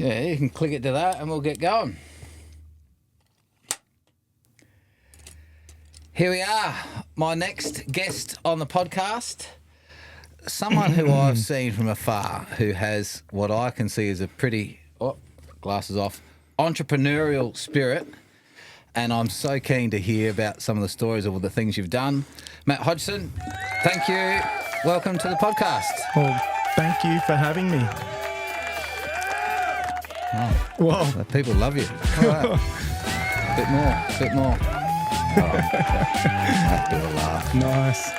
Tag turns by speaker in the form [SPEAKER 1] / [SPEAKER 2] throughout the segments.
[SPEAKER 1] Yeah, you can click it to that and we'll get going. Here we are, my next guest on the podcast. Someone who I've seen from afar who has what I can see as a pretty, glasses off, entrepreneurial spirit. And I'm so keen to hear about some of the stories of all the things you've done. Matt Hodgson, thank you. Welcome to the podcast.
[SPEAKER 2] Well, thank you for having me.
[SPEAKER 1] Oh,
[SPEAKER 2] Whoa.
[SPEAKER 1] People love you. All right. A bit more. All right. I do a laugh.
[SPEAKER 2] Nice.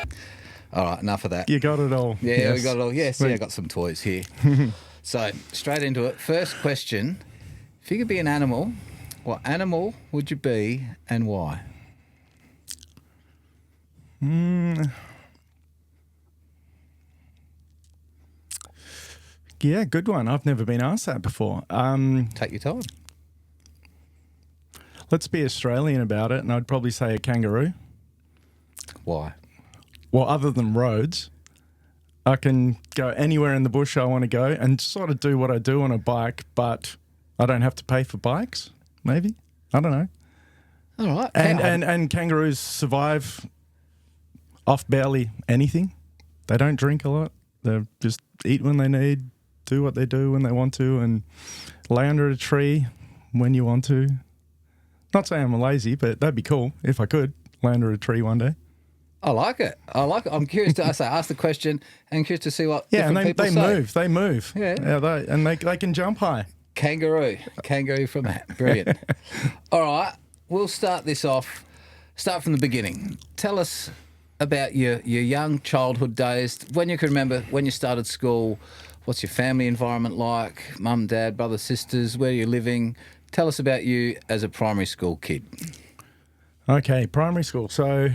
[SPEAKER 1] All right, enough of that.
[SPEAKER 2] You got it all.
[SPEAKER 1] Yeah,
[SPEAKER 2] Yes.
[SPEAKER 1] we got it all. Yes, yeah, I got some toys here. So, straight into it. First question. If you could be an animal, what animal would you be and why?
[SPEAKER 2] Yeah, good one. I've never been asked that before.
[SPEAKER 1] Take your time.
[SPEAKER 2] Let's be Australian about it, and I'd probably say a kangaroo.
[SPEAKER 1] Why?
[SPEAKER 2] Well, other than roads, I can go anywhere in the bush I want to go and sort of do what I do on a bike, but I don't have to pay for bikes, maybe. I don't know.
[SPEAKER 1] All right.
[SPEAKER 2] And kangaroos survive off barely anything. They don't drink a lot. They just eat when they need, do what they do when they want to, and lay under a tree when you want to. Not saying I'm lazy, but that'd be cool if I could lay under a tree one day.
[SPEAKER 1] I like it. I'm curious to ask the question and curious to see what different
[SPEAKER 2] and
[SPEAKER 1] people
[SPEAKER 2] they
[SPEAKER 1] say.
[SPEAKER 2] move. They move.
[SPEAKER 1] Yeah.
[SPEAKER 2] They can jump high.
[SPEAKER 1] Kangaroo from that. Brilliant. All right, we'll start this off. Start from the beginning. Tell us about your young childhood days, when you can remember when you started school. What's your family environment like? Mum, dad, brothers, sisters, where you're living. Tell us about you as a primary school kid.
[SPEAKER 2] Okay, primary school. So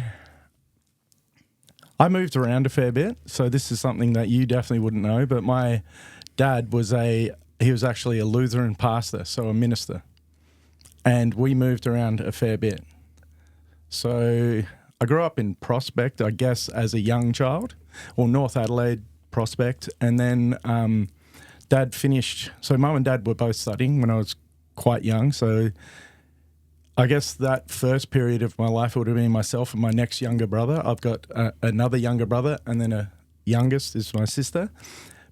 [SPEAKER 2] I moved around a fair bit. So this is something that you definitely wouldn't know, but my dad was actually a Lutheran pastor, so a minister. And we moved around a fair bit. So I grew up in Prospect, I guess, as a young child, or North Adelaide, Prospect. And then Dad finished. So Mum and Dad were both studying when I was quite young. So I guess that first period of my life would have been myself and my next younger brother. I've got another younger brother, and then a youngest is my sister.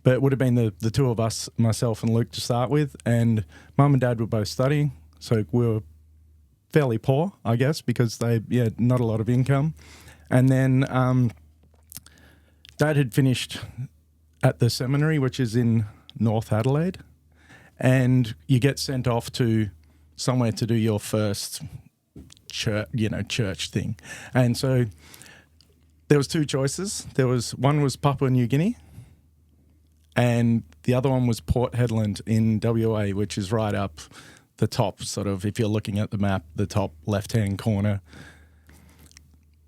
[SPEAKER 2] But it would have been the two of us, myself and Luke, to start with. And Mum and Dad were both studying, so we were fairly poor, I guess, because not a lot of income. And then Dad had finished at the seminary, which is in North Adelaide, and you get sent off to somewhere to do your first church thing. And so there was two choices. One was Papua New Guinea, and the other one was Port Hedland in WA, which is right up the top, sort of, if you're looking at the map, the top left-hand corner.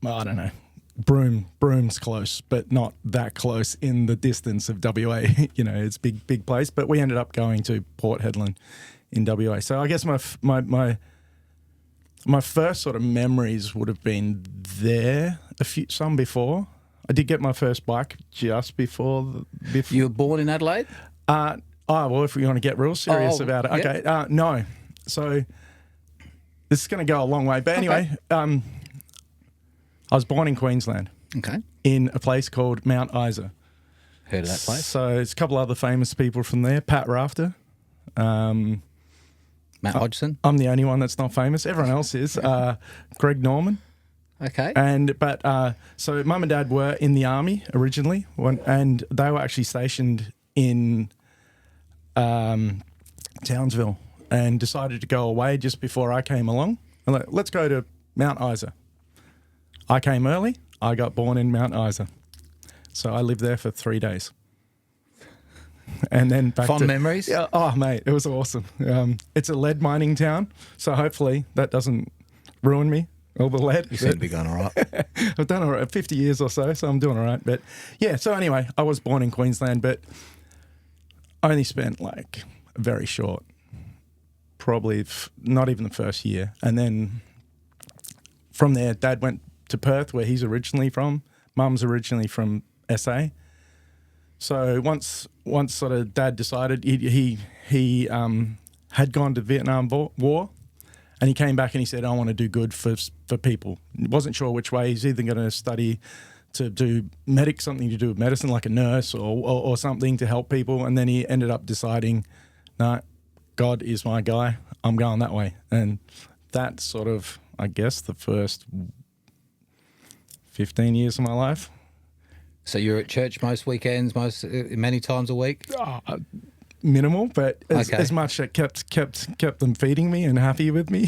[SPEAKER 2] I don't know. Broom's close, but not that close in the distance of WA. It's big place. But we ended up going to Port Hedland in WA. So I guess my first sort of memories would have been there. Some before. I did get my first bike just before.
[SPEAKER 1] You were born in Adelaide?
[SPEAKER 2] Well, if we want to get real serious about it. Okay, no. So this is going to go a long way. But anyway,
[SPEAKER 1] okay.
[SPEAKER 2] I was born in Queensland.
[SPEAKER 1] Okay.
[SPEAKER 2] In a place called Mount Isa.
[SPEAKER 1] Heard of that place?
[SPEAKER 2] So it's a couple other famous people from there. Pat Rafter.
[SPEAKER 1] Matt Hodgson.
[SPEAKER 2] I'm the only one that's not famous. Everyone else is. Greg Norman.
[SPEAKER 1] Okay.
[SPEAKER 2] So Mum and Dad were in the army originally, and they were actually stationed in Townsville, and decided to go away just before I came along. I'm like, let's go to Mount Isa. I came early. I got born in Mount Isa. So I lived there for 3 days. And then back
[SPEAKER 1] Fond memories?
[SPEAKER 2] Yeah, oh, mate, it was awesome. It's a lead mining town, so hopefully that doesn't ruin me, all the lead.
[SPEAKER 1] You seem to be going all right.
[SPEAKER 2] I've done all right, 50 years or so I'm doing all right. But yeah, so anyway, I was born in Queensland, but I only spent like a very short, probably not even the first year. And then from there, Dad went to Perth, where he's originally from. Mum's originally from SA. So once sort of Dad decided, he he had gone to the Vietnam War, and he came back and he said, I want to do good for people. Wasn't sure which way. He's either going to study to do something to do with medicine, like a nurse or something to help people. And then he ended up deciding, no, God is my guy. I'm going that way. And that's sort of, I guess, the first 15 years of my life.
[SPEAKER 1] So you're at church most weekends, many times a week?
[SPEAKER 2] Minimal, but as much that kept them feeding me and happy with me.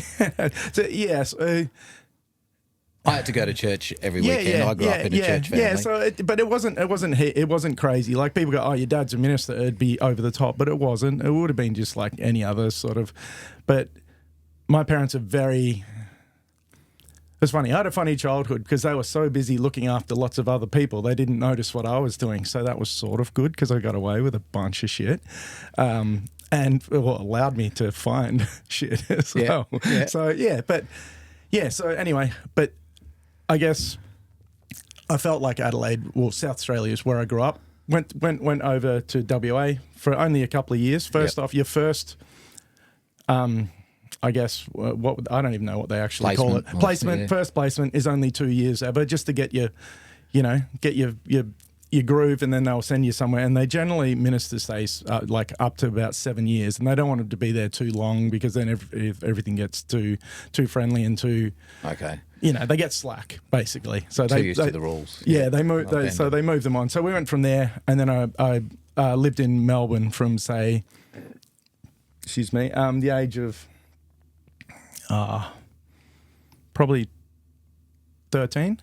[SPEAKER 2] So yes,
[SPEAKER 1] I had to go to church every weekend. I grew up in a church family.
[SPEAKER 2] Yeah, so but it wasn't crazy. Like people go, oh, your dad's a minister, it'd be over the top, but it wasn't. It would have been just like any other sort of. But my parents are very. It's funny. I had a funny childhood because they were so busy looking after lots of other people, they didn't notice what I was doing. So that was sort of good because I got away with a bunch of shit, and allowed me to find shit as well. Yeah. So anyway, but I guess I felt like Adelaide, South Australia is where I grew up. Went over to WA for only a couple of years. First off, your first. I guess I don't even know what they actually call it. Placement. First placement is only 2 years ever, just to get your groove, and then they'll send you somewhere. And they generally minister stays like up to about 7 years, and they don't want them to be there too long because then if everything gets too friendly and too they get slack basically. So they
[SPEAKER 1] used to the rules.
[SPEAKER 2] Yeah, they move. They move them on. So we went from there, and then I lived in Melbourne from the age of. Probably 13.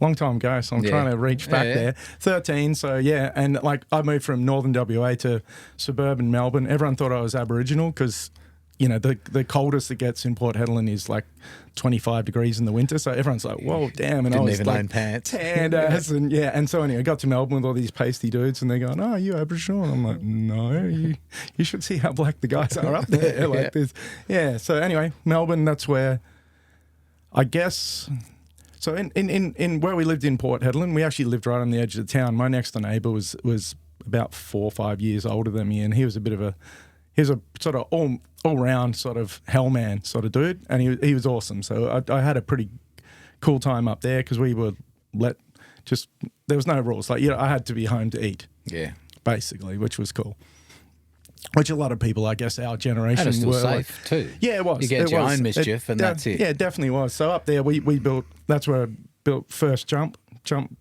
[SPEAKER 2] Long time ago, so I'm trying to reach back there. 13, so yeah, and like I moved from northern WA to suburban Melbourne. Everyone thought I was Aboriginal because, the coldest it gets in Port Hedland is like 25 degrees in the winter. So everyone's like, whoa, damn. And
[SPEAKER 1] Didn't
[SPEAKER 2] I was
[SPEAKER 1] even
[SPEAKER 2] like,
[SPEAKER 1] own pants.
[SPEAKER 2] Tanned ass. And so anyway, I got to Melbourne with all these pasty dudes and they're going, oh, are you Aboriginal? And I'm like, no, you should see how black the guys are up there. Like this. Yeah. So anyway, Melbourne, that's where I guess. So in where we lived in Port Hedland, we actually lived right on the edge of the town. My next door neighbour was about 4 or 5 years older than me, and he was a sort of all-round sort of hellman sort of dude, and he was awesome. So I had a pretty cool time up there because we were there was no rules. Like, I had to be home to eat. Yeah. Basically, which was cool. Which a lot of people, I guess, our generation
[SPEAKER 1] and it's still
[SPEAKER 2] were
[SPEAKER 1] safe too.
[SPEAKER 2] Yeah, it was.
[SPEAKER 1] You get your own mischief, and that's it.
[SPEAKER 2] Yeah, it definitely was. So up there, we built. That's where I built first jump,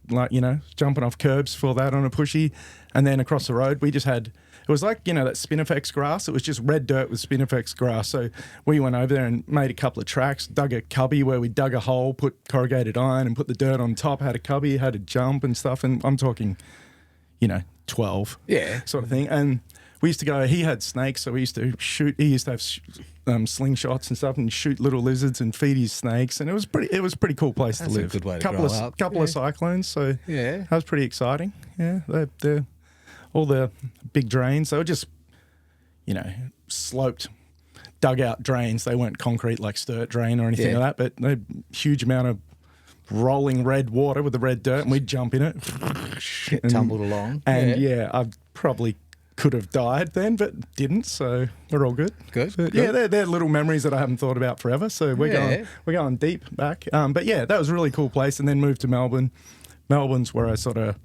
[SPEAKER 2] like jumping off curbs for that on a pushy, and then across the road we just had. It was like, that Spinifex grass. It was just red dirt with Spinifex grass. So we went over there and made a couple of tracks, dug a cubby where we dug a hole, put corrugated iron and put the dirt on top, had a cubby, had a jump and stuff. And I'm talking, 12 sort of thing. And we used to go, he had snakes, so we used to shoot, he used to have slingshots and stuff and shoot little lizards and feed his snakes. And it was a pretty cool place to live.
[SPEAKER 1] That's a good way to grow up.
[SPEAKER 2] Couple of cyclones, so that was pretty exciting. Yeah, they're all the big drains, they were just, sloped, dugout drains. They weren't concrete like Sturt drain or anything like that, but they had a huge amount of rolling red water with the red dirt, and we'd jump in it.
[SPEAKER 1] Get tumbled along.
[SPEAKER 2] And I probably could have died then, but didn't, so we're all good.
[SPEAKER 1] Good.
[SPEAKER 2] But yeah, they're little memories that I haven't thought about forever, so we're going deep back. But yeah, that was a really cool place, and then moved to Melbourne. Melbourne's where I sort of,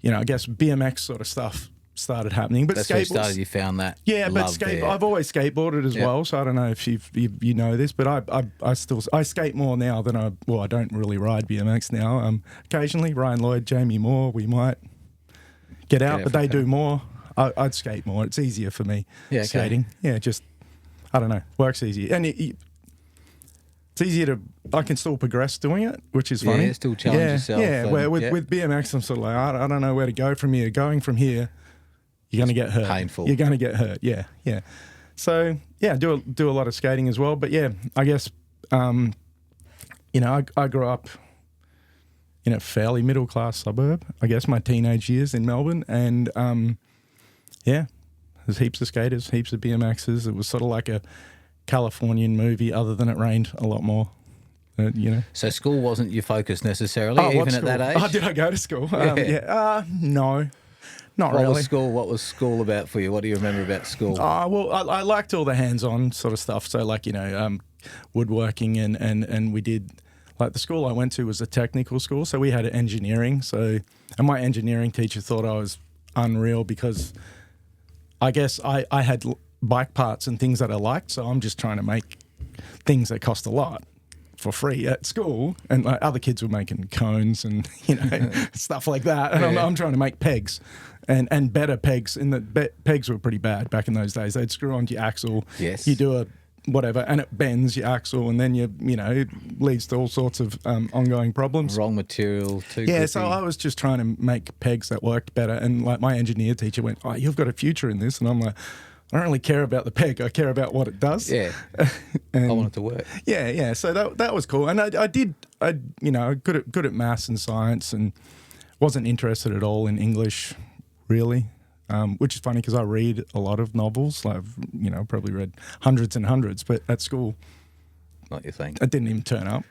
[SPEAKER 2] I guess BMX sort of stuff started happening. But
[SPEAKER 1] that's where you found that.
[SPEAKER 2] Yeah, but I've always skateboarded as well, so I don't know if you know this, but I skate more now than I don't really ride BMX now. Occasionally, Ryan Lloyd, Jamie Moore, we might get out, but they do more. I'd skate more. It's easier for me skating. Yeah, just, I don't know, works easier. And it's easier to, I can still progress doing it, which is funny.
[SPEAKER 1] Yeah, still challenge yourself.
[SPEAKER 2] Yeah, where with BMX, I'm sort of like, I don't know where to go from here. Going from here, you're going to get hurt.
[SPEAKER 1] Painful.
[SPEAKER 2] You're going to get hurt, yeah. So, yeah, do a lot of skating as well. But, yeah, I guess, I grew up in a fairly middle-class suburb, I guess, my teenage years in Melbourne. And, there's heaps of skaters, heaps of BMXers. It was sort of like a Californian movie, other than it rained a lot more.
[SPEAKER 1] So school wasn't your focus necessarily, even at that age?
[SPEAKER 2] Oh, did I go to school? No. Not
[SPEAKER 1] What
[SPEAKER 2] really.
[SPEAKER 1] was school? What was school about for you? What do you remember about school?
[SPEAKER 2] Well, I liked all the hands-on sort of stuff. So like, woodworking and we did, like the school I went to was a technical school. So we had engineering. And my engineering teacher thought I was unreal because I guess I had bike parts and things that I liked. So I'm just trying to make things that cost a lot for free at school, and like other kids were making cones and stuff like that, and I'm trying to make pegs and better pegs. And the pegs were pretty bad back in those days. They'd screw onto your axle.
[SPEAKER 1] Yes.
[SPEAKER 2] You do a whatever, and it bends your axle, and then it leads to all sorts of ongoing problems.
[SPEAKER 1] Wrong material, too.
[SPEAKER 2] Yeah,
[SPEAKER 1] grippy.
[SPEAKER 2] so I was just trying to make pegs that worked better, and like my engineer teacher went, "Oh, you've got a future in this," and I'm like, I don't really care about the peg. I care about what it does.
[SPEAKER 1] Yeah.
[SPEAKER 2] And
[SPEAKER 1] I want it to work.
[SPEAKER 2] Yeah. So that was cool, and I good at maths and science, and wasn't interested at all in English, really. Which is funny because I read a lot of novels. Like, I've probably read hundreds and hundreds, but at school,
[SPEAKER 1] Not your thing.
[SPEAKER 2] I didn't even turn up.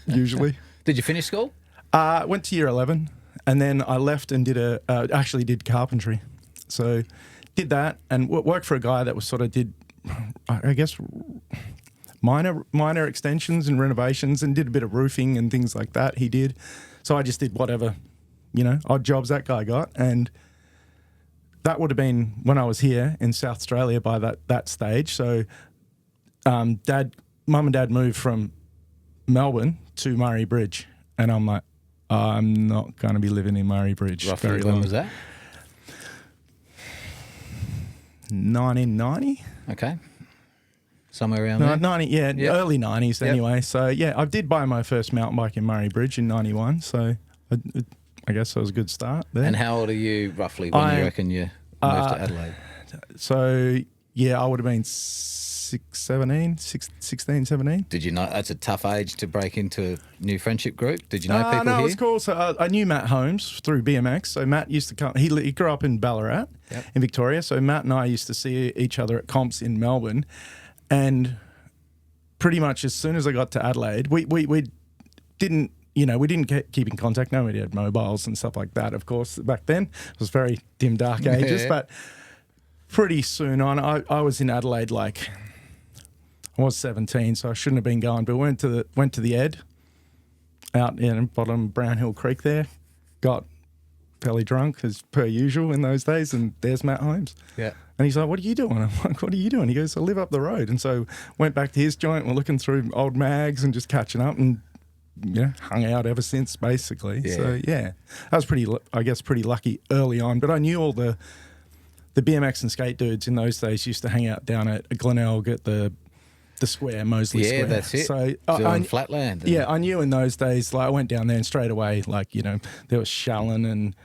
[SPEAKER 2] Usually.
[SPEAKER 1] Did you finish school?
[SPEAKER 2] Went to year 11, and then I left and did carpentry. So did that and worked for a guy that was sort of did, I guess, minor extensions and renovations, and did a bit of roofing and things like that. He did. So I just did whatever, odd jobs that guy got. And that would have been when I was here in South Australia by that stage. So mum and dad moved from Melbourne to Murray Bridge. And I'm like, I'm not going to be living in Murray Bridge.
[SPEAKER 1] Roughly
[SPEAKER 2] very
[SPEAKER 1] when
[SPEAKER 2] long.
[SPEAKER 1] was that?
[SPEAKER 2] 1990.
[SPEAKER 1] Okay. Somewhere around
[SPEAKER 2] No,
[SPEAKER 1] there?
[SPEAKER 2] 90, yeah,
[SPEAKER 1] Yep.
[SPEAKER 2] early 90s anyway. So, yeah, I did buy my first mountain bike in Murray Bridge in 91. So, I guess that was a good start there.
[SPEAKER 1] And how old are you roughly when you reckon you moved to Adelaide?
[SPEAKER 2] So, yeah, I would have been 16, 17.
[SPEAKER 1] Did you know that's a tough age to break into a new friendship group? Did you know people
[SPEAKER 2] No,
[SPEAKER 1] here?
[SPEAKER 2] it was cool. So I knew Matt Holmes through BMX. So Matt used to come. He grew up in Ballarat, in Victoria. So Matt and I used to see each other at comps in Melbourne, and pretty much as soon as I got to Adelaide, we didn't. We didn't keep in contact. Nobody had mobiles and stuff like that, of course, back then. It was very dim, dark ages.
[SPEAKER 1] Yeah.
[SPEAKER 2] But pretty soon on, I was in Adelaide, like, I was 17, so I shouldn't have been going. But went to the Ed out in bottom Brown Hill Creek there. Got fairly drunk, as per usual in those days, and there's Matt Holmes.
[SPEAKER 1] Yeah.
[SPEAKER 2] And he's like, "What are you doing?" I'm like, "What are you doing?" He goes, "I live up the road." And so went back to his joint. We're looking through old mags and just catching up, and hung out ever since, basically.
[SPEAKER 1] Yeah.
[SPEAKER 2] So yeah, I was pretty lucky early on. But I knew all the BMX and skate dudes in those days used to hang out down at Glenelg at the square, Moseley Square.
[SPEAKER 1] Yeah, that's it.
[SPEAKER 2] So
[SPEAKER 1] Doing flatland.
[SPEAKER 2] yeah, I knew in those days. Like I went down there and straight away, like there was Shallon and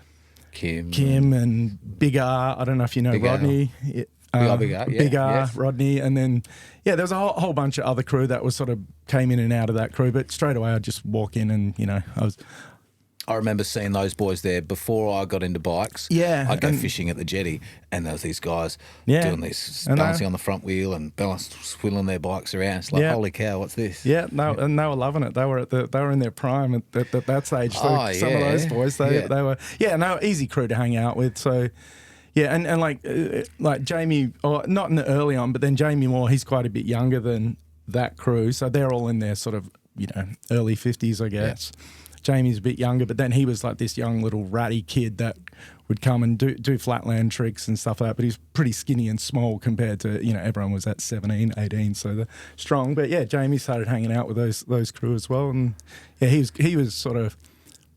[SPEAKER 2] Kim and Big R. I don't know if you know
[SPEAKER 1] Big R.
[SPEAKER 2] Rodney.
[SPEAKER 1] Big R, yeah,
[SPEAKER 2] Big R,
[SPEAKER 1] yes.
[SPEAKER 2] Rodney, and then there was a whole bunch of other crew that was sort of came in and out of that crew. But straight away, I'd just walk in and
[SPEAKER 1] I remember seeing those boys there before I got into bikes.
[SPEAKER 2] Yeah,
[SPEAKER 1] I'd go
[SPEAKER 2] and-
[SPEAKER 1] fishing at the jetty, and there was these guys
[SPEAKER 2] Yeah,
[SPEAKER 1] doing this,
[SPEAKER 2] and
[SPEAKER 1] balancing on the front wheel and swilling their bikes around. It's like,
[SPEAKER 2] Yeah.
[SPEAKER 1] holy cow, what's this?
[SPEAKER 2] and they were loving it. They were in their prime at that stage. So
[SPEAKER 1] Oh,
[SPEAKER 2] some
[SPEAKER 1] yeah.
[SPEAKER 2] of those boys, they were and they were easy crew to hang out with. So. Yeah, and like Jamie, or not in the early on, but then Jamie Moore, he's quite a bit younger than that crew, so they're all in their sort of early 50s, I guess. Yeah. Jamie's a bit younger, but then he was like this young little ratty kid that would come and do flatland tricks and stuff like that, but he's pretty skinny and small compared to everyone was at 17, 18, so they're strong. But yeah, Jamie started hanging out with those crew as well, and yeah, he was sort of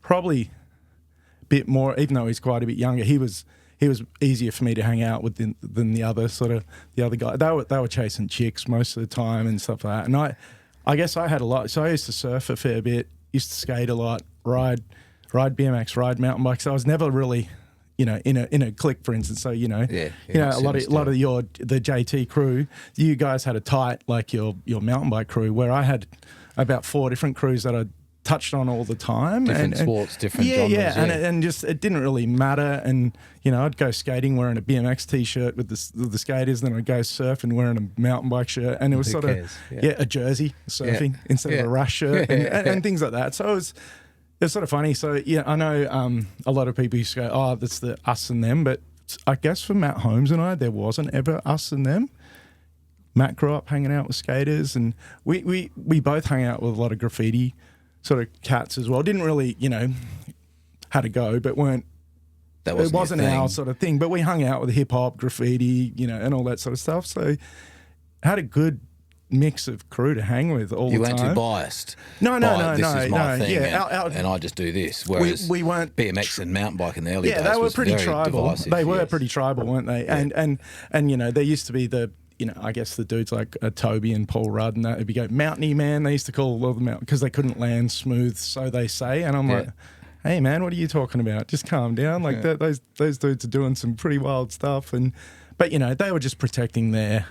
[SPEAKER 2] probably a bit more, even though he's quite a bit younger, he was easier for me to hang out with than the other guy. They were chasing chicks most of the time and stuff like that. And I guess I had a lot. So I used to surf a fair bit, used to skate a lot, ride BMX, ride mountain bikes. So I was never really, in a clique, for instance. So a lot of the JT crew, you guys had a tight like your mountain bike crew, where I had about 4 different crews that I touched on all the time.
[SPEAKER 1] Different sports, different genres.
[SPEAKER 2] Yeah, and just it didn't really matter. And I'd go skating wearing a BMX t-shirt with the skaters, then I'd go surfing wearing a mountain bike shirt, and it was sort of a jersey surfing instead of a rash shirt and things like that. So It's sort of funny. So yeah, I know a lot of people used to go, "Oh, that's the us and them," but I guess for Matt Holmes and I, there wasn't ever us and them. Matt grew up hanging out with skaters, and we both hung out with a lot of graffiti sort of cats as well. Didn't really, had a go, but weren't. It wasn't our sort of thing. But we hung out with hip hop, graffiti, and all that sort of stuff. So had a good mix of crew to hang with all the time.
[SPEAKER 1] You weren't too biased.
[SPEAKER 2] No.
[SPEAKER 1] This is my thing,
[SPEAKER 2] Yeah,
[SPEAKER 1] and I just do this. Whereas
[SPEAKER 2] we weren't
[SPEAKER 1] BMX and mountain bike in the early days.
[SPEAKER 2] Yeah, they were
[SPEAKER 1] was
[SPEAKER 2] pretty
[SPEAKER 1] very
[SPEAKER 2] tribal.
[SPEAKER 1] divisive,
[SPEAKER 2] They were pretty tribal, weren't they?
[SPEAKER 1] Yeah.
[SPEAKER 2] And there used to be the. I guess the dudes like Toby and Paul Rudd and that would be go mountainy man. They used to call all of them out because they couldn't land smooth, so they say. And I'm like, hey man, what are you talking about? Just calm down. Like those dudes are doing some pretty wild stuff. But they were just protecting their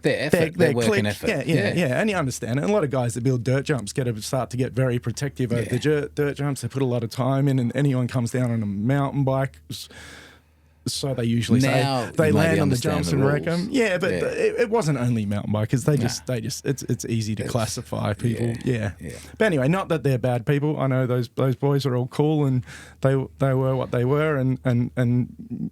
[SPEAKER 1] effort, their work and effort.
[SPEAKER 2] Yeah. And you understand it. And a lot of guys that build dirt jumps start to get very protective over the dirt jumps. They put a lot of time in, and anyone comes down on a mountain bike. So they usually say they land on the jumps and wreck them. Yeah, but it wasn't only mountain bikers. They just it's easy to classify people. Yeah. But anyway, not that they're bad people. I know those boys are all cool, and they were what they were, and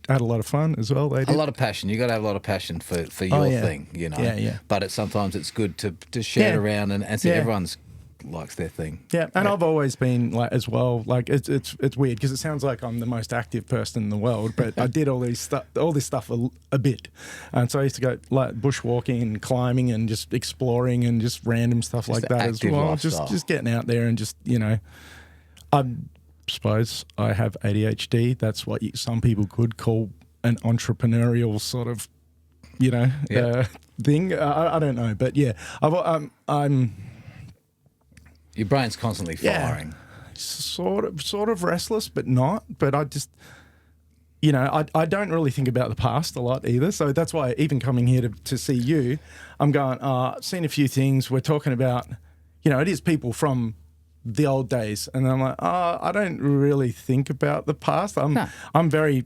[SPEAKER 2] had a lot of fun as well. They did.
[SPEAKER 1] A lot of passion. You got to have a lot of passion for your thing,
[SPEAKER 2] Yeah.
[SPEAKER 1] But sometimes it's good to share it around and see everyone's likes their thing.
[SPEAKER 2] Yeah, and I've always been like as well. Like it's weird because it sounds like I'm the most active person in the world, but I did all this stuff a bit, and so I used to go like bushwalking and climbing and just exploring and just random stuff like that as well.
[SPEAKER 1] Lifestyle.
[SPEAKER 2] Just getting out there and just I suppose I have ADHD. That's what some people could call an entrepreneurial sort of thing. I don't know, but yeah, I'm.
[SPEAKER 1] Your brain's constantly firing.
[SPEAKER 2] Sort of restless, but not. But I just, I don't really think about the past a lot either. So that's why even coming here to see you, I'm going, I've seen a few things. We're talking about, it is people from the old days. And I'm like, I don't really think about the past. I'm very,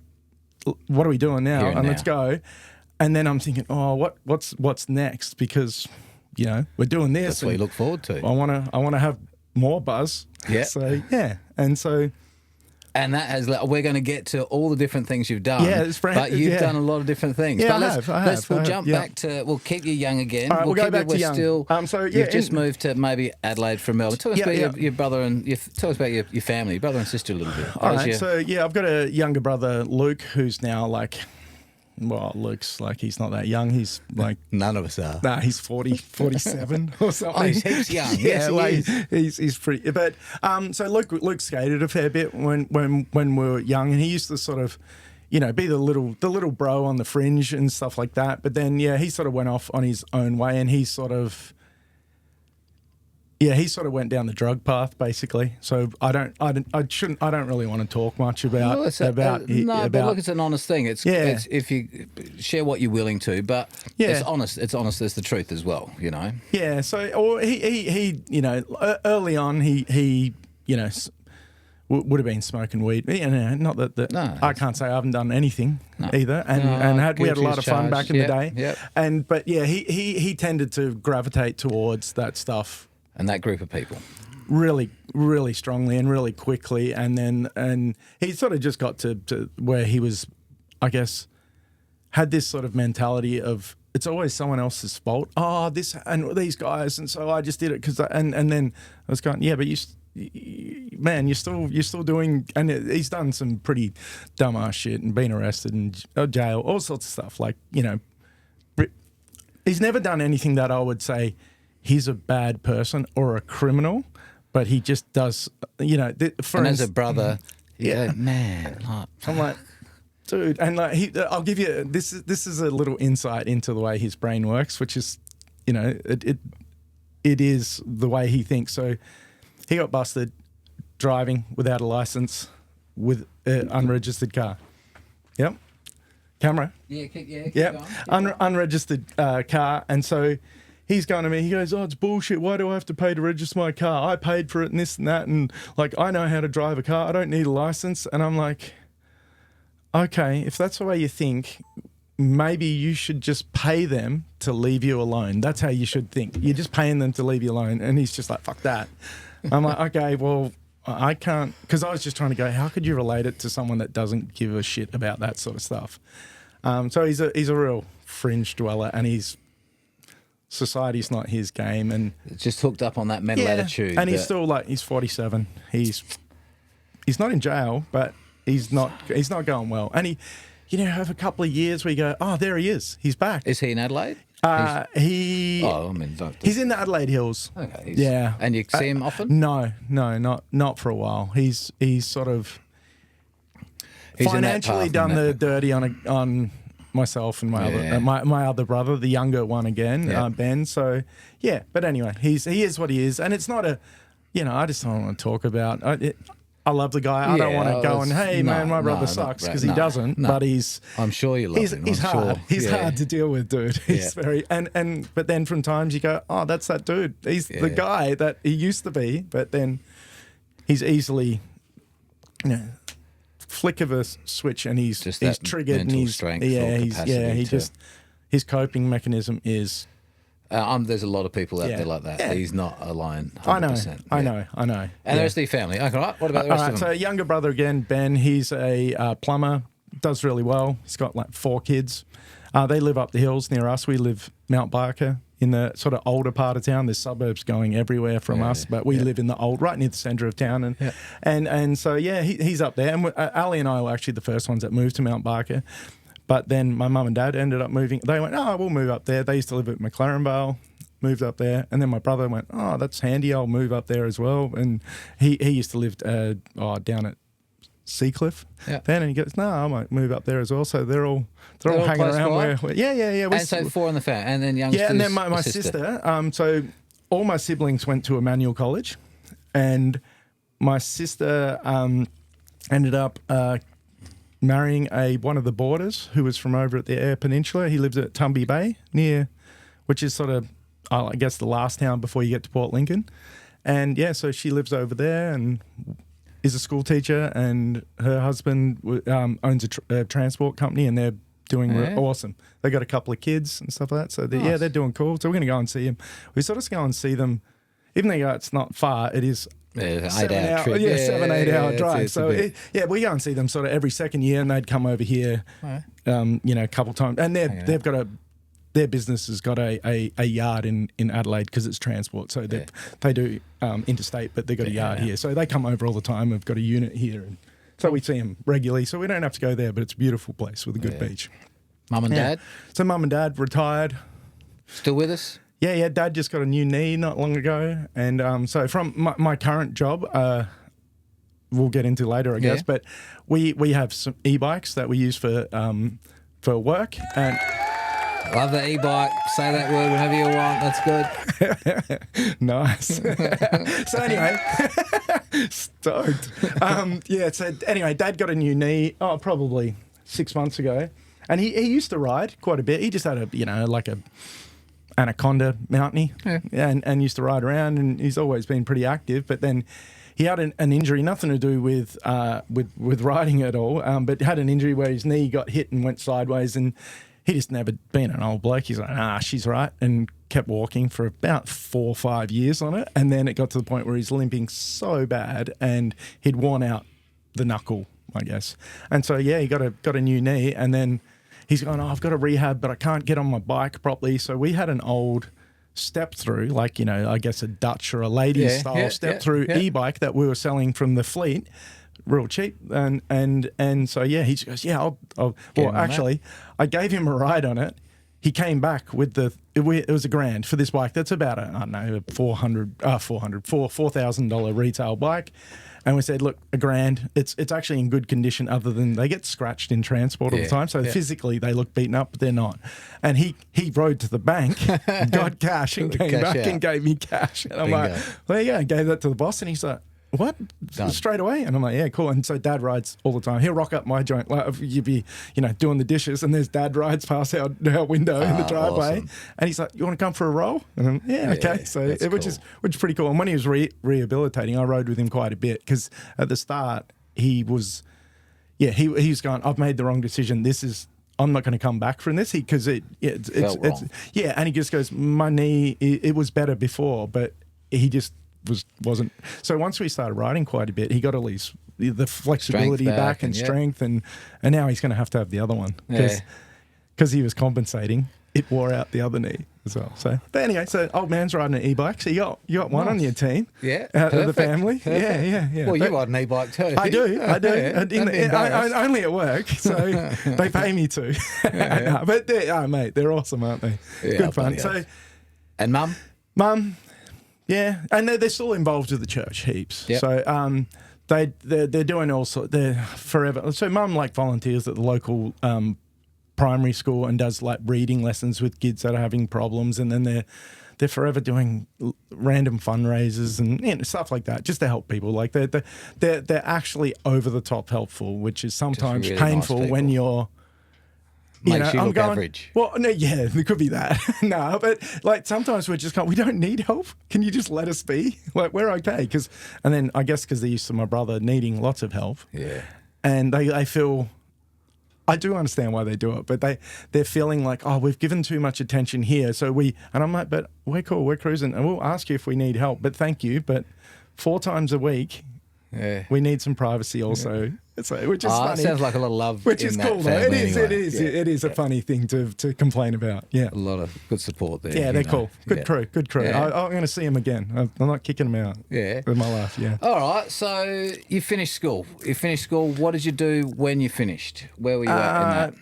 [SPEAKER 2] what are we doing now? And let's go. And then I'm thinking, what's next? Because we're doing this.
[SPEAKER 1] That's what you look forward to.
[SPEAKER 2] I want to have more buzz.
[SPEAKER 1] Yeah.
[SPEAKER 2] So and
[SPEAKER 1] that has. We're going to get to all the different things you've done.
[SPEAKER 2] Yeah,
[SPEAKER 1] but you've done a lot of different things.
[SPEAKER 2] Yeah,
[SPEAKER 1] but we'll jump back to. We'll keep you young again.
[SPEAKER 2] All right, we'll go back to young.
[SPEAKER 1] You've just moved to maybe Adelaide from Melbourne. Talk us about your brother and tell us about your family, brother and sister a little bit.
[SPEAKER 2] All right. So I've got a younger brother, Luke, who's now like. Well, Luke's like he's not that young. He's like
[SPEAKER 1] none of us are.
[SPEAKER 2] Nah, he's 47 or something.
[SPEAKER 1] Oh, he's young.
[SPEAKER 2] Yeah,
[SPEAKER 1] yes,
[SPEAKER 2] he's pretty. But so Luke skated a fair bit when we were young, and he used to sort of, be the little bro on the fringe and stuff like that. But then he sort of went off on his own way, and he sort of went down the drug path basically. So I don't really want to talk much about
[SPEAKER 1] but look, it's an honest thing. It's if you share what you're willing to, but it's honest. It's honest as the truth as well.
[SPEAKER 2] Yeah. So or he early on he would have been smoking weed. Not that
[SPEAKER 1] no,
[SPEAKER 2] I can't say I haven't done anything either. And we had a lot of fun back in the day.
[SPEAKER 1] Yep.
[SPEAKER 2] But he tended to gravitate towards that stuff.
[SPEAKER 1] And that group of people.
[SPEAKER 2] Really, really strongly and really quickly. And he sort of just got to where he was, I guess, had this sort of mentality of it's always someone else's fault. Oh, this and these guys. And so I just did it because, and then I was going, yeah, but you're still doing, and he's done some pretty dumbass shit and been arrested and jail, all sorts of stuff. Like, he's never done anything that I would say, he's a bad person or a criminal, but he just does,
[SPEAKER 1] as a brother, man.
[SPEAKER 2] I'm like, dude, and like I'll give you this is a little insight into the way his brain works, which is, it is the way he thinks. So he got busted driving without a license with an unregistered car. Yep. Camera.
[SPEAKER 1] Keep
[SPEAKER 2] going. Unregistered car, and so. He's going to me, he goes, oh, it's bullshit. Why do I have to pay to register my car? I paid for it and this and that. And like, I know how to drive a car. I don't need a license. And I'm like, okay, if that's the way you think, maybe you should just pay them to leave you alone. That's how you should think. You're just paying them to leave you alone. And he's just like, fuck that. I'm like, okay, well, I can't, because I was just trying to go, how could you relate it to someone that doesn't give a shit about that sort of stuff? So he's a real fringe dweller, and society's not his game, and
[SPEAKER 1] Just hooked up on that mental attitude.
[SPEAKER 2] and he's still he's 47. He's not in jail, but he's not going well. And he, have a couple of years where you go, oh, there he is. He's back.
[SPEAKER 1] Is he in Adelaide?
[SPEAKER 2] He's in the Adelaide Hills.
[SPEAKER 1] Okay.
[SPEAKER 2] Yeah.
[SPEAKER 1] And you see him often?
[SPEAKER 2] No, not for a while. He's sort of financially done the dirty on myself and my other brother, the younger one again, Ben. So yeah, but anyway, he is what he is, and it's not I just don't want to talk about it. I love the guy. I don't want to go and, hey, man, my brother sucks, because he doesn't. No. But
[SPEAKER 1] I'm sure you love him.
[SPEAKER 2] He's hard. He's hard to deal with, dude. He's very but then from times you go, oh, that's that dude. He's the guy that he used to be, but then he's easily, flick of a switch, and he's triggered, and he's his coping mechanism is.
[SPEAKER 1] There's a lot of people out there like that. Yeah. He's not a lion. 100%.
[SPEAKER 2] I know.
[SPEAKER 1] And the rest of your family. Okay, right. What about the rest of them?
[SPEAKER 2] So younger brother again, Ben. He's a plumber. Does really well. He's got 4 kids. They live up the hills near us. We live Mount Barker in the sort of older part of town. There's suburbs going everywhere from us, but we live in the right near the centre of town. And so he's up there. And Ali and I were actually the first ones that moved to Mount Barker. But then my mum and dad ended up moving. They went, oh, we'll move up there. They used to live at McLaren Vale, moved up there. And then my brother went, oh, that's handy. I'll move up there as well. And he used to live down at Seacliff then. And he goes, no, I might move up there as well. So they're all hanging around where
[SPEAKER 1] and so 4 in the family. And then youngsters.
[SPEAKER 2] Yeah, and then my sister. So all my siblings went to Emmanuel College. And my sister ended up... marrying one of the boarders who was from over at the Eyre Peninsula. He lives at Tumby Bay, which is sort of, I guess, the last town before you get to Port Lincoln. And so she lives over there and is a school teacher, and her husband owns a transport company, and they're doing awesome. They got a couple of kids and stuff like that. So they're doing cool. So we're going to go and see them. We sort of go and see them, even though it's not far, it is...
[SPEAKER 1] 8-hour trip.
[SPEAKER 2] 7-8 hour drive. So we go and see them sort of every second year, and they'd come over here, a couple times. And they've got their business has got a yard in Adelaide, because it's transport. So they do interstate, but they've got a yard here. So they come over all the time. We've got a unit here, and so we see them regularly. So we don't have to go there, but it's a beautiful place with a good beach.
[SPEAKER 1] Mum and dad?
[SPEAKER 2] So mum and dad retired.
[SPEAKER 1] Still with us?
[SPEAKER 2] Yeah, Dad just got a new knee not long ago. And so from my current job, we'll get into later, I guess, but we have some e-bikes that we use for work. And
[SPEAKER 1] love the e-bike. Say that word whenever you want. That's good.
[SPEAKER 2] Nice. So anyway, stoked. So anyway, Dad got a new knee, probably 6 months ago. And he used to ride quite a bit. He just had a Anaconda Mountie, and used to ride around, and he's always been pretty active. But then he had an injury, nothing to do with riding at all, but had an injury where his knee got hit and went sideways, and he just never been an old bloke. He's like, she's right, and kept walking for about 4 or 5 years on it. And then it got to the point where he's limping so bad, and he'd worn out the knuckle, I guess. And so he got a new knee, and then he's going, I've got a rehab, but I can't get on my bike properly. So we had an old step-through, I guess a Dutch or a ladies style step-through e-bike that we were selling from the fleet, real cheap. And so, he just goes, I'll actually, I gave him a ride on it. He came back with it was $1,000 for this bike. That's about $4,000 retail bike. And we said, look, $1,000. It's actually in good condition, other than they get scratched in transport all the time. So physically they look beaten up, but they're not. And he rode to the bank, got cash, and came back and gave me cash. And I'm like, well, I gave that to the boss, and he's like, what? Done. Straight away? And I'm like, yeah, cool. And so Dad rides all the time. He'll rock up my joint, you'd be, doing the dishes, and there's Dad rides past our window in the driveway. Awesome. And he's like, you want to come for a roll? And I'm, okay. So which is pretty cool. And when he was rehabilitating, I rode with him quite a bit, because at the start he was going, I've made the wrong decision. I'm not going to come back from this, because it's and he just goes, my knee, it was better before, but he just wasn't. So once we started riding quite a bit, he got all the flexibility back and strength, and now he's going to have the other one because he was compensating. It wore out the other knee as well. So, but anyway, so old man's riding an e-bike. So you got one on your team, out of the family.
[SPEAKER 1] Perfect.
[SPEAKER 2] Yeah.
[SPEAKER 1] Well, you ride an e-bike too.
[SPEAKER 2] I do. Only at work, so they pay me to. No, but they're awesome, aren't they?
[SPEAKER 1] Yeah,
[SPEAKER 2] good fun. So,
[SPEAKER 1] and mum,
[SPEAKER 2] yeah, and they're still involved with the church heaps.
[SPEAKER 1] Yep.
[SPEAKER 2] So they're doing all sorts. They're forever. So mum volunteers at the local primary school and does like reading lessons with kids that are having problems, and then they're forever doing random fundraisers and stuff like that just to help people. Like they're actually over the top helpful, which is sometimes really painful nice when you're.
[SPEAKER 1] Makes you look average.
[SPEAKER 2] Well, no, yeah, there could be that. No, but like sometimes we're just going, we don't need help. Can you just let us be? Like we're okay. And then I guess because they're used to my brother needing lots of help.
[SPEAKER 1] Yeah.
[SPEAKER 2] And they feel, I do understand why they do it, but they're feeling like, oh, we've given too much attention here. And I'm like, but we're cool, we're cruising, and we'll ask you if we need help, but thank you. But 4 times a week, we need some privacy also. Yeah. Which is funny.
[SPEAKER 1] It sounds like a lot of love.
[SPEAKER 2] Which
[SPEAKER 1] in
[SPEAKER 2] is
[SPEAKER 1] that
[SPEAKER 2] cool, though. It is.
[SPEAKER 1] Anyway.
[SPEAKER 2] It is a funny thing to complain about. Yeah.
[SPEAKER 1] A lot of good support there.
[SPEAKER 2] Yeah, they're cool. Good crew. Yeah. I'm going to see them again. I'm not kicking them out.
[SPEAKER 1] Yeah.
[SPEAKER 2] With my life, yeah.
[SPEAKER 1] All right, so you finished school. What did you do when you finished? Where were you at in that?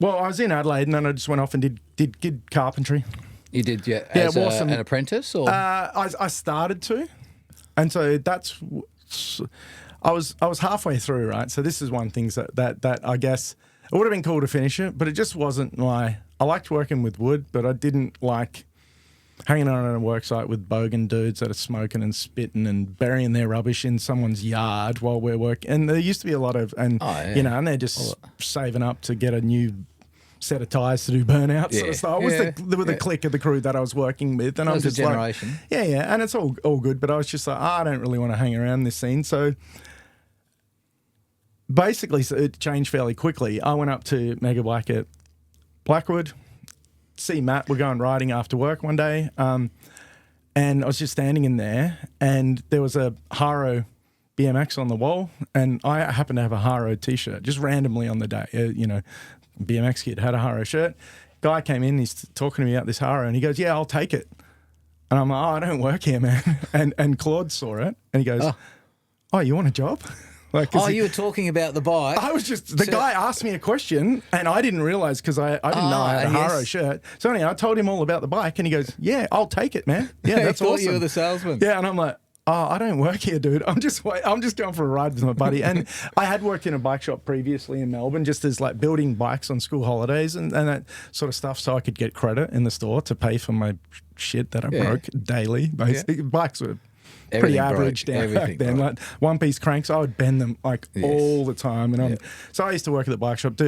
[SPEAKER 2] Well, I was in Adelaide, and then I just went off and did carpentry.
[SPEAKER 1] You did, as an apprentice? Or?
[SPEAKER 2] I started to. And so that's... I was halfway through, right? So this is one thing that I guess it would have been cool to finish it, but it just wasn't I liked working with wood, but I didn't like hanging out on a work site with bogan dudes that are smoking and spitting and burying their rubbish in someone's yard while we're working. And there used to be a lot of, and they're just saving up to get a new set of tyres to do burnouts. Yeah. So I was the clique of the crew that I was working with, and I was just
[SPEAKER 1] generation.
[SPEAKER 2] Like, and it's all good, but I was just like, I don't really want to hang around this scene. So basically, it changed fairly quickly. I went up to Megabike at Blackwood, see Matt. We're going riding after work one day, and I was just standing in there, and there was a Haro BMX on the wall, and I happened to have a Haro t-shirt just randomly on the day. BMX kid had a Haro shirt. Guy came in, he's talking to me about this Haro, and he goes, "Yeah, I'll take it." And I'm like, "Oh, I don't work here, man." And Claude saw it, and he goes, "Oh, you want a job?"
[SPEAKER 1] You were talking about the bike.
[SPEAKER 2] I was just, the guy asked me a question, and I didn't realize because I didn't know I had a Haro shirt. So anyway, I told him all about the bike, and he goes, "Yeah, I'll take it, man. Yeah, that's awesome."
[SPEAKER 1] You were the salesman.
[SPEAKER 2] Yeah, and I'm like, "Oh, I don't work here, dude. I'm just going for a ride with my buddy." And I had worked in a bike shop previously in Melbourne, just as like building bikes on school holidays and that sort of stuff, so I could get credit in the store to pay for my shit that I broke daily. Basically, bikes were pretty average down back then. Like one-piece cranks, I would bend them all the time. And so I used to work at the bike shop,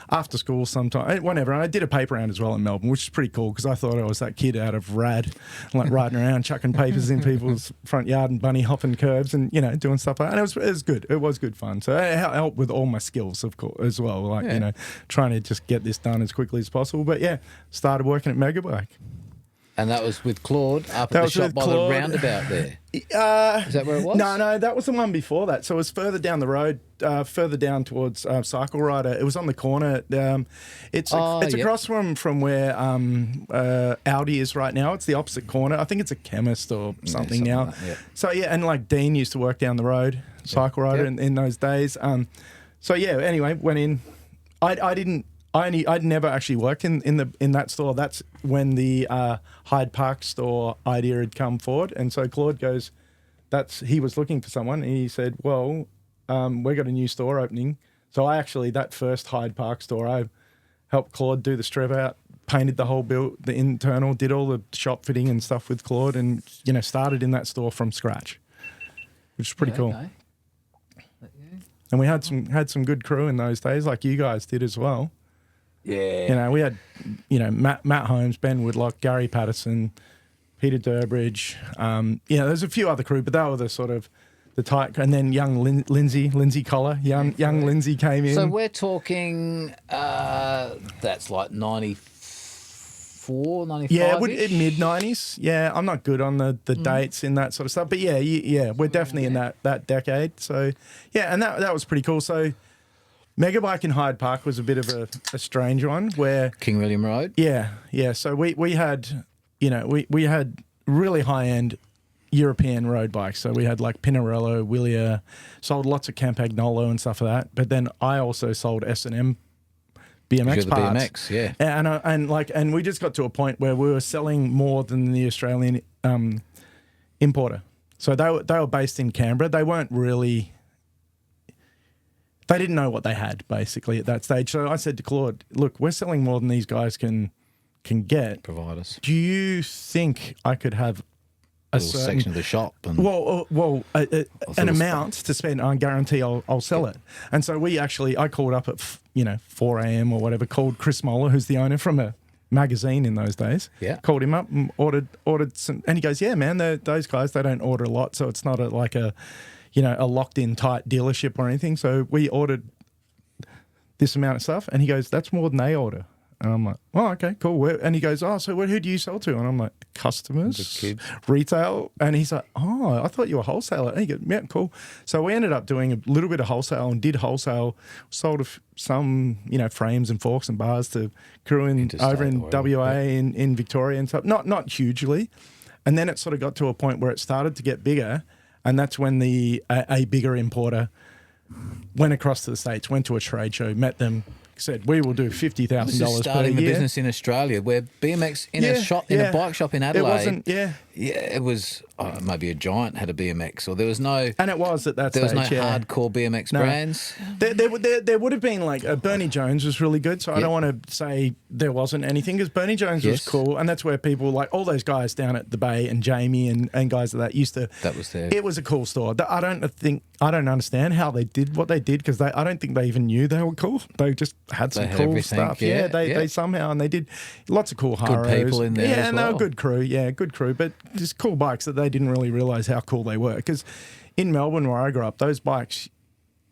[SPEAKER 2] after school sometime, whenever. And I did a paper round as well in Melbourne, which is pretty cool because I thought I was that kid out of Rad, like riding around, chucking papers in people's front yard and bunny hopping curbs and, doing stuff like that. And it was good. It was good fun. So it helped with all my skills, of course, as well. Like, trying to just get this done as quickly as possible. But started working at Megabike.
[SPEAKER 1] And that was with Claude up at the shop by the roundabout there. Is that where it was?
[SPEAKER 2] No, that was the one before that. So it was further down the road, further down towards Cycle Rider. It was on the corner. It's across from where Audi is right now. It's the opposite corner. I think it's a chemist or something now. Like that, So and like Dean used to work down the road, Cycle Rider in those days. Anyway, went in. I'd never actually worked in that store. That's when the Hyde Park store idea had come forward, and so Claude goes, he was looking for someone, and he said, "Well, we got a new store opening." So that first Hyde Park store, I helped Claude do the strip out, painted the whole build, the internal, did all the shop fitting and stuff with Claude, and started in that store from scratch, which is pretty cool. And we had some good crew in those days, like you guys did as well.
[SPEAKER 1] Yeah.
[SPEAKER 2] We had, Matt Holmes, Ben Woodlock, Gary Patterson, Peter Durbridge. There's a few other crew, but they were the sort of the tight. And then young Lindsay Collar, young Lindsay came in.
[SPEAKER 1] So we're talking, that's like 93, 94, 95?
[SPEAKER 2] Yeah, mid 90s. Yeah, I'm not good on the dates in that sort of stuff, but yeah, we're definitely in that decade. So yeah, and that was pretty cool. So Megabike in Hyde Park was a bit of a strange one where
[SPEAKER 1] King William Road?
[SPEAKER 2] Yeah. So we had, we had really high end European road bikes. So we had like Pinarello, Willia, sold lots of Campagnolo and stuff like that. But then I also sold S&M BMX parts.
[SPEAKER 1] BMX, yeah.
[SPEAKER 2] And we just got to a point where we were selling more than the Australian importer. So they were based in Canberra. They weren't really. They didn't know what they had basically at that stage. So I said to Claude, "Look, we're selling more than these guys can get.
[SPEAKER 1] Provide us.
[SPEAKER 2] Do you think I could have a
[SPEAKER 1] little
[SPEAKER 2] certain
[SPEAKER 1] section of the shop and
[SPEAKER 2] an amount to spend? I guarantee I'll sell it." And so I called up at 4 a.m. or whatever. Called Chris Moller, who's the owner from a magazine in those days.
[SPEAKER 1] Yeah.
[SPEAKER 2] Called him up and ordered some, and he goes, "Yeah, man, those guys, they don't order a lot, so it's not a locked in tight dealership or anything." So we ordered this amount of stuff, and he goes, "That's more than they order." And I'm like, "Oh, okay, cool." And he goes, "Oh, so who do you sell to?" And I'm like, "Customers,
[SPEAKER 1] The kids.
[SPEAKER 2] retail." And he's like, "Oh, I thought you were a wholesaler." And he goes, "Yeah, cool." So we ended up doing a little bit of wholesale and did wholesale, sold some, frames and forks and bars to crew over in WA in Victoria and stuff. Not hugely. And then it sort of got to a point where it started to get bigger. And that's when a bigger importer went across to the States, went to a trade show, met them, said, "We will do $50,000 per year."
[SPEAKER 1] Starting the business in Australia, where BMX in a bike shop in Adelaide.
[SPEAKER 2] It wasn't,
[SPEAKER 1] it was maybe a Giant had a BMX, or there was no.
[SPEAKER 2] And it was at that
[SPEAKER 1] there
[SPEAKER 2] stage.
[SPEAKER 1] was no hardcore BMX brands.
[SPEAKER 2] There would have been like Bernie Jones was really good, so I don't want to say there wasn't anything, because Bernie Jones was cool, and that's where people like all those guys down at the Bay and Jamie and guys like that used to.
[SPEAKER 1] That was there.
[SPEAKER 2] It was a cool store. I don't understand how they did what they did, because I don't think they even knew they were cool. They just had some cool stuff.
[SPEAKER 1] Yeah,
[SPEAKER 2] they somehow, and they did lots of cool Haros.
[SPEAKER 1] Good people in there.
[SPEAKER 2] Yeah,
[SPEAKER 1] as
[SPEAKER 2] and
[SPEAKER 1] well.
[SPEAKER 2] they were good crew. Yeah, good crew, but just cool bikes that they didn't really realise how cool they were. Because in Melbourne, where I grew up, those bikes,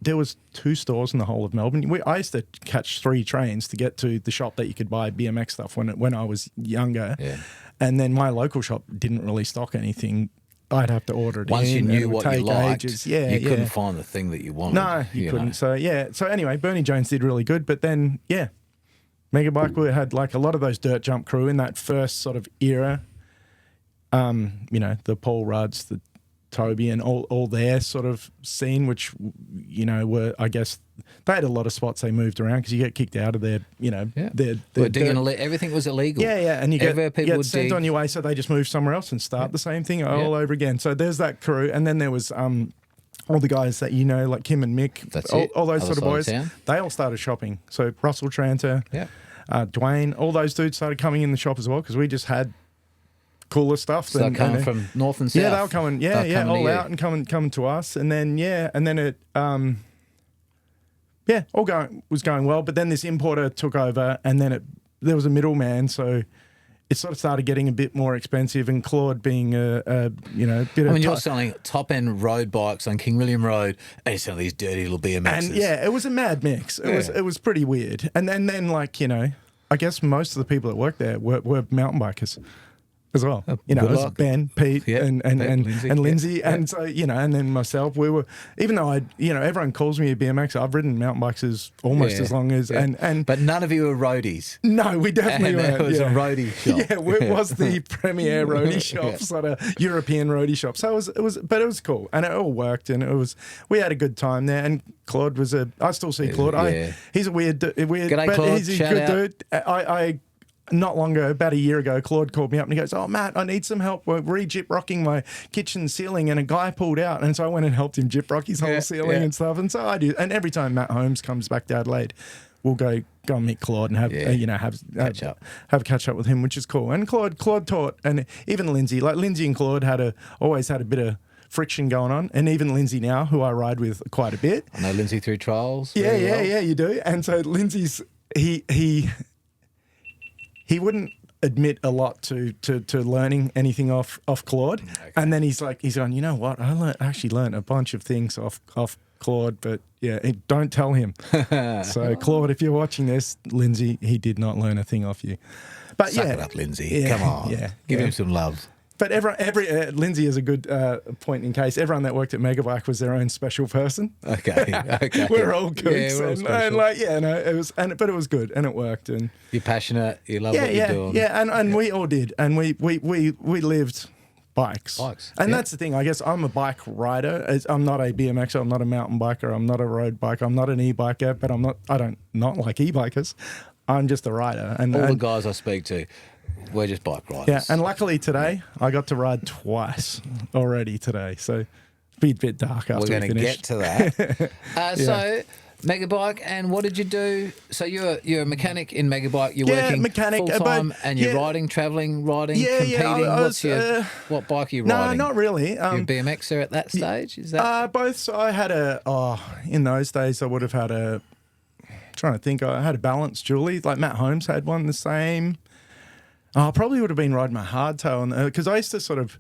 [SPEAKER 2] there was 2 stores in the whole of Melbourne. I used to catch 3 trains to get to the shop that you could buy BMX stuff when I was younger.
[SPEAKER 1] Yeah.
[SPEAKER 2] And then my local shop didn't really stock anything. I'd have to order it
[SPEAKER 1] Once
[SPEAKER 2] in.
[SPEAKER 1] you knew what you
[SPEAKER 2] take
[SPEAKER 1] liked,
[SPEAKER 2] ages.
[SPEAKER 1] you couldn't find the thing that you wanted.
[SPEAKER 2] No, you couldn't. So So anyway, Bernie Jones did really good. But then, Megabike, we had like a lot of those dirt jump crew in that first sort of era. The Paul Rudds, the Toby, and all their sort of scene, which, were, I guess, they had a lot of spots they moved around, because you get kicked out of their,
[SPEAKER 1] everything was illegal.
[SPEAKER 2] Yeah, and you get sent
[SPEAKER 1] dig.
[SPEAKER 2] on your way, so they just move somewhere else and start the same thing all over again. So there's that crew, and then there was all the guys that like Kim and Mick, all those
[SPEAKER 1] Other
[SPEAKER 2] sort of boys,
[SPEAKER 1] side of town.
[SPEAKER 2] they all started shopping. So Russell Tranter, Dwayne, all those dudes started coming in the shop as well, because we just had cooler stuff.
[SPEAKER 1] So they're coming from north and south.
[SPEAKER 2] Yeah, they were coming. All out and coming to us, and then it. Was going well, but then this importer took over, and then there was a middleman, so it sort of started getting a bit more expensive. And Claude being a bit of.
[SPEAKER 1] You're selling top end road bikes on King William Road, and you're selling these dirty little BMXs.
[SPEAKER 2] And it was a mad mix. It was pretty weird. And then I guess most of the people that worked there were mountain bikers as well. It was Ben, Pete, and Lindsay. And so, and then myself, we were, even though everyone calls me a BMX, I've ridden mountain bikes almost as long as, and
[SPEAKER 1] but none of you were roadies.
[SPEAKER 2] No, we definitely weren't.
[SPEAKER 1] It was a roadie shop.
[SPEAKER 2] Yeah, it was the premier roadie shop, sort of European roadie shop. So it was cool, and it all worked, and we had a good time there. And Claude I still see Claude. He's a weird,
[SPEAKER 1] G'day,
[SPEAKER 2] but
[SPEAKER 1] Claude.
[SPEAKER 2] he's a
[SPEAKER 1] Shout
[SPEAKER 2] good
[SPEAKER 1] out.
[SPEAKER 2] dude. Not long ago, about a year ago, Claude called me up and he goes, "Oh, Matt, I need some help. We're re-jip rocking my kitchen ceiling," and a guy pulled out, and so I went and helped him jip rock his whole ceiling and stuff. And so I do. And every time Matt Holmes comes back to Adelaide, we'll go and meet Claude and have have a catch up with him, which is cool. And Claude taught, and even Lindsay, and Claude always had a bit of friction going on, and even Lindsay now, who I ride with quite a bit.
[SPEAKER 1] I know Lindsay through trials.
[SPEAKER 2] Yeah, you do. And so Lindsay's he wouldn't admit a lot to learning anything off Claude, and then he's going, "You know what? I actually learned a bunch of things off Claude, but yeah, don't tell him. So Claude, if you're watching this, Lindsay, he did not learn a thing off you. But
[SPEAKER 1] Suck it up, Lindsay.
[SPEAKER 2] Yeah,
[SPEAKER 1] Come on.
[SPEAKER 2] yeah,
[SPEAKER 1] Give
[SPEAKER 2] yeah.
[SPEAKER 1] him some love.
[SPEAKER 2] But Lindsay is a good point in case. Everyone that worked at Megabike was their own special person.
[SPEAKER 1] Okay.
[SPEAKER 2] We're all good.
[SPEAKER 1] Yeah, we're all special.
[SPEAKER 2] But it was good and it worked. And
[SPEAKER 1] you're passionate. You love what you're doing.
[SPEAKER 2] Yeah, and we all did. And we lived bikes. And that's the thing. I guess I'm a bike rider. I'm not a BMXer. I'm not a mountain biker. I'm not a road biker. I'm not an e-biker. But I don't not like e-bikers. I'm just a rider. And
[SPEAKER 1] all the guys I speak to, we're just bike riders.
[SPEAKER 2] Yeah, and luckily today I got to ride twice already today. So be a bit dark after
[SPEAKER 1] we're going to get to that. So Megabike, and what did you do? So you're a mechanic in Megabike. You're working
[SPEAKER 2] mechanic,
[SPEAKER 1] full time, and you're riding, competing. What bike are you riding?
[SPEAKER 2] No, not really.
[SPEAKER 1] You're a BMXer at that stage. Is that
[SPEAKER 2] both? So I had in those days I would have had a. Trying to think, I had a Balance Julie. Like Matt Holmes had one the same. I probably would have been riding my hardtail because I used to sort of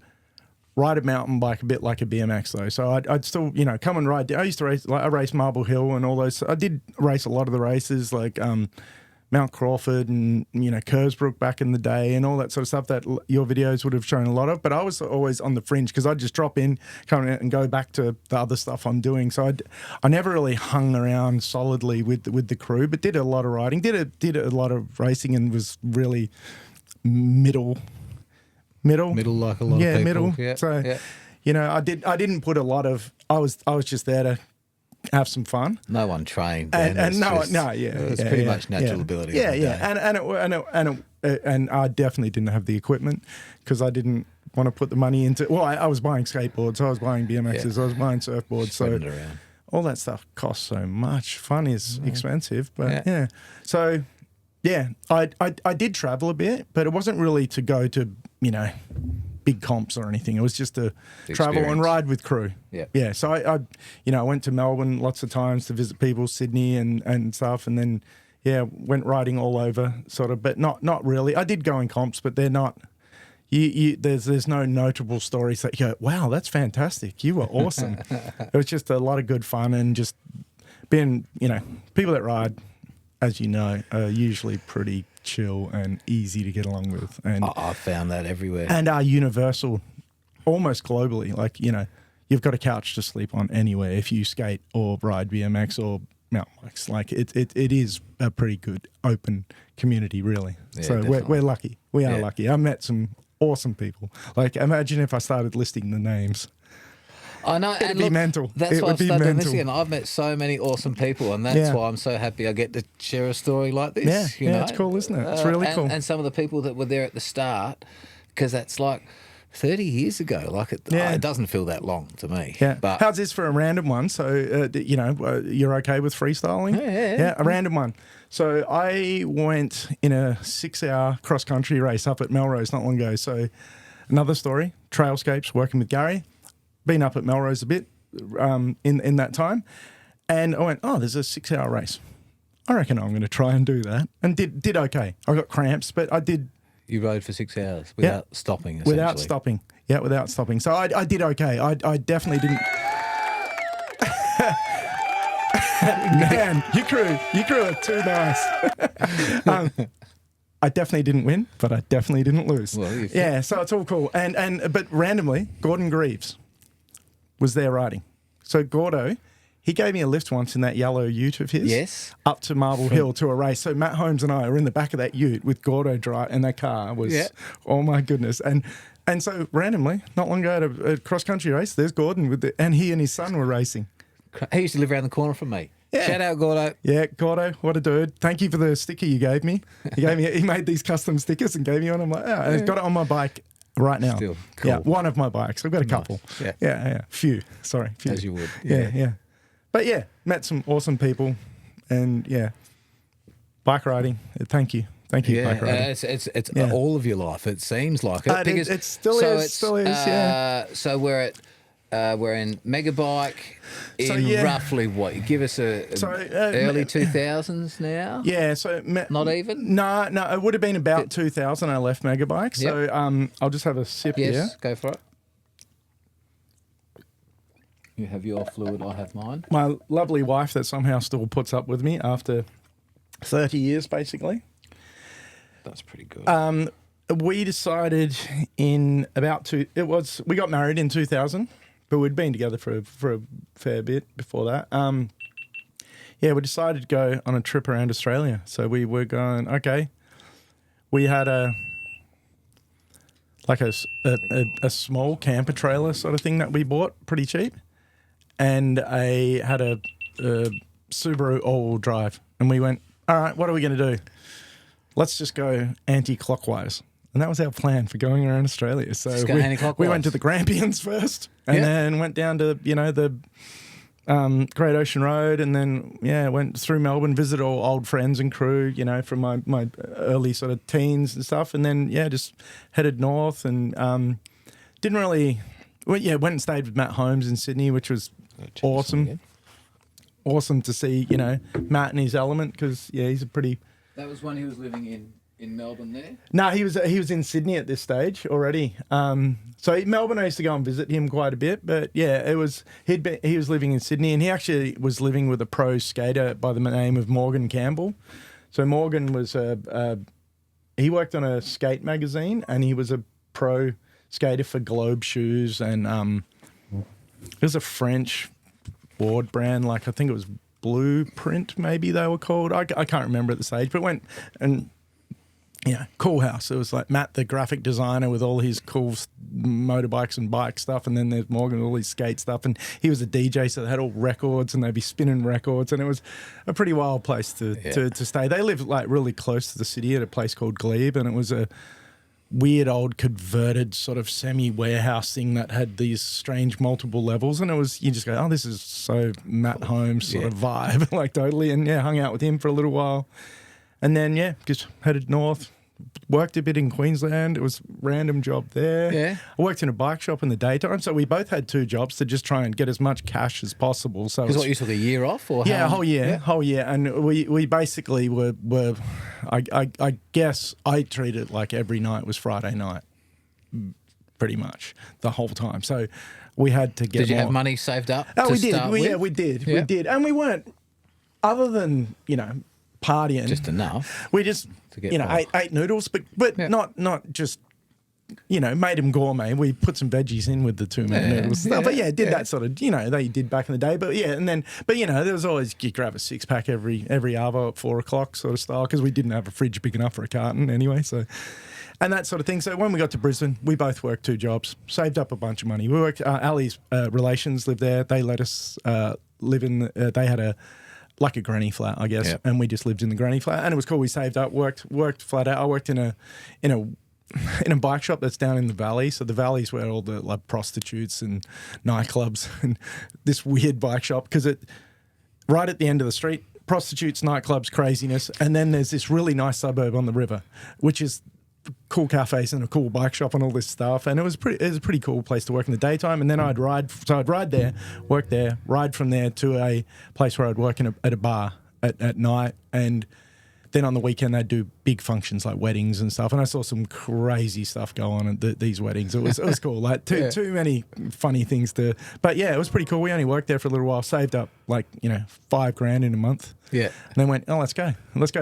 [SPEAKER 2] ride a mountain bike a bit like a BMX though. So I'd still, come and ride. I used to race, I raced Marble Hill and all those. I did race a lot of the races like Mount Crawford and, Kersbrook back in the day and all that sort of stuff that your videos would have shown a lot of. But I was always on the fringe because I'd just drop in, come out and go back to the other stuff I'm doing. So I never really hung around solidly with the crew, but did a lot of riding, did a lot of racing and was really middle
[SPEAKER 1] like a lot of people.
[SPEAKER 2] Middle.
[SPEAKER 1] Yeah,
[SPEAKER 2] so I didn't put a lot of. I was just there to have some fun.
[SPEAKER 1] No one trained,
[SPEAKER 2] and
[SPEAKER 1] it's pretty
[SPEAKER 2] yeah,
[SPEAKER 1] much natural ability.
[SPEAKER 2] And I definitely didn't have the equipment because I didn't want to put the money into. Well, I was buying skateboards, I was buying BMXs, I was buying surfboards, so all that stuff costs so much. Fun is expensive, but so. Yeah, I did travel a bit, but it wasn't really to go to, big comps or anything. It was just to travel and ride with crew.
[SPEAKER 1] Yeah.
[SPEAKER 2] Yeah, so I went to Melbourne lots of times to visit people, Sydney and stuff, and then, went riding all over sort of, but not really. I did go in comps, but they're not, there's no notable stories that you go, wow, that's fantastic. You were awesome. It was just a lot of good fun and just being, people that ride, as you know, are usually pretty chill and easy to get along with. And
[SPEAKER 1] I've found that everywhere.
[SPEAKER 2] And are universal, almost globally. Like, you've got a couch to sleep on anywhere if you skate or ride BMX or mountain bikes. Like, it is a pretty good open community, really. Yeah, so we're lucky. We are lucky. I met some awesome people. Like, imagine if I started listing the names.
[SPEAKER 1] I know,
[SPEAKER 2] it'd be mental.
[SPEAKER 1] That's why I've started doing this again. I've met so many awesome people, and that's why I'm so happy I get to share a story like this.
[SPEAKER 2] Yeah, it's cool, isn't it? It's really cool.
[SPEAKER 1] And some of the people that were there at the start, because that's like 30 years ago. Like it doesn't feel that long to me.
[SPEAKER 2] Yeah.
[SPEAKER 1] But
[SPEAKER 2] how's this for a random one? So you're okay with freestyling?
[SPEAKER 1] Yeah,
[SPEAKER 2] a random one. So I went in a 6-hour cross country race up at Melrose not long ago. So another story. Trailscapes, working with Gary. Been up at Melrose a bit in that time. And I went, there's a 6-hour race. I reckon I'm going to try and do that. And did okay. I got cramps, but I did.
[SPEAKER 1] You rode for 6 hours without stopping, essentially.
[SPEAKER 2] Without stopping. Yeah, without stopping. So I did okay. I definitely didn't. Man, you crew are too nice. I definitely didn't win, but I definitely didn't lose. Well, so it's all cool. But randomly, Gordon Greaves was there riding. So Gordo, he gave me a lift once in that yellow ute of his.
[SPEAKER 1] Yes.
[SPEAKER 2] Up to Marble Hill to a race. So Matt Holmes and I were in the back of that ute with Gordo and that car was, oh my goodness. And so randomly, not long ago at a cross-country race, there's Gordon and he and his son were racing.
[SPEAKER 1] He used to live around the corner from me. Yeah. Shout out, Gordo.
[SPEAKER 2] Yeah, Gordo, what a dude. Thank you for the sticker you gave me. He made these custom stickers and gave me one. I'm like, and he's got it on my bike right now.
[SPEAKER 1] Still cool.
[SPEAKER 2] Yeah, one of my bikes. I've got a couple.
[SPEAKER 1] Nice.
[SPEAKER 2] Yeah. Few.
[SPEAKER 1] As you would.
[SPEAKER 2] Yeah. But met some awesome people and bike riding. Thank you. Bike riding.
[SPEAKER 1] It's all of your life. It seems like it.
[SPEAKER 2] Because it still is.
[SPEAKER 1] So we're in Megabike in roughly what? Give us early 2000s now?
[SPEAKER 2] Yeah, so...
[SPEAKER 1] Not even?
[SPEAKER 2] No, it would have been about 2000 I left Megabike. So I'll just have a sip here.
[SPEAKER 1] Yes, go for it. You have your fluid, I have mine.
[SPEAKER 2] My lovely wife that somehow still puts up with me after 30 years, basically.
[SPEAKER 1] That's pretty good.
[SPEAKER 2] We decided we got married in 2000, but we'd been together for a fair bit before that. We decided to go on a trip around Australia. So we were going, okay. We had a small camper trailer sort of thing that we bought pretty cheap, and had a Subaru all-wheel drive. And we went, all right, what are we going to do? Let's just go anti-clockwise. And that was our plan for going around Australia. So we went to the Grampians first, and then went down to the Great Ocean Road, and then went through Melbourne, visited all old friends and crew, from my early sort of teens and stuff, and then just headed north and didn't really. Went and stayed with Matt Holmes in Sydney, which was awesome. Awesome to see Matt in his element, because he's a pretty.
[SPEAKER 1] That was when he was living in Melbourne there?
[SPEAKER 2] No, he was in Sydney at this stage already. So Melbourne, I used to go and visit him quite a bit, but he was living in Sydney, and he actually was living with a pro skater by the name of Morgan Campbell. So Morgan was he worked on a skate magazine, and he was a pro skater for Globe Shoes, and it was a French board brand, like I think it was Blueprint, maybe they were called. I can't remember at the stage, but went and cool house. It was like Matt, the graphic designer, with all his cool motorbikes and bike stuff, and then there's Morgan with all his skate stuff, and he was a DJ, so they had all records, and they'd be spinning records, and it was a pretty wild place to stay. They lived like really close to the city at a place called Glebe, and it was a weird old converted sort of semi-warehouse thing that had these strange multiple levels, and it was, you just go, oh, this is so Matt Holmes sort of vibe, like totally, and hung out with him for a little while, and then just headed north, worked a bit in Queensland. It was a random job there. I worked in a bike shop in the daytime, so we both had two jobs to just try and get as much cash as possible. So
[SPEAKER 1] because you took a year off, or
[SPEAKER 2] a whole year, and we basically were I guess I treated it like every night was Friday night, pretty much the whole time. So we had to get.
[SPEAKER 1] Did you have money saved up?
[SPEAKER 2] Oh, we did. We did, and we weren't, other than partying,
[SPEAKER 1] just enough.
[SPEAKER 2] We just ate noodles, but not just made them gourmet. We put some veggies in with the 2 minute noodles stuff. But that sort of they did back in the day. But there was always, you grab a 6-pack every arvo at 4 o'clock sort of style, because we didn't have a fridge big enough for a carton anyway. So. And that sort of thing. So when we got to Brisbane, we both worked 2 jobs, saved up a bunch of money. We worked. Ali's relations lived there. They let us live in. They had like a granny flat, I guess, and we just lived in the granny flat, and it was cool. We saved up, worked flat out. I worked in a bike shop that's down in the valley. So the valley's where all the like prostitutes and nightclubs, and this weird bike shop, because it right at the end of the street, prostitutes, nightclubs, craziness, and then there's this really nice suburb on the river, which is cool cafes and a cool bike shop and all this stuff, and it was a pretty cool place to work in the daytime. And then I'd ride there, work there, ride from there to a place where I'd work at a bar at night, and then on the weekend they'd do big functions like weddings and stuff. And I saw some crazy stuff go on at these weddings. It was cool. Like too many funny things to. But it was pretty cool. We only worked there for a little while, saved up like $5,000 in a month. Yeah. And then went, let's go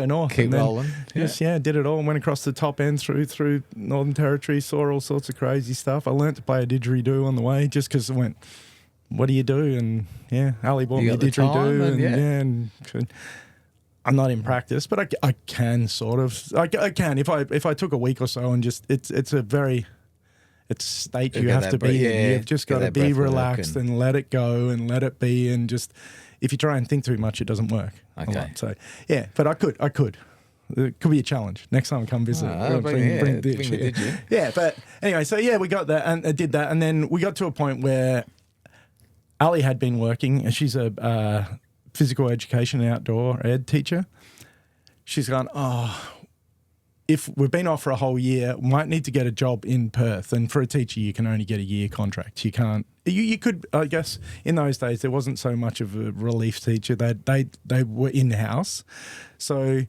[SPEAKER 2] north.
[SPEAKER 1] Keep rolling.
[SPEAKER 2] Did it all, and went across the top end through Northern Territory, saw all sorts of crazy stuff. I learnt to play a didgeridoo on the way, just because I went, what do you do? And Ali bought me a didgeridoo, and I'm not in practice, but I can sort of. I can if I took a week or so, and just it's a state you have to be in. You've just got to be relaxed and let it go and let it be, and just if you try and think too much, it doesn't work. Okay. So but I could. It could be a challenge. Next time I come visit. Bring the ditch. Yeah, but anyway, so we got that and did that, and then we got to a point where Ali had been working, and she's a physical education and outdoor ed teacher. She's gone, if we've been off for a whole year, we might need to get a job in Perth. And for a teacher, you can only get a year contract. You can't. You could, I guess, in those days there wasn't so much of a relief teacher. They were in house. So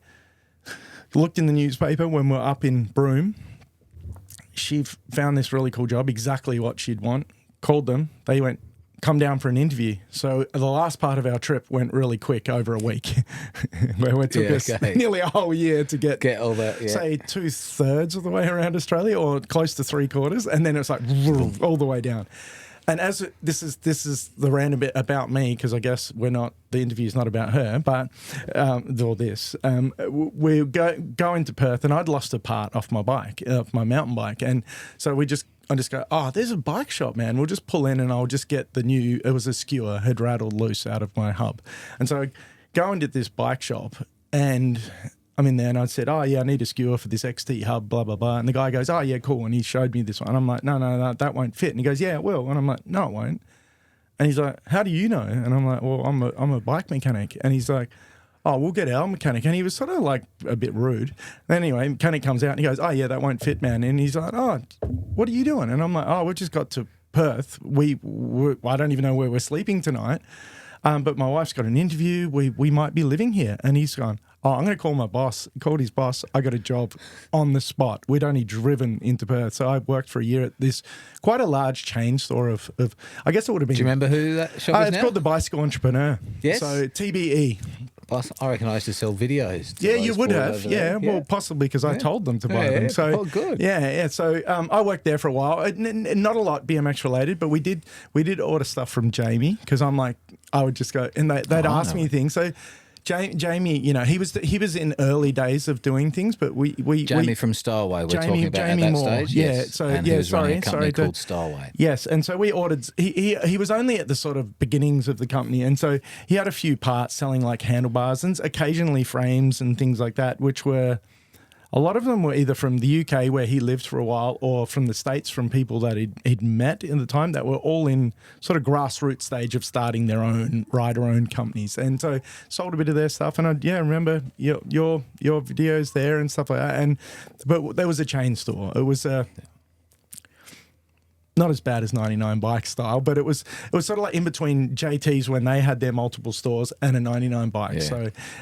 [SPEAKER 2] looked in the newspaper when we're up in Broome. She found this really cool job, exactly what she'd want. Called them. They went, come down for an interview. So the last part of our trip went really quick, over a week, where it took us nearly a whole year to get
[SPEAKER 1] all that,
[SPEAKER 2] say 2/3 of the way around Australia, or close to 3/4, and then it's like all the way down. And as this is the random bit about me, because I guess the interview's not about her, but we go into Perth, and I'd lost a part off my bike, off my mountain bike, and so I just go, oh, there's a bike shop, man. We'll just pull in and I'll just get it was a skewer, had rattled loose out of my hub. And so I go into this bike shop, and I'm in there, and I said, oh, yeah, I need a skewer for this XT hub, blah, blah, blah. And the guy goes, oh, yeah, cool. And he showed me this one. I'm like, no, that won't fit. And he goes, yeah, it will. And I'm like, no, it won't. And he's like, how do you know? And I'm like, well, I'm a bike mechanic. And he's like, oh, we'll get our mechanic. And he was sort of like a bit rude. Anyway, mechanic comes out and he goes, oh, yeah, that won't fit, man. And he's like, oh, what are you doing? And I'm like, oh, we just got to Perth. I don't even know where we're sleeping tonight. But my wife's got an interview. We might be living here. And he's gone, oh, I'm going to call my boss. He called his boss. I got a job on the spot. We'd only driven into Perth. So I worked for a year at this quite a large chain store of I guess it would have been.
[SPEAKER 1] Do you remember who that shop is
[SPEAKER 2] it's
[SPEAKER 1] now?
[SPEAKER 2] called the Bicycle Entrepreneur.
[SPEAKER 1] Yes.
[SPEAKER 2] So TBE.
[SPEAKER 1] I reckon I used to sell videos.
[SPEAKER 2] Yeah, you would have. Yeah, well, possibly because I told them to buy them. So,
[SPEAKER 1] good.
[SPEAKER 2] Yeah. So I worked there for a while. Not a lot BMX related, but we did order stuff from Jamie, because I'm like, I would just go, and they'd ask me things. So Jamie, he was in early days of doing things, but
[SPEAKER 1] Jamie from Stowaway, we're talking about at that stage.
[SPEAKER 2] Yeah,
[SPEAKER 1] yes.
[SPEAKER 2] so
[SPEAKER 1] and he was running a company called Stowaway.
[SPEAKER 2] Yes, and so we ordered. He was only at the sort of beginnings of the company, and so he had a few parts selling, like handlebars and occasionally frames and things like that, which were. A lot of them were either from the UK, where he lived for a while, or from the States, from people that he'd met in the time, that were all in sort of grassroots stage of starting their own rider-owned companies. And so sold a bit of their stuff. And I remember your videos there and stuff like that. But there was a chain store. It was not as bad as 99 Bike style, but it was sort of like in between JT's when they had their multiple stores and a 99 Bike.
[SPEAKER 1] Yeah.
[SPEAKER 2] So,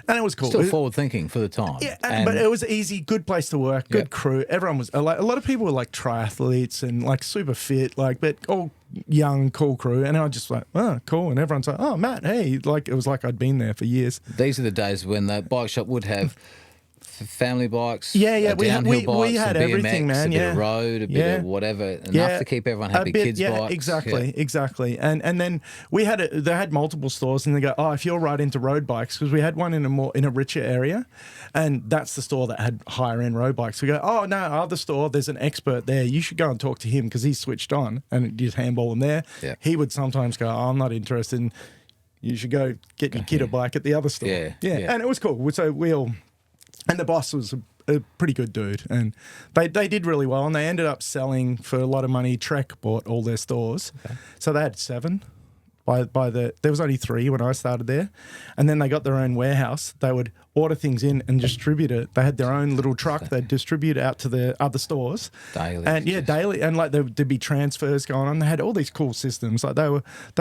[SPEAKER 2] and it was cool.
[SPEAKER 1] Still forward thinking for the time.
[SPEAKER 2] Yeah, but it was easy, good place to work, good crew. Everyone was like, a lot of people were like triathletes and like super fit, like, but all young, cool crew. And I was just like, oh, cool. And everyone's like, oh, Matt, hey, like it was like I'd been there for years.
[SPEAKER 1] These are the days when the bike shop would have family bikes,
[SPEAKER 2] we had
[SPEAKER 1] bikes,
[SPEAKER 2] everything,
[SPEAKER 1] BMX,
[SPEAKER 2] man.
[SPEAKER 1] A bit of road, a bit of whatever, enough to keep everyone happy. Kids bikes,
[SPEAKER 2] exactly. And then they had multiple stores, and they go, oh, if you're right into road bikes, because we had one in a richer area, and that's the store that had higher end road bikes. We go, oh no, other store, there's an expert there. You should go and talk to him because he's switched on, and just handball him there. Yeah. He would sometimes go, oh, I'm not interested. In, you should go get your kid a bike at the other store. Yeah. And it was cool. So we all. And the boss was a pretty good dude, and they did really well, and they ended up selling for a lot of money. Trek bought all their stores, so they had 7. There was only 3 when I started there, and then they got their own warehouse. They would order things in and distribute it. They had their own little truck. They'd distribute out to the other stores daily, and like there'd be transfers going on. They had all these cool systems. Like they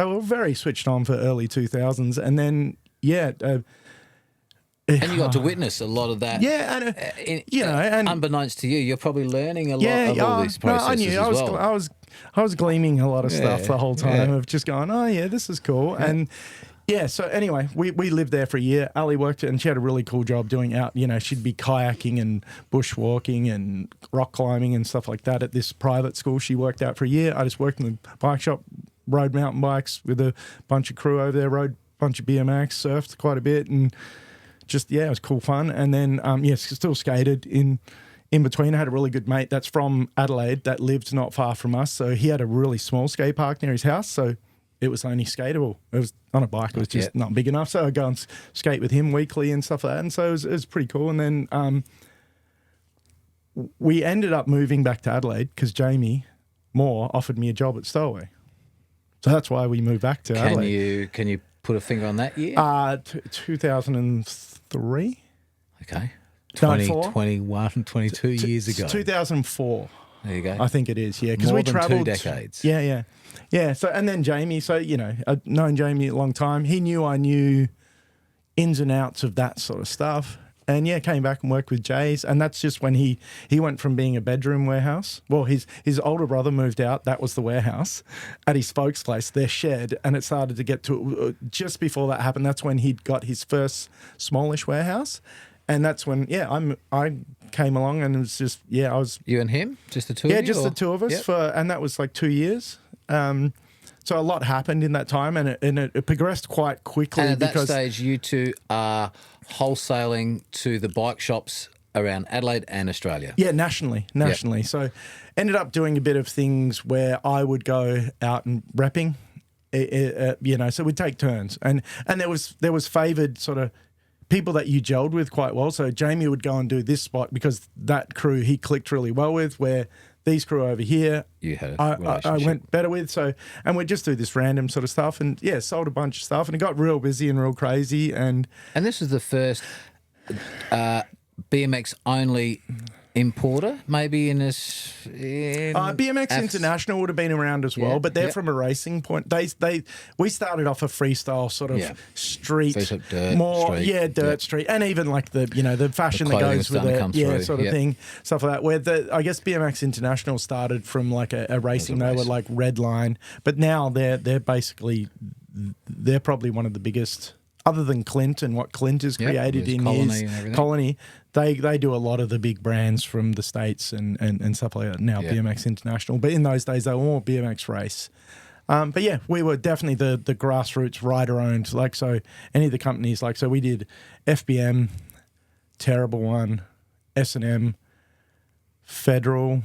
[SPEAKER 2] were very switched on for early 2000s, and then
[SPEAKER 3] And you got to witness a lot of that.
[SPEAKER 2] Yeah, and
[SPEAKER 3] unbeknownst to you, you're probably learning a lot of all these processes
[SPEAKER 2] I knew.
[SPEAKER 3] as well.
[SPEAKER 2] I was gleaming a lot of stuff the whole time of just going, oh yeah, this is cool. And so anyway, we lived there for a year. Ali worked and she had a really cool job doing she'd be kayaking and bushwalking and rock climbing and stuff like that at this private school she worked out for a year. I just worked in the bike shop, rode mountain bikes with a bunch of crew over there, rode a bunch of BMX, surfed quite a bit, and just, it was cool fun. And then, still skated in between. I had a really good mate that's from Adelaide that lived not far from us. So he had a really small skate park near his house. So it was only skatable. It was on a bike. It was just not big enough. So I'd go and skate with him weekly and stuff like that. And so it was pretty cool. And then we ended up moving back to Adelaide because Jamie Moore offered me a job at Stowaway. So that's why we moved back to Adelaide.
[SPEAKER 3] Can you put a finger on that year?
[SPEAKER 2] 2003.
[SPEAKER 3] Okay. 21, 22 years ago.
[SPEAKER 2] 2004.
[SPEAKER 3] There you go.
[SPEAKER 2] I think it is, because
[SPEAKER 3] we
[SPEAKER 2] travelled
[SPEAKER 3] 2 decades.
[SPEAKER 2] Yeah. So, and then Jamie, I've known Jamie a long time. He knew I knew ins and outs of that sort of stuff. And yeah, came back and worked with Jay's, and that's just when he went from being a bedroom warehouse. Well, his older brother moved out. That was the warehouse at his folks' place, their shed, and it started to get to just before that happened. That's when he'd got his first smallish warehouse, and that's when I came along and it was just I was
[SPEAKER 3] You and him, just the two. of you,
[SPEAKER 2] just
[SPEAKER 3] or?
[SPEAKER 2] the two of us
[SPEAKER 3] Yep.
[SPEAKER 2] and that was like 2 years. So a lot happened in that time, and it progressed quite quickly.
[SPEAKER 3] And at that
[SPEAKER 2] because
[SPEAKER 3] stage, you two are wholesaling to the bike shops around Adelaide and Australia.
[SPEAKER 2] Yeah, nationally. So ended up doing a bit of things where I would go out and repping, so we'd take turns. And there was favoured sort of people that you gelled with quite well. So Jamie would go and do this spot because that crew he clicked really well with, where these crew over here
[SPEAKER 3] You had a
[SPEAKER 2] I
[SPEAKER 3] relationship.
[SPEAKER 2] went better with. So, and we'd just do this random sort of stuff and sold a bunch of stuff, and it got real busy and real crazy. And
[SPEAKER 3] this is the first BMX only importer, maybe in this.
[SPEAKER 2] BMX International would have been around as well, but they're from a racing point. We started off a freestyle sort of street,
[SPEAKER 3] So it's like dirt, street.
[SPEAKER 2] street, and even like the fashion
[SPEAKER 3] The
[SPEAKER 2] that
[SPEAKER 3] clothing
[SPEAKER 2] goes with
[SPEAKER 3] starting to come
[SPEAKER 2] it,
[SPEAKER 3] through.
[SPEAKER 2] sort of thing, stuff like that. Where I guess BMX International started from like a racing. They were like Redline, but now they're probably one of the biggest. Other than Clint and what Clint has created
[SPEAKER 3] there's
[SPEAKER 2] in
[SPEAKER 3] Colony
[SPEAKER 2] his
[SPEAKER 3] and everything.
[SPEAKER 2] Colony, they do a lot of the big brands from the States and stuff like that. Now BMX International, but in those days they were more BMX race. But yeah, we were definitely the grassroots rider owned. Like, so any of the companies, like, so we did FBM, Terrible One, S&M, Federal.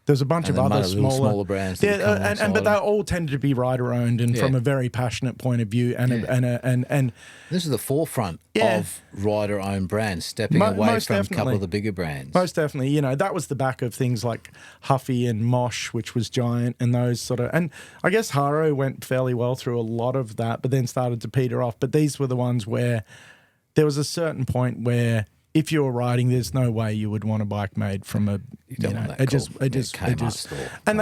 [SPEAKER 2] There's a bunch of other
[SPEAKER 3] smaller brands.
[SPEAKER 2] but they all tended to be rider owned and from a very passionate point of view. And
[SPEAKER 3] this is the forefront of rider owned brands, stepping away from a couple of the bigger brands.
[SPEAKER 2] Most definitely, that was the back of things like Huffy and Mosh, which was giant, and those sort of. And I guess Haro went fairly well through a lot of that, but then started to peter off. But these were the ones where there was a certain point where, if you were riding, there's no way you would want a bike made from a. They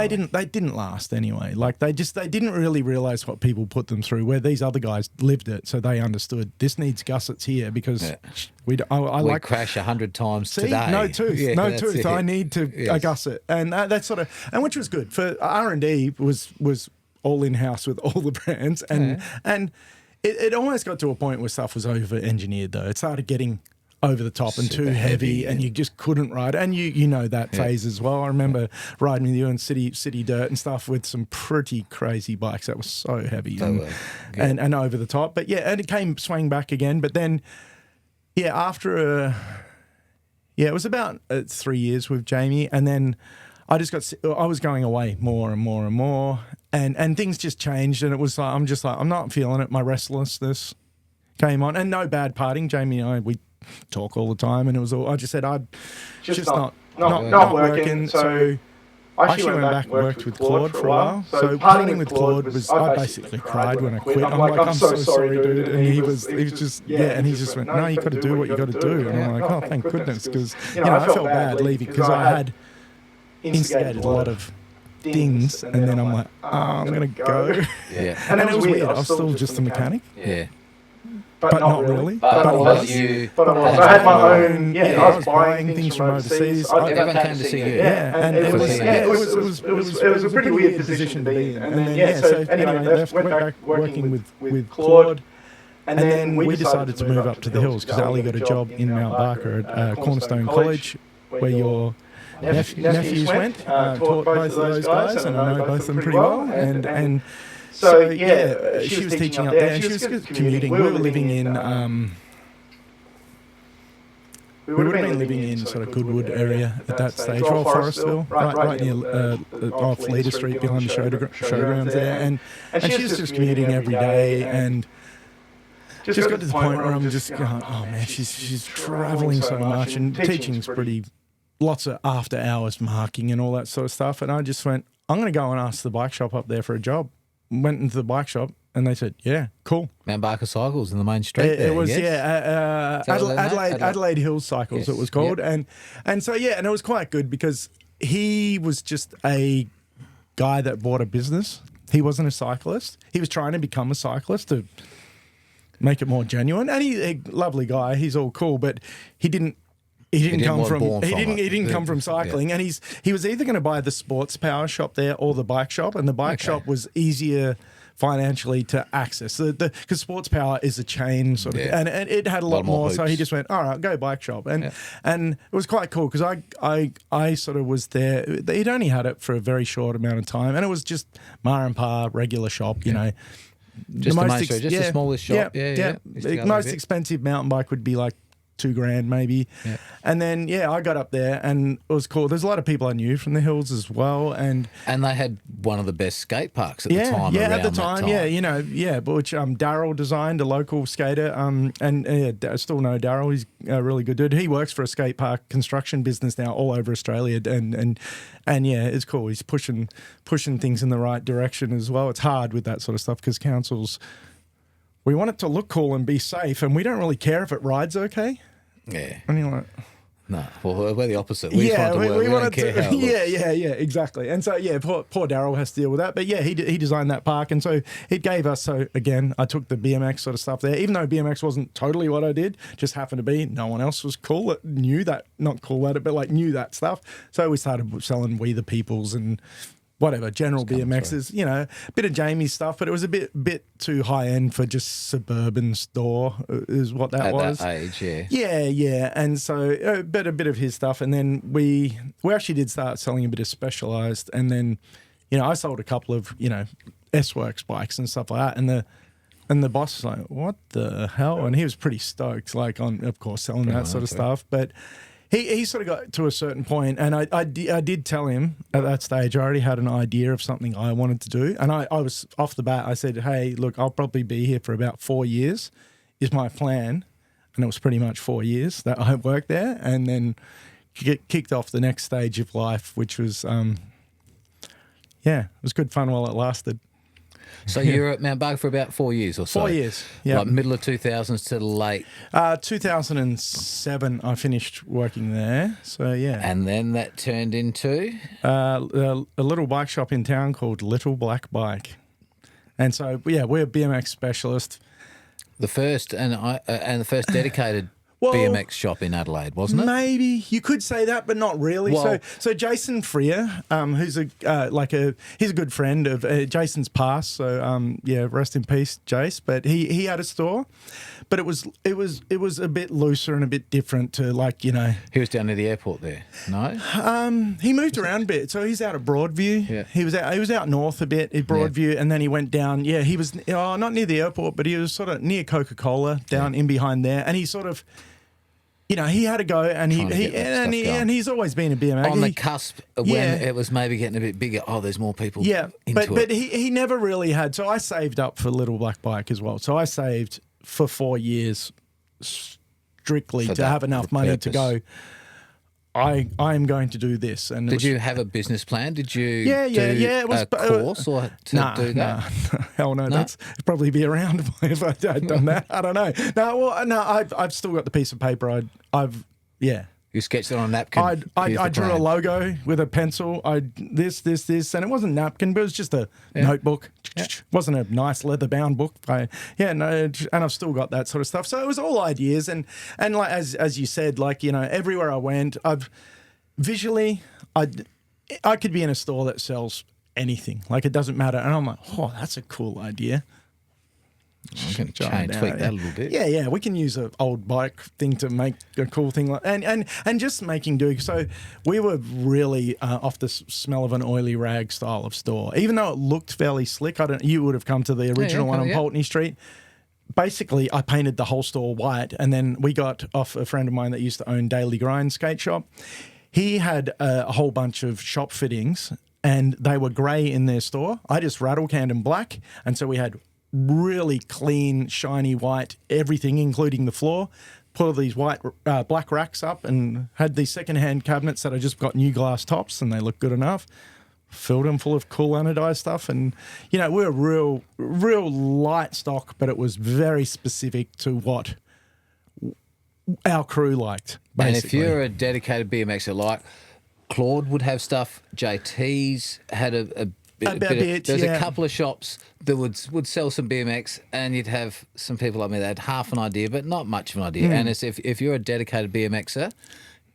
[SPEAKER 2] didn't last anyway. Like they didn't really realize what people put them through. Where these other guys lived it, so they understood this needs gussets here because we
[SPEAKER 3] crash 100 times today.
[SPEAKER 2] No tooth. I need to gusset, and that sort of, and which was good for R&D was all in house with all the brands, and it almost got to a point where stuff was over engineered though. It started getting over the top and too heavy, and you just couldn't ride. And you know that phase as well. I remember riding with you in city dirt and stuff with some pretty crazy bikes that were so heavy and over the top. But and it came swaying back again. But then, after it was about 3 years with Jamie, and then I was going away more and more and more, and things just changed, and it was like I'm not feeling it. My restlessness came on, and no bad parting. Jamie and I, we talk all the time, and it was all I just said I'd just not working. So I actually went back and worked with Claude for a while. So parting with Claude was I basically cried when I quit. I'm like, I'm so sorry, dude. And he was just and he just went, no, you got to do what you got to do. And I'm like, oh, thank goodness, because I felt bad leaving because I had instigated a lot of things, and then I'm like, I'm gonna go. And it was weird. I was still just a mechanic. But not really. But I was. I had my own. I was buying things from overseas.
[SPEAKER 3] Everyone came to see you.
[SPEAKER 2] And it was a pretty weird position to be in. And then so anyway, went back working with Claude, and then we decided to move up to the hills because Ali got a job in Mount Barker at Cornerstone College, where your nephews went. Taught both of those guys, and I know both of them pretty well. And so she was teaching up there, and she was commuting. We were living in we would have been living in sort of Goodwood area at that stage, or Forestville, right near off Leader Street behind the showgrounds there. And she was just commuting every day, and just got to the point where I'm just going, oh man, she's travelling so much, and teaching's pretty, lots of after hours marking and all that sort of stuff. And I just went, I'm going to go and ask the bike shop up there for a job. Went into the bike shop, and they said, yeah, cool.
[SPEAKER 3] Mount Barker Cycles in the main street
[SPEAKER 2] it was, Adelaide Hills Cycles, it was called. And so, and it was quite good because he was just a guy that bought a business. He wasn't a cyclist. He was trying to become a cyclist to make it more genuine. And he lovely guy. He's all cool, but he didn't come from cycling, and he was either going to buy the sports power shop there or the bike shop, and the bike shop was easier financially to access because sports power is a chain sort of, and it had a lot more. So he just went, all right, go bike shop, and it was quite cool because I sort of was there. He'd only had it for a very short amount of time, and it was just ma and pa regular shop, you know.
[SPEAKER 3] Just the smallest shop.
[SPEAKER 2] The most expensive mountain bike would be like $2,000 maybe. Yeah. And then, I got up there and it was cool. There's a lot of people I knew from the hills as well. And
[SPEAKER 3] they had one of the best skate parks at the time.
[SPEAKER 2] Yeah, at the time. Which Daryl designed, a local skater. I still know Daryl. He's a really good dude. He works for a skate park construction business now all over Australia. And it's cool. He's pushing things in the right direction as well. It's hard with that sort of stuff because councils, we want it to look cool and be safe, and we don't really care if it rides okay.
[SPEAKER 3] Yeah.
[SPEAKER 2] And you're like,
[SPEAKER 3] no, well, we're the opposite. We don't care how it looks.
[SPEAKER 2] Exactly. And so, poor Daryl has to deal with that. But he designed that park, and so it gave us. So again, I took the BMX sort of stuff there, even though BMX wasn't totally what I did. Just happened to be. No one else was cool that knew that, not cool at it, but like knew that stuff. So we started selling We the Peoples and whatever, general BMXs, a bit of Jamie's stuff, but it was a bit too high end for just suburban store is what that was.
[SPEAKER 3] At that age,
[SPEAKER 2] Yeah. And so a bit of his stuff. And then we actually did start selling a bit of Specialized. And then, I sold a couple of, S-Works bikes and stuff like that. And the boss was like, what the hell? And he was pretty stoked, like on, of course, selling that sort of stuff. But he sort of got to a certain point, and I did tell him at that stage I already had an idea of something I wanted to do, and I was off the bat. I said, hey, look, I'll probably be here for about 4 years is my plan, and it was pretty much 4 years that I worked there, and then kicked off the next stage of life, which was, it was good fun while it lasted.
[SPEAKER 3] So you were at Mount Barker for about 4 years or so?
[SPEAKER 2] 4 years, yeah.
[SPEAKER 3] Like middle of 2000s to late?
[SPEAKER 2] 2007 I finished working there, so yeah.
[SPEAKER 3] And then that turned into?
[SPEAKER 2] A little bike shop in town called Little Black Bike. And so, we're a BMX specialist.
[SPEAKER 3] The first and the first dedicated BMX shop in Adelaide, wasn't it?
[SPEAKER 2] Maybe you could say that, but not really.
[SPEAKER 3] Well,
[SPEAKER 2] so Jason Freer, who's he's a good friend of Jason's passed. So rest in peace, Jace. But he had a store, but it was a bit looser and a bit different to
[SPEAKER 3] He was down near the airport there. No.
[SPEAKER 2] He moved around a bit. So he's out of Broadview. Yeah. He was out north a bit at Broadview, and then he went down. Yeah, he was not near the airport, but he was sort of near Coca-Cola down in behind there, and he sort of. He had to go, and he's always been a BMX.
[SPEAKER 3] On the cusp when it was maybe getting a bit bigger. Oh, there's more people.
[SPEAKER 2] Yeah, but he never really had. So I saved up for Little Black Bike as well. So I saved for 4 years strictly to have enough money to go. I am going to do this. And
[SPEAKER 3] did you have a business plan? Did you do
[SPEAKER 2] it was,
[SPEAKER 3] a course or do that?
[SPEAKER 2] No, hell no. That's probably be around if I had done that. I don't know. I've still got the piece of paper.
[SPEAKER 3] You sketched it on a napkin.
[SPEAKER 2] I drew a logo with a pencil. This, and it wasn't a napkin, but it was just a notebook. Yeah. Wasn't a nice leather-bound book. And I've still got that sort of stuff. So it was all ideas, and like as you said, everywhere I went, visually, I could be in a store that sells anything. Like it doesn't matter, and I'm like, oh, that's a cool idea.
[SPEAKER 3] I'm going to try and tweak that a little bit.
[SPEAKER 2] Yeah, we can use an old bike thing to make a cool thing, and just making do. So we were really off the smell of an oily rag style of store, even though it looked fairly slick. You would have come to the original one on Pulteney Street. Basically, I painted the whole store white, and then we got off a friend of mine that used to own Daily Grind skate shop. He had a whole bunch of shop fittings, and they were grey in their store. I just rattle canned them black, and so we had really clean, shiny white, everything, including the floor. Put all these black racks up and had these secondhand cabinets that I just got new glass tops, and they look good enough. Filled them full of cool anodized stuff, and we were real light stock, but it was very specific to what our crew liked. Basically.
[SPEAKER 3] And if you're a dedicated BMXer, like Claude would have stuff, JT's had There's
[SPEAKER 2] yeah.
[SPEAKER 3] a couple of shops that would sell some BMX, and you'd have some people like me that had half an idea, but not much of an idea. And it's if you're a dedicated BMXer,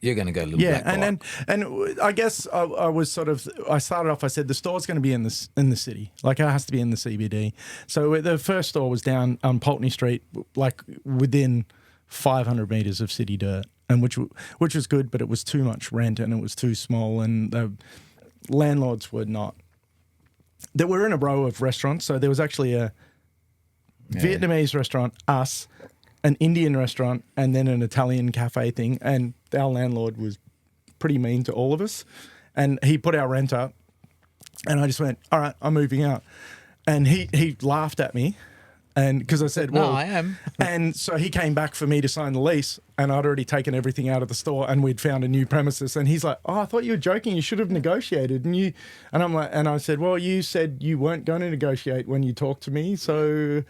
[SPEAKER 3] you're going to go to Little
[SPEAKER 2] Yeah,
[SPEAKER 3] Black Bike.
[SPEAKER 2] and I guess I was sort of. I started off. I said the store's going to be in the city, like it has to be in the CBD. So the first store was down on Pulteney Street, like within 500 meters of city dirt, and which was good, but it was too much rent and it was too small, and the landlords were not. There were in a row of restaurants, so there was actually a Vietnamese restaurant, us, an Indian restaurant, and then an Italian cafe thing. And our landlord was pretty mean to all of us. And he put our rent up. And I just went, all right, I'm moving out. And he laughed at me. And because I said, well,
[SPEAKER 3] No, I am.
[SPEAKER 2] And so he came back for me to sign the lease. And I'd already taken everything out of the store and we'd found a new premises. And he's like, oh, I thought you were joking. You should have negotiated. And I'm like, and I said, well, you said you weren't going to negotiate when you talked to me. So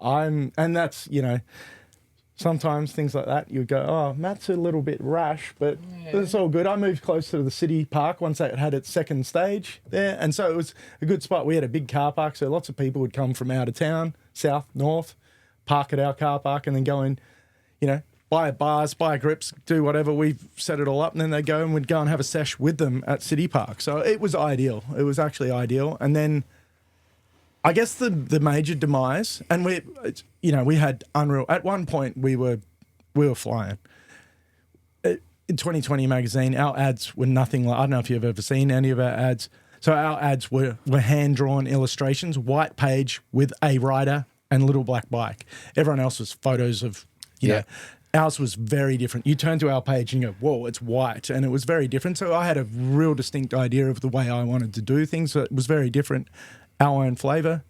[SPEAKER 2] and that's, sometimes things like that, you go, oh, Matt's a little bit rash, but it's all good. I moved closer to the city park once it had its second stage there. And so it was a good spot. We had a big car park, so lots of people would come from out of town, south, north, park at our car park and then go and, buy bars, buy grips, do whatever. We've set it all up and then they go and we'd go and have a sesh with them at City Park. So it was ideal. It was actually ideal. And then I guess the major demise, and we had unreal. At one point, we were flying. In 2020 magazine, our ads were nothing like. I don't know if you've ever seen any of our ads. So our ads were hand drawn illustrations, white page with a rider and Little Black Bike. Everyone else was photos of, Ours was very different. You turn to our page and you go, whoa, it's white. And it was very different. So I had a real distinct idea of the way I wanted to do things. So it was very different. Our own flavour.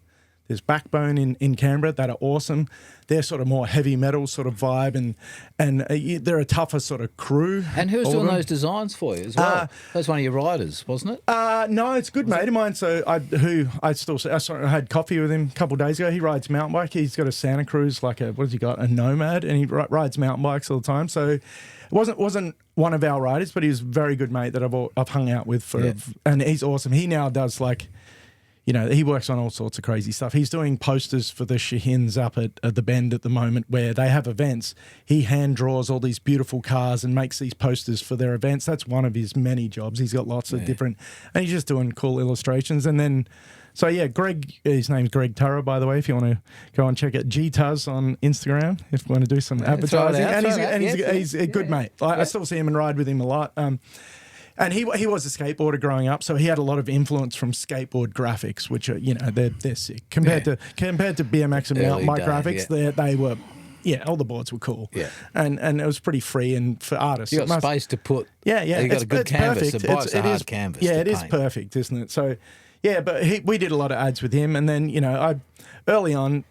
[SPEAKER 2] There's Backbone in Canberra that are awesome. They're sort of more heavy metal sort of vibe, and they're a tougher sort of crew.
[SPEAKER 3] And who's doing those designs for you as well? That was one of your riders, wasn't it?
[SPEAKER 2] No, it's a good mate of mine. So I had coffee with him a couple of days ago. He rides mountain bike. He's got a Santa Cruz, what has he got? A Nomad, and he rides mountain bikes all the time. So it wasn't one of our riders, but he was a very good mate that I've hung out with and he's awesome. He now does he works on all sorts of crazy stuff. He's doing posters for the Shahins up at the Bend at the moment where they have events. He hand draws all these beautiful cars and makes these posters for their events. That's one of his many jobs. He's got lots of different, and he's just doing cool illustrations. And then, Greg, his name's Greg Turra, by the way, if you want to go and check it. G-Tuz on Instagram, if you want to do some advertising. He's a good mate. I still see him and ride with him a lot. And he was a skateboarder growing up, so he had a lot of influence from skateboard graphics, which are they're sick compared to BMX and mountain bike graphics. They were all the boards were cool. Yeah, and it was pretty free and for artists.
[SPEAKER 3] You got space to put. Yeah. You got a good canvas.
[SPEAKER 2] Perfect.
[SPEAKER 3] The bike's a hard canvas.
[SPEAKER 2] Yeah, it is perfect, isn't it? So, but we did a lot of ads with him, and then early on.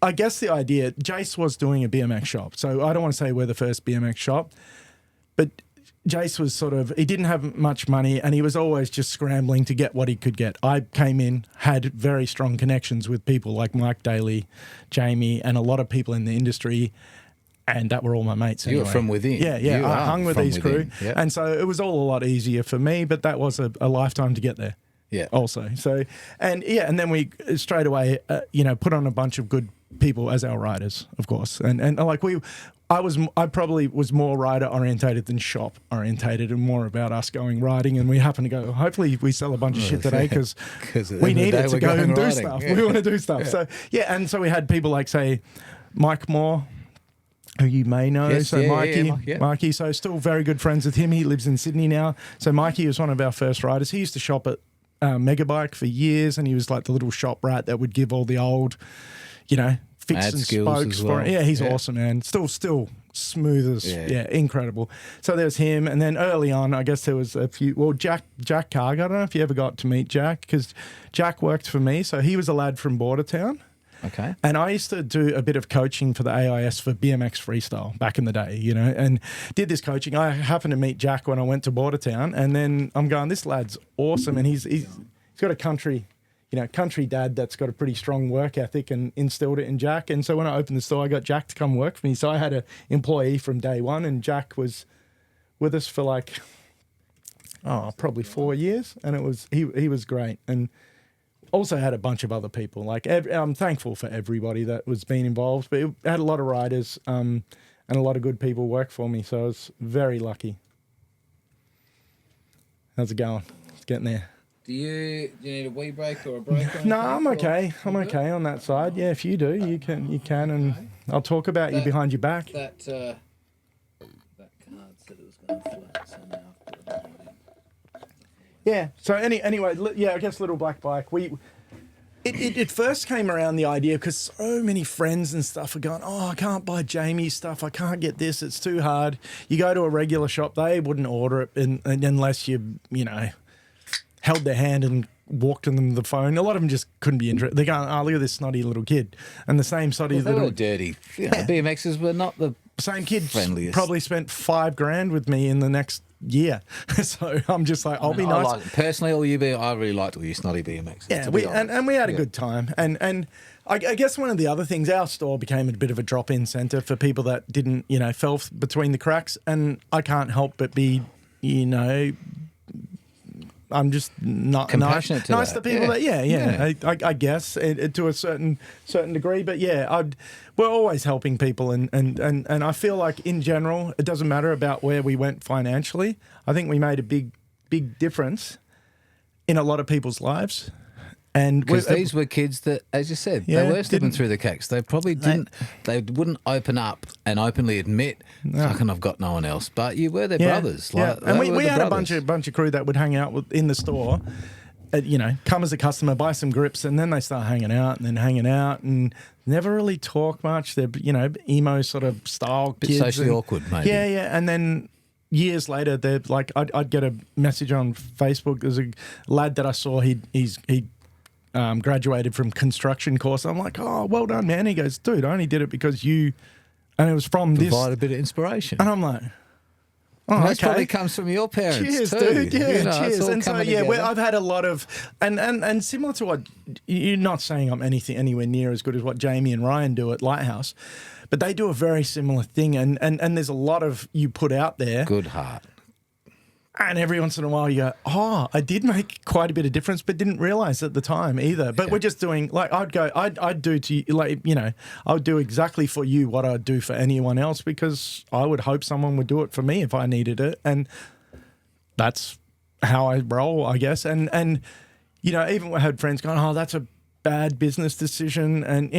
[SPEAKER 2] I guess the idea, Jace was doing a BMX shop, so I don't want to say we're the first BMX shop, but Jace was he didn't have much money and he was always just scrambling to get what he could get. I came in, had very strong connections with people like Mike Daly, Jamie, and a lot of people in the industry, and that were all my mates anyway.
[SPEAKER 3] You were from within.
[SPEAKER 2] Yeah. I hung with these crew. Yep. And so it was all a lot easier for me, but that was a lifetime to get there. Yeah. Also. So, and then we straight away, put on a bunch of good people as our riders, of course. I probably was more rider orientated than shop orientated, and more about us going riding. And we happen to go, hopefully we sell a bunch of shit today because we need it to go and do stuff. Yeah. We want to do stuff. Yeah. So, so we had people like, say, Mike Moore, who you may know.
[SPEAKER 3] Yes,
[SPEAKER 2] so Mikey, so still very good friends with him. He lives in Sydney now. So Mikey was one of our first riders. He used to shop at Megabike for years, and he was like the little shop rat that would give all the old, fix and spokes for it. Yeah, he's awesome, man. Still smooth as incredible. So there was him, and then early on, I guess there was a few. Well, Jack Carg. I don't know if you ever got to meet Jack, because Jack worked for me. So he was a lad from Bordertown.
[SPEAKER 3] Okay.
[SPEAKER 2] And I used to do a bit of coaching for the AIS for BMX freestyle back in the day, and did this coaching. I happened to meet Jack when I went to Bordertown, and then I'm going, this lad's awesome, and he's got a country dad that's got a pretty strong work ethic and instilled it in Jack. And so when I opened the store, I got Jack to come work for me. So I had an employee from day one, and Jack was with us for probably 4 years, and he was great. And also had a bunch of other people. Like I'm thankful for everybody that was being involved, but it had a lot of riders and a lot of good people work for me, so I was very lucky. How's it going? It's getting there.
[SPEAKER 3] Do you need a wee break or a break? Or
[SPEAKER 2] No, I'm okay. I'm okay on that side. Yeah, if you do, you can, and I'll talk about you behind your back.
[SPEAKER 3] That card said it was going flat, so now I've put it on.
[SPEAKER 2] Yeah. So anyway, yeah, I guess Little Black Bike. It first came around the idea because so many friends and stuff are going, oh, I can't buy Jamie's stuff. I can't get this. It's too hard. You go to a regular shop, they wouldn't order it unless you held their hand and walked them the phone. A lot of them just couldn't be interested. They're going, oh, look at this snotty little kid. And the same snotty
[SPEAKER 3] They
[SPEAKER 2] little...
[SPEAKER 3] were dirty. BMXs were not the
[SPEAKER 2] same kid
[SPEAKER 3] friendliest.
[SPEAKER 2] Probably spent $5,000 with me in the next year. So I'm just like, I'll be nice.
[SPEAKER 3] Personally, I really liked all you snotty BMXs.
[SPEAKER 2] Yeah, we had a good time. And I guess one of the other things, our store became a bit of a drop-in centre for people that didn't, fell between the cracks. And I can't help but be, I'm just not
[SPEAKER 3] compassionate
[SPEAKER 2] nice to people that I guess to a certain degree, but we're always helping people, and I feel like in general it doesn't matter about where we went financially. I think we made a big difference in a lot of people's lives. And
[SPEAKER 3] because these were kids that, as you said, they were slipping through the cracks. They probably didn't. They wouldn't open up and openly admit, "Fucking, I've got no one else." But you were their brothers. Like,
[SPEAKER 2] and we had a bunch of crew that would hang out in the store. Come as a customer, buy some grips, and then they start hanging out and never really talk much. They're emo sort of style kids,
[SPEAKER 3] socially awkward, maybe.
[SPEAKER 2] Yeah, and then. Years later, they're like, I'd get a message on Facebook. There's a lad that I saw. He graduated from construction course. I'm like, oh, well done, man. He goes, dude, I only did it because you, and it was from this.
[SPEAKER 3] Provide a bit of inspiration.
[SPEAKER 2] And I'm like, oh,
[SPEAKER 3] and that
[SPEAKER 2] okay.
[SPEAKER 3] probably comes from your parents.
[SPEAKER 2] Cheers,
[SPEAKER 3] too.
[SPEAKER 2] dude. Yeah, cheers. And so,
[SPEAKER 3] together.
[SPEAKER 2] I've had a lot of, and similar to what, you're not saying I'm anywhere near as good as what Jamie and Ryan do at Lighthouse, but they do a very similar thing. And there's a lot of you put out there.
[SPEAKER 3] Good heart.
[SPEAKER 2] And every once in a while you go, oh, I did make quite a bit of difference, but didn't realize at the time either. But we're just doing, like, I'd do to you, like, I would do exactly for you what I'd do for anyone else, because I would hope someone would do it for me if I needed it. And that's how I roll, I guess. And even I had friends going, oh, that's a bad business decision, and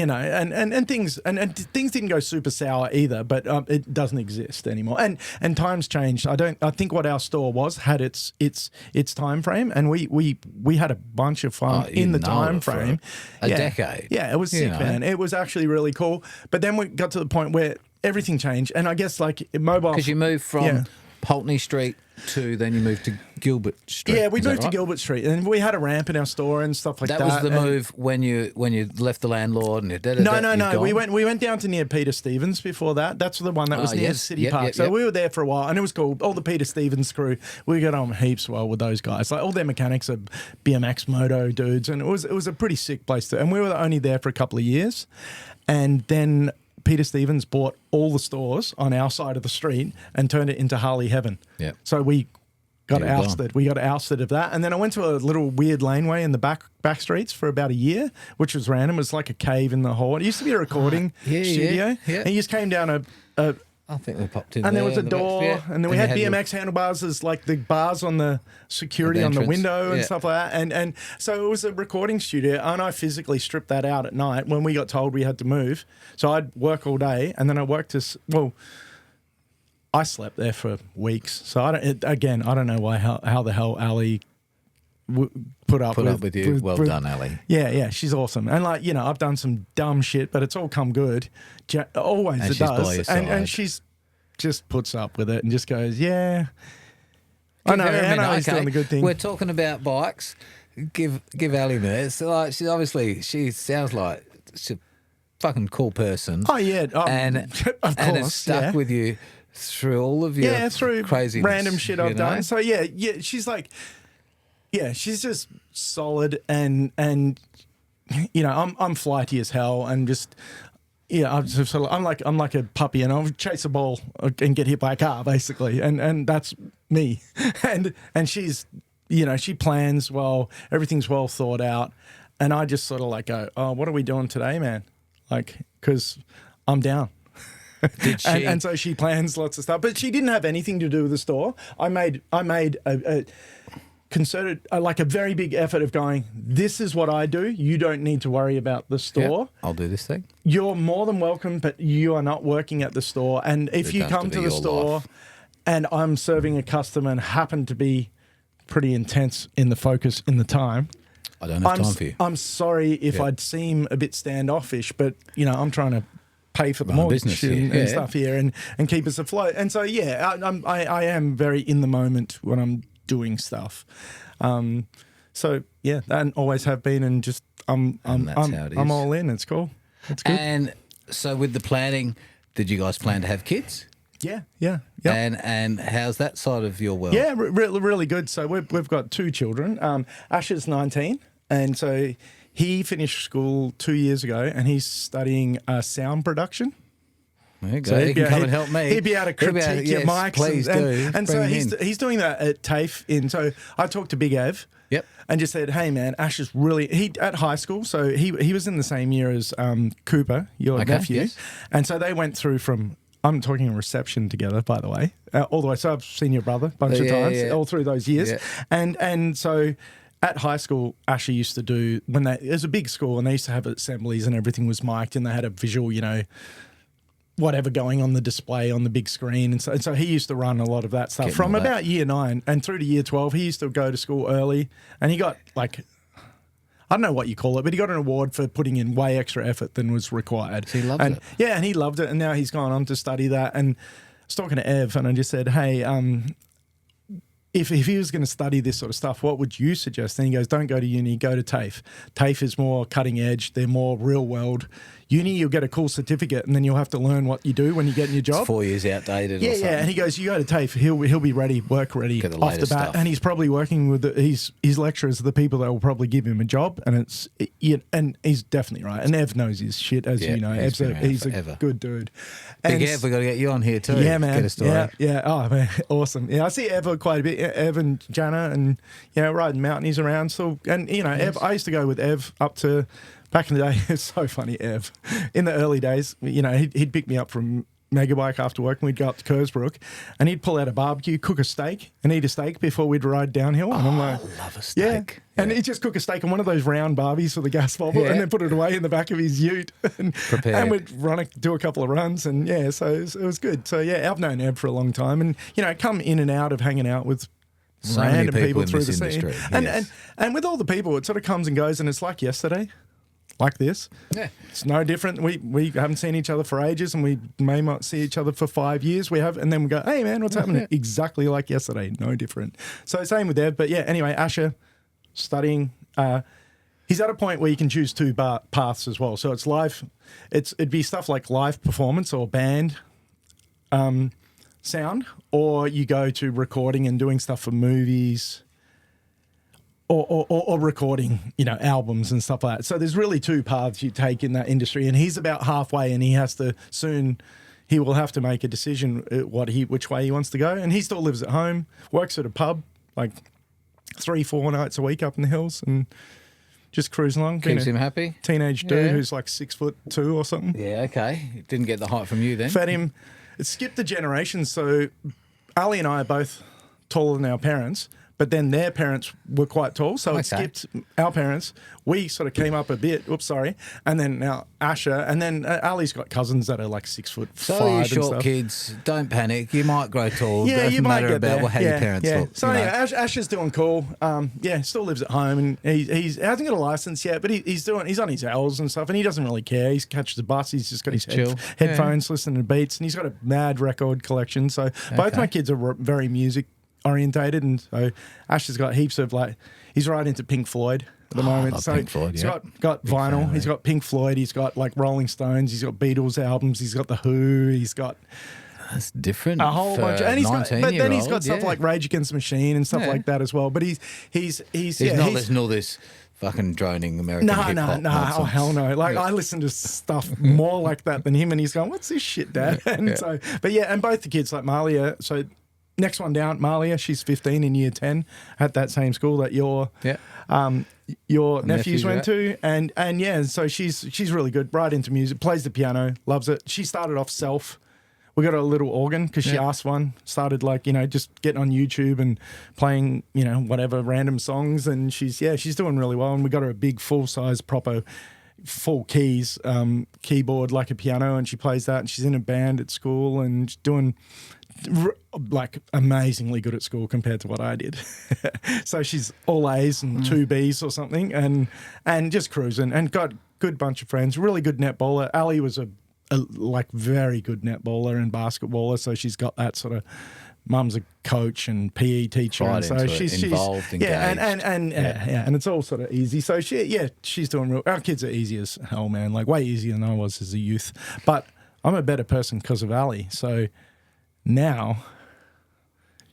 [SPEAKER 2] things didn't go super sour either, but it doesn't exist anymore, and times changed. I think what our store had its time frame, and we had a bunch of fun in the time frame.
[SPEAKER 3] A decade.
[SPEAKER 2] Yeah, it was sick, man. It was actually really cool. But then we got to the point where everything changed, and I guess like mobile,
[SPEAKER 3] because you moved from Pulteney Street to, then you moved to Gilbert Street.
[SPEAKER 2] Yeah, we moved to Gilbert Street, and we had a ramp in our store and stuff like that.
[SPEAKER 3] That was the move when you left the landlord and
[SPEAKER 2] No. We went down to near Peter Stevens before that. That's the one that was near City Park. So we were there for a while, and it was cool. All the Peter Stevens crew, we got on heaps well with those guys. Like all their mechanics are BMX moto dudes, and it was a pretty sick place to. And we were only there for a couple of years, and then Peter Stevens bought all the stores on our side of the street and turned it into Harley Heaven. Yeah. So we got ousted. We got ousted of that. And then I went to a little weird laneway in the back streets for about a year, which was random. It was like a cave in the hall. It used to be a recording studio. Yeah. And you just came down a
[SPEAKER 3] I think we popped in
[SPEAKER 2] and
[SPEAKER 3] there.
[SPEAKER 2] And there was a door, and then we had BMX handlebars as like the bars on the security on the window and stuff like that. And so it was a recording studio, and I physically stripped that out at night when we got told we had to move. So I'd work all day, and then I worked I slept there for weeks. So I don't know how the hell Ali put up with
[SPEAKER 3] you. Well done, Ali.
[SPEAKER 2] Yeah, she's awesome. And I've done some dumb shit, but it's all come good. Always
[SPEAKER 3] and
[SPEAKER 2] it does. And
[SPEAKER 3] she's
[SPEAKER 2] just puts up with it and just goes, yeah. I know he's doing the good thing.
[SPEAKER 3] We're talking about bikes. Give Ali a minute. It's like she sounds like she's a fucking cool person.
[SPEAKER 2] Oh yeah,
[SPEAKER 3] and
[SPEAKER 2] of course,
[SPEAKER 3] and it's stuck with you through all of your
[SPEAKER 2] through
[SPEAKER 3] craziness,
[SPEAKER 2] random shit I've done. So yeah, she's like. Yeah, she's just solid, and I'm flighty as hell, and just I'm like a puppy, and I'll chase a ball and get hit by a car basically, and that's me, and she's she plans well, everything's well thought out, and I just sort of like go, oh, what are we doing today, man? Like, because I'm down.
[SPEAKER 3] Did she?
[SPEAKER 2] And so she plans lots of stuff, but she didn't have anything to do with the store. I made a concerted, like a very big effort of going, this is what I do. You don't need to worry about the store.
[SPEAKER 3] Yep, I'll do this thing.
[SPEAKER 2] You're more than welcome, but you are not working at the store. And if you come to the store
[SPEAKER 3] life.
[SPEAKER 2] and I'm serving a customer and happen to be pretty intense in the focus in the time,
[SPEAKER 3] I don't have time for you.
[SPEAKER 2] I'm sorry if I'd seem a bit standoffish, but, you know, I'm trying to pay for the mortgage
[SPEAKER 3] business
[SPEAKER 2] and stuff here and keep us afloat. And so, yeah, I am very in the moment when I'm doing stuff. So, yeah, that always have been, and just I'm all in. It's cool. It's good.
[SPEAKER 3] And so with the planning, did you guys plan to have kids?
[SPEAKER 2] Yeah.
[SPEAKER 3] And how's that side of your world?
[SPEAKER 2] Yeah, really good. So we've got 2 children. Asher's 19, and so he finished school 2 years ago, and he's studying sound production.
[SPEAKER 3] There you go.
[SPEAKER 2] So
[SPEAKER 3] He can come and help me.
[SPEAKER 2] He'd be able to critique your mics.
[SPEAKER 3] Please do.
[SPEAKER 2] And so he's doing that at TAFE. So I talked to Big Ev.
[SPEAKER 3] Yep.
[SPEAKER 2] And just said, hey, man, Ash is he at high school. So he was in the same year as Cooper, your nephew.
[SPEAKER 3] Yes.
[SPEAKER 2] And so they went through from, I'm talking reception together, by the way, all the way. So I've seen your brother a bunch of times all through those years.
[SPEAKER 3] Yeah.
[SPEAKER 2] And so at high school, Asher used to do, it was a big school and they used to have assemblies and everything was mic'd and they had a visual, you know, whatever going on the display on the big screen. And so he used to run a lot of that stuff from about year 9 and through to year 12. He used to go to school early and he got like, I don't know what you call it, but he got an award for putting in way extra effort than was required.
[SPEAKER 3] So he loved it.
[SPEAKER 2] Yeah, and he loved it. And now he's gone on to study that. And I was talking to Ev and I just said, hey, if he was going to study this sort of stuff, what would you suggest? And he goes, don't go to uni, go to TAFE. TAFE is more cutting edge. They're more real world. Uni, you'll get a cool certificate and then you'll have to learn what you do when you get in your job.
[SPEAKER 3] It's 4 years outdated or something.
[SPEAKER 2] Yeah. And he goes, you go to TAFE, he'll be ready, work ready
[SPEAKER 3] Get the
[SPEAKER 2] off the bat.
[SPEAKER 3] latest stuff.
[SPEAKER 2] And he's probably working with his lecturers are the people that will probably give him a job. And and he's definitely right. And Ev knows his shit, as you know.
[SPEAKER 3] he's
[SPEAKER 2] He's a good dude. And
[SPEAKER 3] Big Ev, we've got to get you on here too.
[SPEAKER 2] yeah, man.
[SPEAKER 3] Get a story.
[SPEAKER 2] Yeah. Oh, man. Awesome. Yeah, I see Ev quite a bit. Ev and Jana and, you know, riding mountainies around. So, and, you know, Ev, I used to go with Ev up to, back in the day, it's so funny, Ev. In the early days, you know, he'd pick me up from Megabike after work and we'd go up to Kersbrook and he'd pull out a barbecue, cook a steak and eat a steak before we'd ride downhill. And I'm like,
[SPEAKER 3] I love a steak.
[SPEAKER 2] Yeah. And he'd just cook a steak on one of those round barbies with a gas bottle and then put it away in the back of his ute. And we'd do a couple of runs and so it was good. So yeah, I've known Ev for a long time and, you know, come in and out of hanging out with
[SPEAKER 3] So
[SPEAKER 2] random
[SPEAKER 3] many
[SPEAKER 2] people
[SPEAKER 3] in
[SPEAKER 2] through
[SPEAKER 3] this
[SPEAKER 2] the scene.
[SPEAKER 3] industry.
[SPEAKER 2] And with all the people, it sort of comes and goes and it's like yesterday. Like this.
[SPEAKER 3] Yeah.
[SPEAKER 2] It's no different. We haven't seen each other for ages and we may not see each other for 5 years. We have, and then we go, hey man, what's happening? Exactly like yesterday. No different. So same with Ev. But yeah, anyway, Asher studying. He's at a point where you can choose 2 paths as well. So it's live. It'd be stuff like live performance or band sound, or you go to recording and doing stuff for movies. Or recording, you know, albums and stuff like that. So there's really 2 paths you take in that industry, and he's about halfway, and he will have to make a decision which way he wants to go. And he still lives at home, works at a pub, like 3-4 nights a week up in the hills, and just cruising along.
[SPEAKER 3] Keeps him happy.
[SPEAKER 2] Teenage dude who's like 6'2" or something.
[SPEAKER 3] Yeah, okay. Didn't get the height from you then.
[SPEAKER 2] Fed him. It skipped a generation. So Ali and I are both taller than our parents. But then their parents were quite tall, so it skipped our parents. We sort of came up a bit. Oops, sorry. And then now Asher, and then Ali's got cousins that are like 6'5".
[SPEAKER 3] So you short kids, don't panic. You might grow tall.
[SPEAKER 2] Yeah, you might get there.
[SPEAKER 3] How your parents look.
[SPEAKER 2] So anyway, Asher's doing cool. Still lives at home, and he hasn't got a license yet, but he's on his L's and stuff, and he doesn't really care. He catches a bus. He's just got his headphones, listening to beats, and he's got a mad record collection. So both my kids are very music orientated, and so Ash has got heaps of he's right into Pink Floyd at the moment.
[SPEAKER 3] I love
[SPEAKER 2] so
[SPEAKER 3] Pink Floyd,
[SPEAKER 2] he's
[SPEAKER 3] yeah.
[SPEAKER 2] got vinyl.
[SPEAKER 3] fan,
[SPEAKER 2] He's got Pink Floyd. He's got like Rolling Stones. He's got Beatles albums. He's got the Who. He's got
[SPEAKER 3] That's different.
[SPEAKER 2] a whole bunch. And then he's got stuff
[SPEAKER 3] yeah.
[SPEAKER 2] like Rage Against the Machine and stuff like that as well. But he's
[SPEAKER 3] not listening to all this fucking droning American hip-hop
[SPEAKER 2] No,
[SPEAKER 3] nonsense.
[SPEAKER 2] oh hell no. Like I listen to stuff more like that than him, and he's going, "What's this shit, Dad?" And and both the kids, like Malia, so next one down, Malia, she's 15 in year 10 at that same school that your nephews went to. And yeah, so she's really good, right into music, plays the piano, loves it. She started off self. We got her a little organ because she asked one, started like, just getting on YouTube and playing, whatever random songs. And she's doing really well. And we got her a big full-size proper full keys keyboard like a piano, and she plays that, and she's in a band at school and she's doing like amazingly good at school compared to what I did. So she's all A's and 2 B's or something, and just cruising, and got good bunch of friends, really good netballer. Ali was a like very good netballer and basketballer, so she's got that sort of, mum's a coach and PE teacher,
[SPEAKER 3] Right
[SPEAKER 2] and so
[SPEAKER 3] into it,
[SPEAKER 2] she's
[SPEAKER 3] involved, engaged.
[SPEAKER 2] and it's all sort of easy. So she's doing real. Our kids are easy as hell, man. Like way easier than I was as a youth. But I'm a better person because of Ali. So now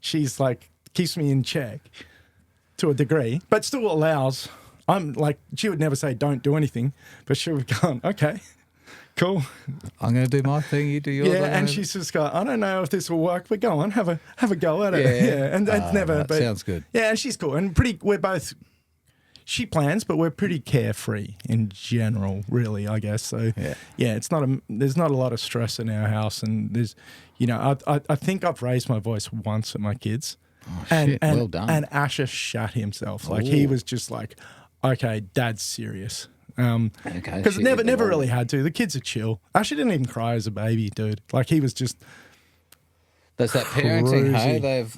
[SPEAKER 2] she's like keeps me in check to a degree, but still allows. I'm like, she would never say don't do anything, but she would go, okay, cool.
[SPEAKER 3] I'm going to do my thing, you do yours.
[SPEAKER 2] Yeah, and she's just go, I don't know if this will work, but go on, have a go at it. Yeah, and it's never.
[SPEAKER 3] That
[SPEAKER 2] but,
[SPEAKER 3] sounds good.
[SPEAKER 2] Yeah, and she's cool and pretty. We're both. She plans, but we're pretty carefree in general, really, I guess. So it's not there's not a lot of stress in our house, and there's, I think I've raised my voice once at my kids.
[SPEAKER 3] Oh,
[SPEAKER 2] and,
[SPEAKER 3] shit,
[SPEAKER 2] and,
[SPEAKER 3] well done.
[SPEAKER 2] And Asher shat himself. Like he was just like, okay, Dad's serious. Because never really had to. The kids are chill. Asher didn't even cry as a baby, dude. Like he was just.
[SPEAKER 3] That's that parenting, hey? They've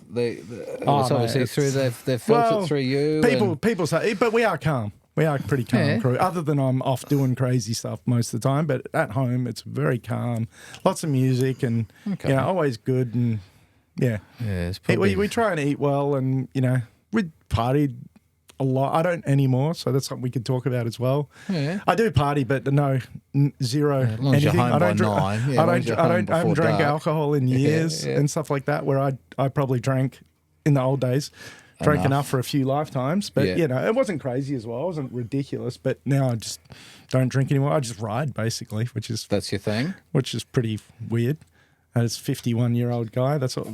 [SPEAKER 3] felt it through you.
[SPEAKER 2] People say, but we are calm. We are pretty calm crew. Other than I'm off doing crazy stuff most of the time, but at home it's very calm. Lots of music and always good, and
[SPEAKER 3] it's probably...
[SPEAKER 2] we try and eat well, and we partied a lot. I don't anymore, so that's something we could talk about as well. Yeah. I do party, but zero
[SPEAKER 3] as long as
[SPEAKER 2] anything.
[SPEAKER 3] You're home
[SPEAKER 2] I don't
[SPEAKER 3] by
[SPEAKER 2] drink.
[SPEAKER 3] 9. Yeah,
[SPEAKER 2] I haven't drank
[SPEAKER 3] dark.
[SPEAKER 2] alcohol in years and stuff like that. Where I probably drank in the old days. Drank enough for a few lifetimes, but it wasn't crazy as well. It wasn't ridiculous, but now I just don't drink anymore. I just ride basically,
[SPEAKER 3] that's your thing,
[SPEAKER 2] which is pretty weird. As a 51-year-old guy, that's what.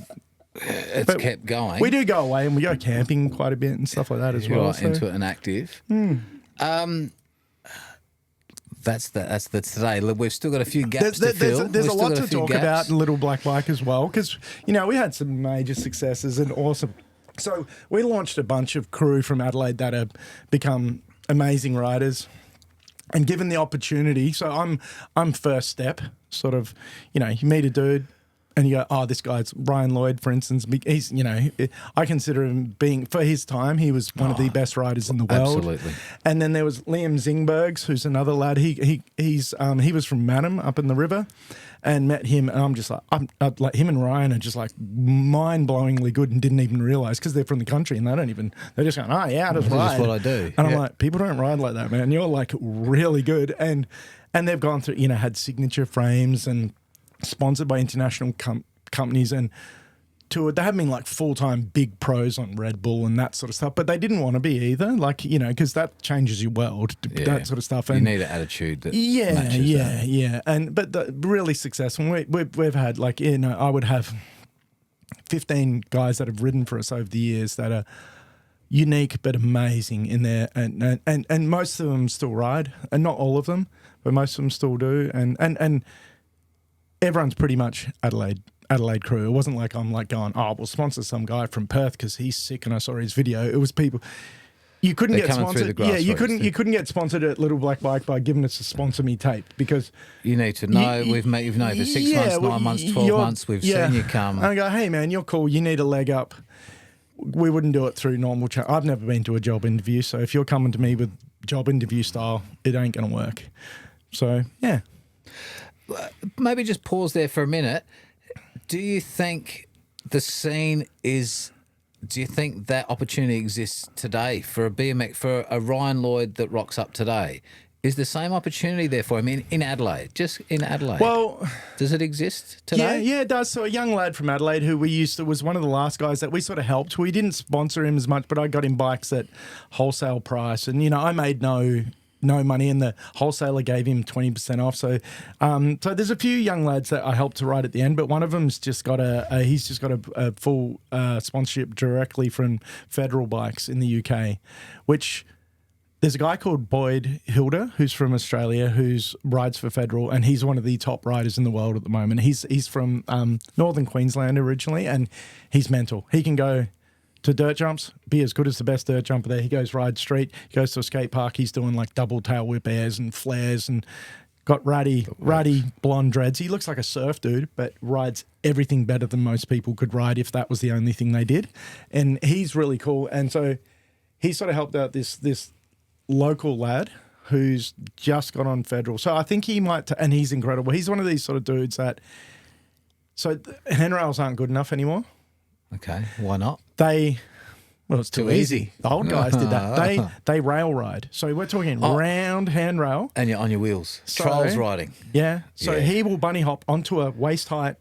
[SPEAKER 3] It's kept going.
[SPEAKER 2] We do go away and we go camping quite a bit and stuff like that as well.
[SPEAKER 3] Right, into it and active. That's the today. We've still got a few gaps to fill.
[SPEAKER 2] There's a lot to talk about in Little Black Bike as well, because we had some major successes and awesome. So we launched a bunch of crew from Adelaide that have become amazing riders, and given the opportunity. So I'm first step, sort of. You meet a dude. And you go, oh, this guy's Brian Lloyd, for instance. He's, I consider him being, for his time, he was one of the best riders in the world.
[SPEAKER 3] Absolutely.
[SPEAKER 2] And then there was Liam Zingbergs, who's another lad. He was from Madam up in the river, and met him. And I'm just like him and Ryan are just like mind-blowingly good, and didn't even realise, because they're from the country and they're just going, oh yeah, I just ride.
[SPEAKER 3] This is what I do.
[SPEAKER 2] And I'm like, people don't ride like that, man. You're like really good. And they've gone through, had signature frames and sponsored by international companies and toured. They have been like full-time big pros on Red Bull and that sort of stuff, but they didn't want to be either, like, because that changes your world, that sort of stuff. And
[SPEAKER 3] you need an attitude that matches that.
[SPEAKER 2] Yeah. But really successful. We've had like, I would have 15 guys that have ridden for us over the years that are unique but amazing in there, and most of them still ride, and not all of them, but most of them still do, and everyone's pretty much Adelaide crew. It wasn't like I'm like going, oh, we'll sponsor some guy from Perth because he's sick and I saw his video. It was people. You couldn't get sponsored. Yeah, you couldn't get sponsored at Little Black Bike by giving us a sponsor me tape, because
[SPEAKER 3] you need to know. You've known for 6 months, 9 months, 12 months. We've seen you come.
[SPEAKER 2] And I go, hey man, you're cool. You need a leg up. We wouldn't do it through normal channel. I've never been to a job interview, so if you're coming to me with job interview style, it ain't going to work. So yeah.
[SPEAKER 3] Maybe just pause there for a minute. Do you think the scene is? Do you think that opportunity exists today for a BMX, for a Ryan Lloyd that rocks up today? Is the same opportunity there for him in Adelaide? Just in Adelaide.
[SPEAKER 2] Well,
[SPEAKER 3] does it exist today?
[SPEAKER 2] Yeah, it does. So a young lad from Adelaide who was one of the last guys that we sort of helped. We didn't sponsor him as much, but I got him bikes at wholesale price, and I made no no money, and the wholesaler gave him 20% off. So, so there's a few young lads that I helped to ride at the end, but one of them's just got a full sponsorship directly from Federal Bikes in the UK, which. There's a guy called Boyd Hilder who's from Australia who's rides for Federal, and he's one of the top riders in the world at the moment. He's from northern Queensland originally, and he's mental. He can go to dirt jumps, be as good as the best dirt jumper there. He goes ride street, he goes to a skate park. He's doing like double tail whip airs and flares, and got ratty blonde dreads. He looks like a surf dude, but rides everything better than most people could ride if that was the only thing they did. And he's really cool. And so he sort of helped out this local lad who's just got on Federal. So I think he might, and he's incredible. He's one of these sort of dudes that, so handrails aren't good enough anymore.
[SPEAKER 3] Okay, why not?
[SPEAKER 2] Well, it's too easy. The old guys did that. They rail ride. So we're talking round handrail.
[SPEAKER 3] And you're on your wheels.
[SPEAKER 2] So,
[SPEAKER 3] Trials riding.
[SPEAKER 2] Yeah. So he will bunny hop onto a waist height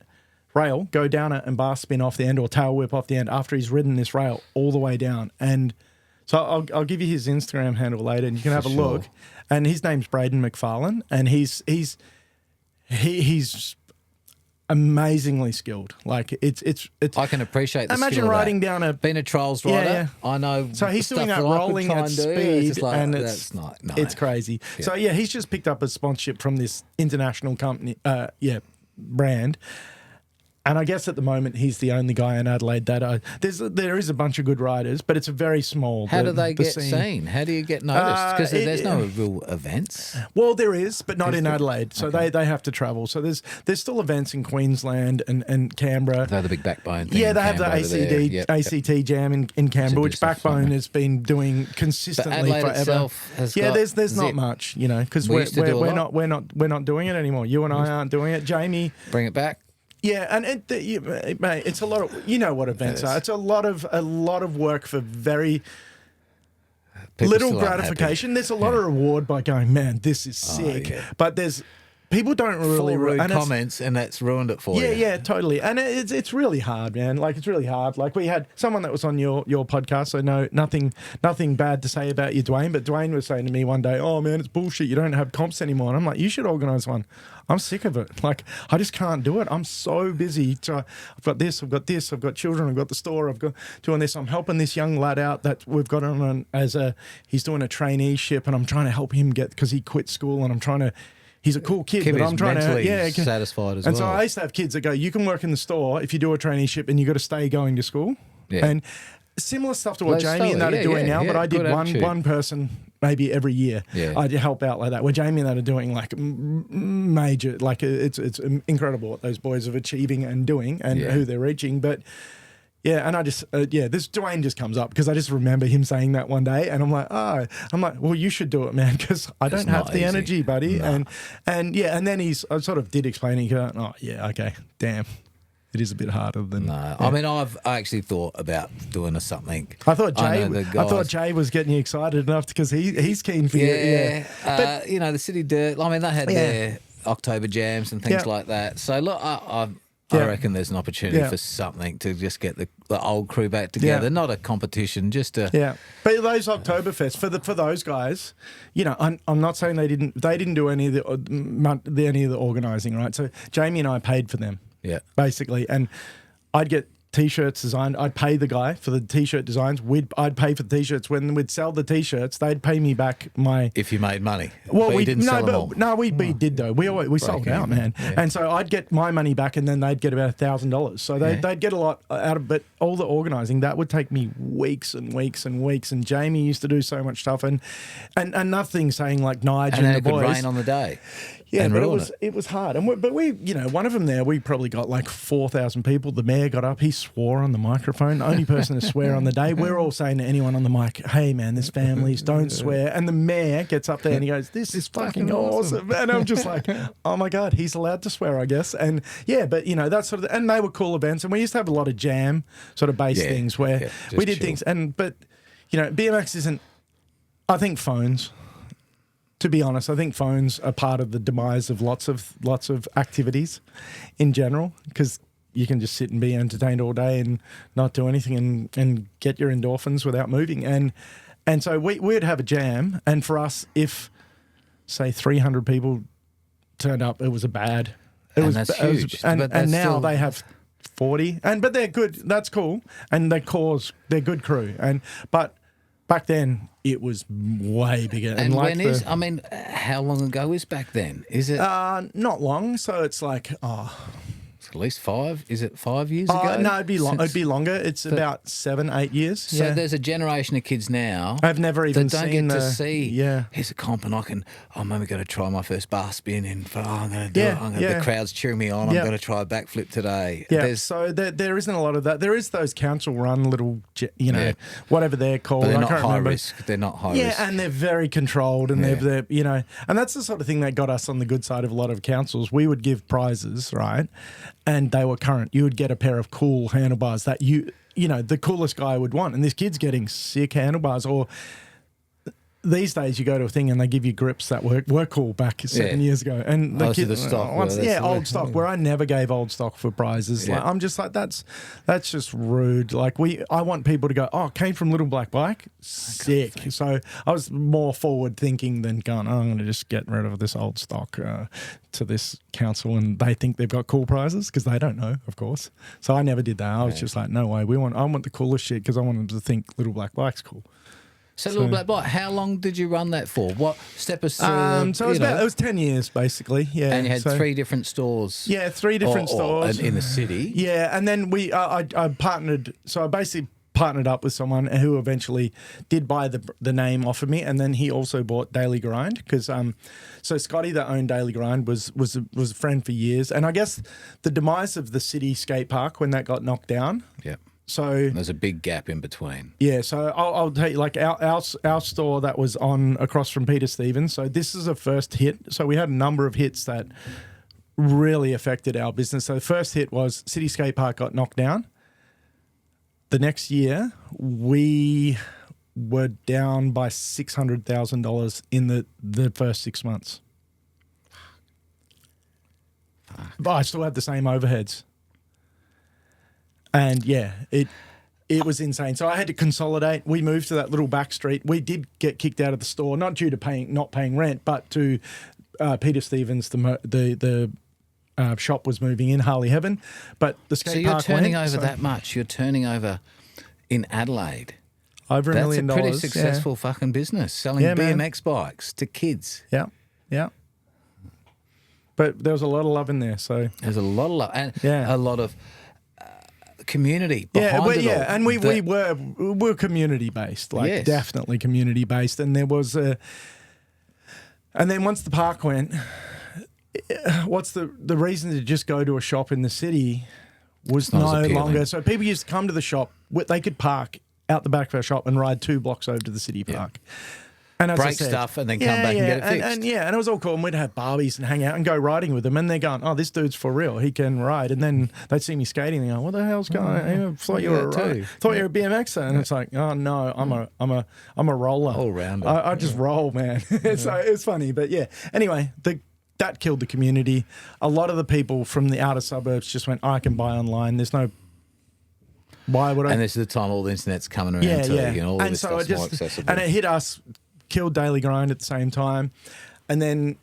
[SPEAKER 2] rail, go down it and bar spin off the end or tail whip off the end after he's ridden this rail all the way down. And so I'll give you his Instagram handle later, and you can have a look. And his name's Braden McFarlane, and he's amazingly skilled. Like it's.
[SPEAKER 3] I can appreciate the
[SPEAKER 2] imagine
[SPEAKER 3] skill
[SPEAKER 2] riding
[SPEAKER 3] of that.
[SPEAKER 2] down a
[SPEAKER 3] being a trials rider.
[SPEAKER 2] Yeah.
[SPEAKER 3] I know.
[SPEAKER 2] So he's
[SPEAKER 3] the
[SPEAKER 2] doing
[SPEAKER 3] stuff
[SPEAKER 2] that
[SPEAKER 3] I could
[SPEAKER 2] rolling
[SPEAKER 3] try
[SPEAKER 2] at
[SPEAKER 3] and do.
[SPEAKER 2] speed,
[SPEAKER 3] It's like,
[SPEAKER 2] and
[SPEAKER 3] that's not. No.
[SPEAKER 2] It's crazy.
[SPEAKER 3] Yeah.
[SPEAKER 2] So he's just picked up a sponsorship from this international company. Brand. And I guess at the moment he's the only guy in Adelaide that there is a bunch of good riders, but it's a very small.
[SPEAKER 3] How do they get seen? How do you get noticed? Because there's no real events.
[SPEAKER 2] Well, there is, but not in Adelaide. So they have to travel. So there's still events in Queensland and Canberra.
[SPEAKER 3] They're the big Backbone thing.
[SPEAKER 2] Yeah, they have the ACT Jam in Canberra, which Backbone has been doing consistently
[SPEAKER 3] but Adelaide
[SPEAKER 2] forever.
[SPEAKER 3] Itself has
[SPEAKER 2] there's not much, because we're not doing it anymore. You and I aren't doing it. Jamie,
[SPEAKER 3] bring it back.
[SPEAKER 2] Yeah, and mate, it's a lot of what events are. It's a lot of work for very little gratification. There's a lot of reward by going, man, this is sick. Yeah. But people don't really
[SPEAKER 3] rude comments, and that's ruined it for you.
[SPEAKER 2] Yeah, totally. And it's really hard, man. Like it's really hard. Like we had someone that was on your podcast, so no, nothing bad to say about you, Dwayne. But Dwayne was saying to me one day, "Oh man, it's bullshit. You don't have comps anymore." And I'm like, "You should organise one." I'm sick of it. Like I just can't do it. I'm so busy. I've got this. I've got children. I've got the store. I've got doing this. I'm helping this young lad out that we've got on he's doing a traineeship, and I'm trying to help him because he quit school, and I'm trying to. He's a cool kid, but I'm trying to
[SPEAKER 3] satisfied as well.
[SPEAKER 2] And so I used to have kids that go, you can work in the store if you do a traineeship and you got to stay going to school. Yeah. And similar stuff to what Jamie and that are doing now, but I did one person maybe every year. Yeah. I help out like that. Where Jamie and that are doing like major, like it's incredible what those boys are achieving and doing and who they're reaching. But yeah, and I just this Dwayne just comes up because I just remember him saying that one day, and I'm like, well, you should do it, man, because I don't have the energy, buddy. No. And then I sort of did explain it. Oh yeah, okay, damn, it is a bit harder than.
[SPEAKER 3] No,
[SPEAKER 2] yeah.
[SPEAKER 3] I mean, I actually thought about doing something.
[SPEAKER 2] I thought Jay was getting you excited enough because he's keen for you. Yeah,
[SPEAKER 3] but the City Dirt. I mean, they had their October jams and things like that. So look, I reckon there's an opportunity for something to just get the old crew back together. Not a competition, just a
[SPEAKER 2] But those Oktoberfest for those guys, I'm not saying they didn't do any of the organising, right? So Jamie and I paid for them, basically, and I'd get T-shirts designed. I'd pay the guy for the T-shirt designs. I'd pay for the T-shirts. When we'd sell the T-shirts, they'd pay me back my.
[SPEAKER 3] If you made money,
[SPEAKER 2] well,
[SPEAKER 3] we didn't sell them all.
[SPEAKER 2] No, we did though. We sold out, man. Yeah. And so I'd get my money back, and then they'd get about $1,000. So they'd get a lot out of. But all the organising that would take me weeks and weeks and weeks. And Jamie used to do so much stuff, and nothing saying like Nigel and the boys.
[SPEAKER 3] And it could rain on the day.
[SPEAKER 2] Yeah, but it was hard. And but we one of them there, we probably got like 4,000 people. The mayor got up, he swore on the microphone. The only person to swear on the day. We're all saying to anyone on the mic, hey man, there's families, don't swear. And the mayor gets up there and he goes, this is fucking awesome. And I'm just like, oh my God, he's allowed to swear, I guess. And yeah, but that sort of, and they were cool events. And we used to have a lot of jam sort of based things where we did things. But BMX isn't, I think phones. To be honest, I think phones are part of the demise of lots of activities in general, because you can just sit and be entertained all day and not do anything and get your endorphins without moving. And so we'd have a jam, and for us, if say 300 people turned up. It was a bad.
[SPEAKER 3] That's huge.
[SPEAKER 2] And
[SPEAKER 3] But that's
[SPEAKER 2] now
[SPEAKER 3] still-
[SPEAKER 2] they have 40, but they're good. That's cool, and they're good crew. But back then it was way bigger.
[SPEAKER 3] And
[SPEAKER 2] like
[SPEAKER 3] how long ago is back then? Is it
[SPEAKER 2] not long? So it's like
[SPEAKER 3] at least 5? Is it 5 years ago?
[SPEAKER 2] no, it'd be long.
[SPEAKER 3] Since-
[SPEAKER 2] It'd be longer. It's about 7-8 years.
[SPEAKER 3] So
[SPEAKER 2] yeah.
[SPEAKER 3] there's a generation of kids now
[SPEAKER 2] I've never even
[SPEAKER 3] that don't
[SPEAKER 2] seen
[SPEAKER 3] get to
[SPEAKER 2] the-
[SPEAKER 3] see.
[SPEAKER 2] yeah.
[SPEAKER 3] Here's a comp, and I'm maybe going to try my first bar spin, and I'm going to do
[SPEAKER 2] Yeah,
[SPEAKER 3] it.
[SPEAKER 2] yeah.
[SPEAKER 3] The crowd's cheering me on.
[SPEAKER 2] Yeah.
[SPEAKER 3] I'm going to try a backflip today.
[SPEAKER 2] Yeah,
[SPEAKER 3] There's,
[SPEAKER 2] so there isn't a lot of that. There is those council-run little,
[SPEAKER 3] Yeah.
[SPEAKER 2] whatever they're called.
[SPEAKER 3] but they're
[SPEAKER 2] I
[SPEAKER 3] not
[SPEAKER 2] can't
[SPEAKER 3] high
[SPEAKER 2] remember.
[SPEAKER 3] risk. They're not high
[SPEAKER 2] Yeah,
[SPEAKER 3] risk.
[SPEAKER 2] and they're very controlled, and they're and that's the sort of thing that got us on the good side of a lot of councils. We would give prizes, right, and they were current. You would get a pair of cool handlebars that the coolest guy would want, and this kid's getting sick handlebars. Or these days, you go to a thing and they give you grips that were cool back 7 years ago, and
[SPEAKER 3] Oh, so the stock,
[SPEAKER 2] old stock. Where I never gave old stock for prizes.
[SPEAKER 3] Yeah.
[SPEAKER 2] Like, I'm just like that's just rude. Like I want people to go, oh, came from Little Black Bike, sick. So I was more forward thinking than going, oh, I'm going to just get rid of this old stock to this council, and they think they've got cool prizes because they don't know, of course. So I never did that. I was just like, no way. I want the coolest shit because I want them to think Little Black Bike's cool.
[SPEAKER 3] So Little Black Bike, how long did you run that for? What step us through?
[SPEAKER 2] So it was 10 years basically. Yeah,
[SPEAKER 3] and you had
[SPEAKER 2] so,
[SPEAKER 3] 3 different stores.
[SPEAKER 2] Yeah, 3 different stores
[SPEAKER 3] in the city.
[SPEAKER 2] Yeah, and then I partnered. So I basically partnered up with someone who eventually did buy the name off of me, and then he also bought Daily Grind because so Scotty that owned Daily Grind was a friend for years, and I guess the demise of the city skate park when that got knocked down.
[SPEAKER 3] Yeah.
[SPEAKER 2] So
[SPEAKER 3] There's a big gap in between.
[SPEAKER 2] yeah, so I'll tell you, like our store that was on across from Peter Stevens. So this is a first hit. So we had a number of hits that really affected our business. So the first hit was City Skate Park got knocked down. The next year we were down by $600,000 in the first 6 months. But I still had the same overheads. And yeah, it was insane. So I had to consolidate. We moved to that little back street. We did get kicked out of the store, not due to not paying rent, but to Peter Stevens. The shop was moving in Harley Heaven, but the skate
[SPEAKER 3] So you're
[SPEAKER 2] park
[SPEAKER 3] turning
[SPEAKER 2] went,
[SPEAKER 3] over
[SPEAKER 2] so
[SPEAKER 3] that much. You're turning over in Adelaide.
[SPEAKER 2] over $1
[SPEAKER 3] That's
[SPEAKER 2] million.
[SPEAKER 3] a pretty successful fucking business, selling
[SPEAKER 2] Yeah, man.
[SPEAKER 3] BMX bikes to kids.
[SPEAKER 2] Yeah, yeah. But there was a lot of love in there. So
[SPEAKER 3] There's a lot of love and
[SPEAKER 2] Yeah.
[SPEAKER 3] a lot of community
[SPEAKER 2] yeah,
[SPEAKER 3] behind
[SPEAKER 2] but
[SPEAKER 3] it all.
[SPEAKER 2] and we were community based, like
[SPEAKER 3] Yes.
[SPEAKER 2] definitely community based, and there was and then once the park went, what's the reason to just go to a shop in the city was
[SPEAKER 3] not as
[SPEAKER 2] no
[SPEAKER 3] appealing.
[SPEAKER 2] longer. So people used to come to the shop, they could park out the back of our shop and ride 2 blocks over to the city park. And as I
[SPEAKER 3] Break
[SPEAKER 2] said-
[SPEAKER 3] stuff and then come back and get it fixed.
[SPEAKER 2] And it was all cool. And we'd have Barbies and hang out and go riding with them. And they're going, oh, this dude's for real. He can ride. And then they'd see me skating and go, what the hell's going on? I thought you were thought you were a BMXer. And it's like, oh no, I'm a roller.
[SPEAKER 3] All rounder.
[SPEAKER 2] I just roll, man. So it's funny. But yeah. Anyway, that killed the community. A lot of the people from the outer suburbs just went, I can buy online. There's no why would I?
[SPEAKER 3] And this is the time all the internet's coming around too. You know, all
[SPEAKER 2] and
[SPEAKER 3] this
[SPEAKER 2] so
[SPEAKER 3] stuff's more accessible.
[SPEAKER 2] And it hit us, killed Daily Grind at the same time. And then,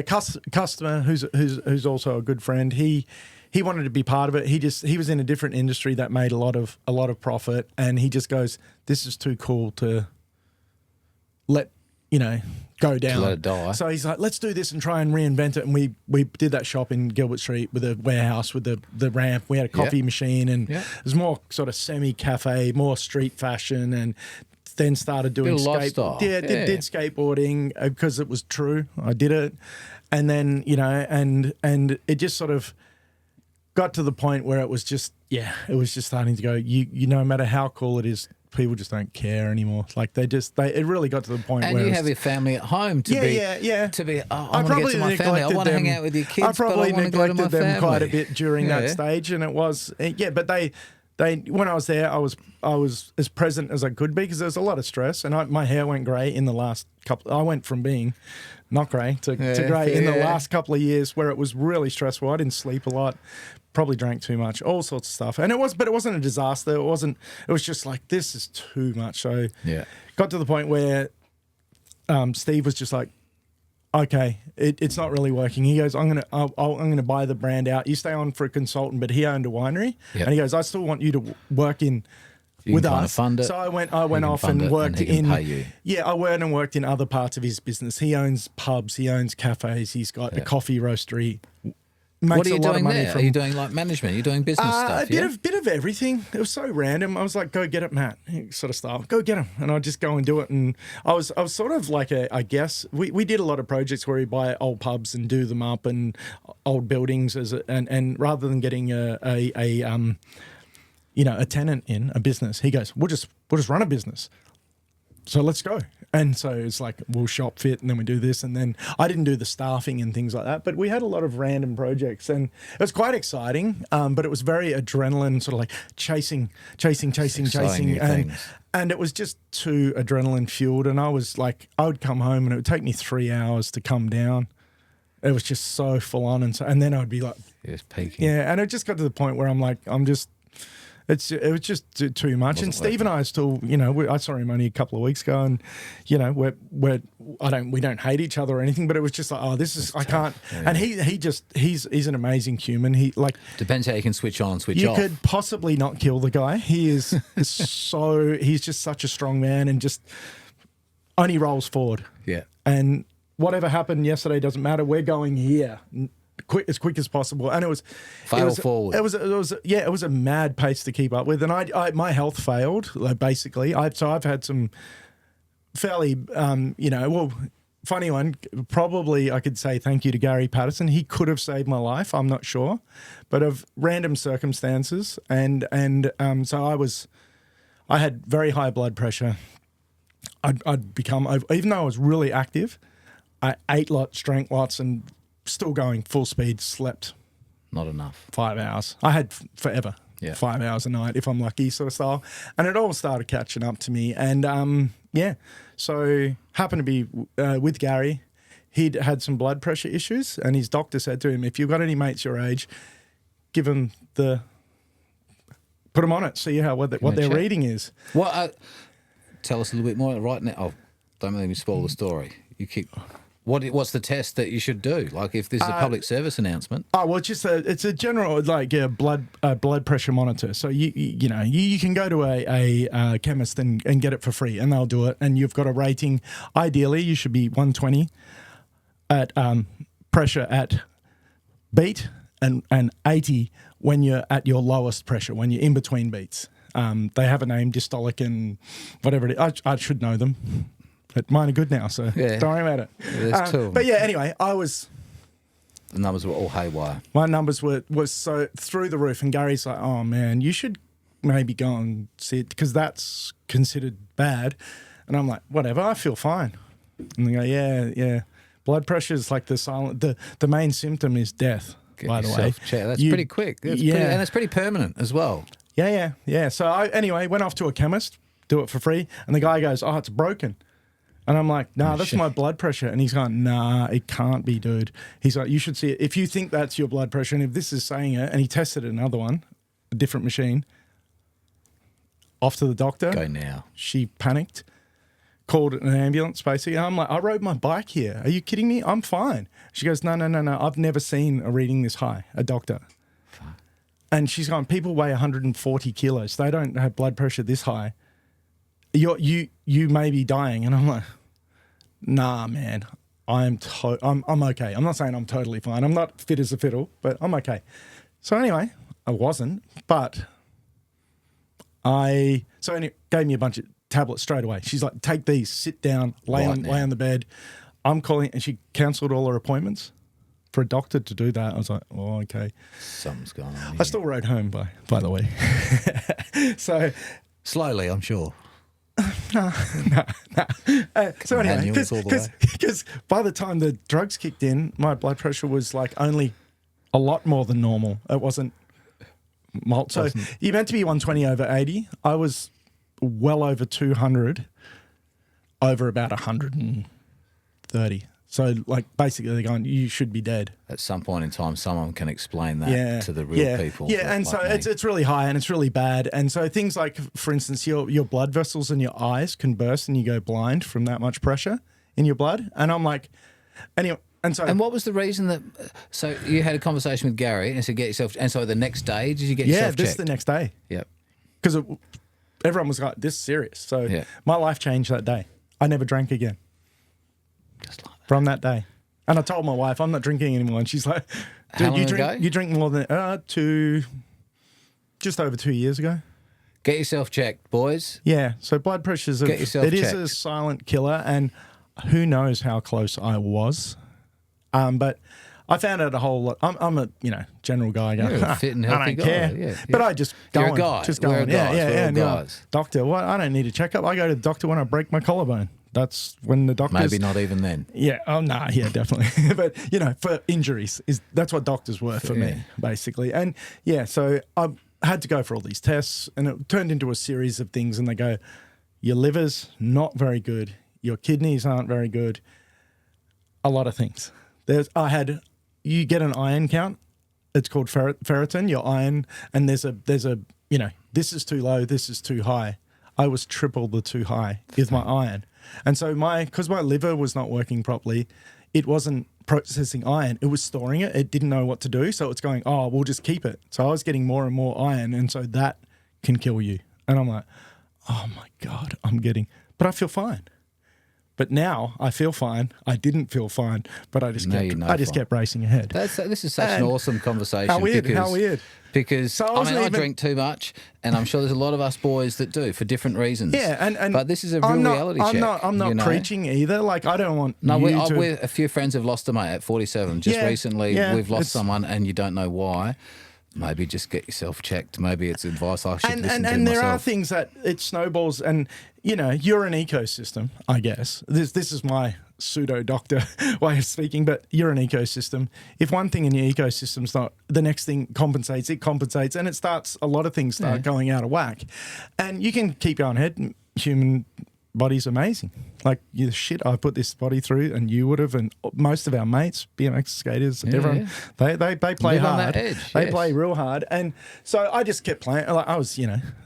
[SPEAKER 2] customer who's also a good friend. He wanted to be part of it. He was in a different industry that made a lot of profit, and he just goes, "This is too cool to let go down.
[SPEAKER 3] let it die."
[SPEAKER 2] So he's like, let's do this and try and reinvent it. And we did that shop in Gilbert Street with a warehouse with the ramp. We had a coffee machine, and it was more sort of semi-cafe, more street fashion, and then started doing
[SPEAKER 3] Bit of lifestyle.
[SPEAKER 2] did skateboarding because it was true. I did it. And then, and it just sort of got to the point where it was just starting to go, no matter how cool it is, people just don't care anymore. Like it really got to the point
[SPEAKER 3] And
[SPEAKER 2] where
[SPEAKER 3] you have your family at home to be, I want to get to my family. I want to hang out with your kids,
[SPEAKER 2] I probably
[SPEAKER 3] but I want to go to my
[SPEAKER 2] neglected them
[SPEAKER 3] family.
[SPEAKER 2] quite a bit during that stage, and it was but they when I was there, I was as present as I could be because there was a lot of stress, and my hair went grey in the last couple. I went from being not grey to grey in the last couple of years where it was really stressful. I didn't sleep a lot. Probably drank too much, all sorts of stuff. And it wasn't a disaster. It was just like, this is too much. So got to the point where Steve was just like, okay, it's not really working. He goes, I'm gonna buy the brand out. You stay on for a consultant, but he owned a winery,
[SPEAKER 3] Yep.
[SPEAKER 2] and he goes, I still want you to work in
[SPEAKER 3] You
[SPEAKER 2] with
[SPEAKER 3] can kind
[SPEAKER 2] us.
[SPEAKER 3] of fund it.
[SPEAKER 2] So I went
[SPEAKER 3] can
[SPEAKER 2] off
[SPEAKER 3] fund
[SPEAKER 2] and
[SPEAKER 3] it,
[SPEAKER 2] worked
[SPEAKER 3] and he can
[SPEAKER 2] in.
[SPEAKER 3] pay you.
[SPEAKER 2] Yeah, I went and worked in other parts of his business. He owns pubs, he owns cafes, he's got a coffee roastery. Makes
[SPEAKER 3] What are you
[SPEAKER 2] a lot of
[SPEAKER 3] doing
[SPEAKER 2] money
[SPEAKER 3] there?
[SPEAKER 2] from,
[SPEAKER 3] Are you doing like management? Are you doing business stuff?
[SPEAKER 2] a bit of everything. It was so random. I was like, "Go get it, Matt," sort of style. Go get him, and I'd just go and do it. And I was sort of like I guess we did a lot of projects where we buy old pubs and do them up and old buildings and rather than getting a tenant in a business, he goes, we'll just run a business. So let's go. And so it's like, we'll shop fit and then we do this. And then I didn't do the staffing and things like that, but we had a lot of random projects and it was quite exciting. But it was very adrenaline, sort of like chasing.
[SPEAKER 3] Exciting new things.
[SPEAKER 2] And it was just too adrenaline fueled. And I was like, I would come home and it would take me 3 hours to come down. It was just so full on. And then I'd be like,
[SPEAKER 3] It's peaking.
[SPEAKER 2] yeah. And it just got to the point where I'm like, it was just too much. And Steve and I still, I saw him only a couple of weeks ago, and we don't hate each other or anything, but it was just like, oh, this is I can't.
[SPEAKER 3] Yeah.
[SPEAKER 2] And he's an amazing human. He like
[SPEAKER 3] Depends how you can switch on, switch
[SPEAKER 2] you
[SPEAKER 3] off.
[SPEAKER 2] could possibly not kill the guy. He is he's just such a strong man and just only rolls forward.
[SPEAKER 3] Yeah.
[SPEAKER 2] And whatever happened yesterday doesn't matter. We're going here. As quick as possible, and it was
[SPEAKER 3] forward.
[SPEAKER 2] It was a mad pace to keep up with, and my health failed. Like basically, I've had some fairly, funny one. Probably I could say thank you to Gary Patterson. He could have saved my life. I'm not sure, but of random circumstances, and so I had very high blood pressure. I'd become, even though I was really active, I ate lots, drank lots, and still going full speed, slept
[SPEAKER 3] Not enough.
[SPEAKER 2] 5 hours. I had forever, 5 hours a night if I'm lucky, sort of style. And it all started catching up to me. And so happened to be with Gary. He'd had some blood pressure issues, and his doctor said to him, if you've got any mates your age, put them on it, see what their reading is.
[SPEAKER 3] Well, tell us a little bit more right now. Oh, don't let me spoil the story. You keep. What's the test that you should do? Like if this is a public service announcement.
[SPEAKER 2] Oh well, it's a general blood pressure monitor. So you can go to a chemist and get it for free, and they'll do it. And you've got a rating. Ideally, you should be 120 at pressure at beat, and 80 when you're at your lowest pressure, when you're in between beats. They have a name, dystolic and whatever it is. I should know them. But mine are good now, so don't worry about it.
[SPEAKER 3] There's two.
[SPEAKER 2] But yeah, anyway,
[SPEAKER 3] The numbers were all haywire.
[SPEAKER 2] my numbers was so through the roof, and Gary's like, "Oh man, you should maybe go and see it because that's considered bad." And I'm like, "Whatever, I feel fine." And they go, "Yeah, blood pressure is like the main symptom is death."
[SPEAKER 3] Get
[SPEAKER 2] by the way,
[SPEAKER 3] yourself checked. That's pretty quick. And it's pretty permanent as well.
[SPEAKER 2] Yeah. So I went off to a chemist, do it for free, and the guy goes, "Oh, it's broken." And I'm like, nah, that's my blood pressure. And he's going, nah, it can't be, dude. He's like, you should see it. If you think that's your blood pressure, and if this is saying it, and he tested another one, a different machine, off to the doctor.
[SPEAKER 3] Go now.
[SPEAKER 2] She panicked, called an ambulance, basically. And I'm like, I rode my bike here. Are you kidding me? I'm fine. She goes, no. I've never seen a reading this high, a doctor.
[SPEAKER 3] Fuck.
[SPEAKER 2] And she's going, people weigh 140 kilos. They don't have blood pressure this high. You may be dying. And I'm like, nah, man, I'm okay. I'm not saying I'm totally fine. I'm not fit as a fiddle, but I'm okay. So anyway, I wasn't, but it gave me a bunch of tablets straight away. She's like, take these, sit down, lay on the bed. I'm calling, and she cancelled all her appointments for a doctor to do that. I was like, oh, okay.
[SPEAKER 3] Something's going on.
[SPEAKER 2] I still rode home, by the way. So
[SPEAKER 3] slowly, I'm sure.
[SPEAKER 2] No. So anyway,
[SPEAKER 3] Manuals
[SPEAKER 2] because by the time the drugs kicked in, my blood pressure was like only a lot more than normal. It wasn't So you're meant to be 120 over 80. I was well over 200 over about 130. So like basically they're going, you should be dead.
[SPEAKER 3] At some point in time, someone can explain that to the real people.
[SPEAKER 2] Yeah, and so it's really high and it's really bad. And so things like, for instance, your blood vessels in your eyes can burst and you go blind from that much pressure in your blood. And I'm like, Anyway, and so
[SPEAKER 3] And what was the reason that? So you had a conversation with Gary and said get yourself. And so the next day, did you get yourself
[SPEAKER 2] this
[SPEAKER 3] checked?
[SPEAKER 2] the next day.
[SPEAKER 3] Yep.
[SPEAKER 2] Because everyone was like, this is serious. So
[SPEAKER 3] Yeah.
[SPEAKER 2] my life changed that day. I never drank again
[SPEAKER 3] Just like that.
[SPEAKER 2] from that day. And I told my wife, I'm not drinking anymore. And she's like,
[SPEAKER 3] How long
[SPEAKER 2] you
[SPEAKER 3] ago?
[SPEAKER 2] drink more than just over 2 years ago.
[SPEAKER 3] Get yourself checked, boys.
[SPEAKER 2] Yeah. So blood pressure's
[SPEAKER 3] Get yourself
[SPEAKER 2] it is
[SPEAKER 3] checked.
[SPEAKER 2] a silent killer, and who knows how close I was. But I found out a whole lot. I'm a general guy. Going,
[SPEAKER 3] You're a fit and
[SPEAKER 2] I
[SPEAKER 3] healthy
[SPEAKER 2] don't
[SPEAKER 3] guy.
[SPEAKER 2] care.
[SPEAKER 3] Yeah,
[SPEAKER 2] But
[SPEAKER 3] yeah.
[SPEAKER 2] I just go
[SPEAKER 3] You're a
[SPEAKER 2] on,
[SPEAKER 3] guy.
[SPEAKER 2] just
[SPEAKER 3] We're
[SPEAKER 2] going.
[SPEAKER 3] guys. We're all
[SPEAKER 2] and you're like,
[SPEAKER 3] guys.
[SPEAKER 2] doctor, what? I don't need a checkup. I go to the doctor when I break my collarbone. That's when the doctors.
[SPEAKER 3] Maybe not even then.
[SPEAKER 2] Yeah. Oh no. Yeah, definitely. But for injuries, that's what doctors were for
[SPEAKER 3] Yeah.
[SPEAKER 2] me, basically. And yeah, so I had to go for all these tests, and it turned into a series of things. And they go, your liver's not very good, your kidneys aren't very good, a lot of things. You get an iron count. It's called ferritin, your iron, and there's a this is too low, this is too high. I was triple the too high with my iron. And so because my liver was not working properly, it wasn't processing iron, it was storing it. It didn't know what to do. So it's going, oh, we'll just keep it. So I was getting more and more iron. And so that can kill you. And I'm like, oh my God, but I feel fine. But now I feel fine. I didn't feel fine, but I just kept racing ahead.
[SPEAKER 3] This is such an awesome conversation.
[SPEAKER 2] How weird.
[SPEAKER 3] Because
[SPEAKER 2] So
[SPEAKER 3] I drink too much, and I'm sure there's a lot of us boys that do for different reasons.
[SPEAKER 2] Yeah, but
[SPEAKER 3] this is a real reality check.
[SPEAKER 2] I'm not preaching either. Like I don't want.
[SPEAKER 3] No, we're a few friends have lost a mate at 47. Just recently, we've lost someone, and you don't know why. Maybe just get yourself checked. Maybe it's advice I should listen to
[SPEAKER 2] and there
[SPEAKER 3] myself.
[SPEAKER 2] are things that it snowballs, and you're an ecosystem, I guess. This is my pseudo doctor way of speaking, but you're an ecosystem. If one thing in your ecosystem's not, the next thing compensates, and a lot of things start going out of whack. And you can keep going ahead. Human body's amazing. Like I put this body through, and you would have, and most of our mates, BMX skaters, everyone, they play
[SPEAKER 3] Live on
[SPEAKER 2] hard.
[SPEAKER 3] that edge,
[SPEAKER 2] They
[SPEAKER 3] yes.
[SPEAKER 2] play real hard, and so I just kept playing. Like I was,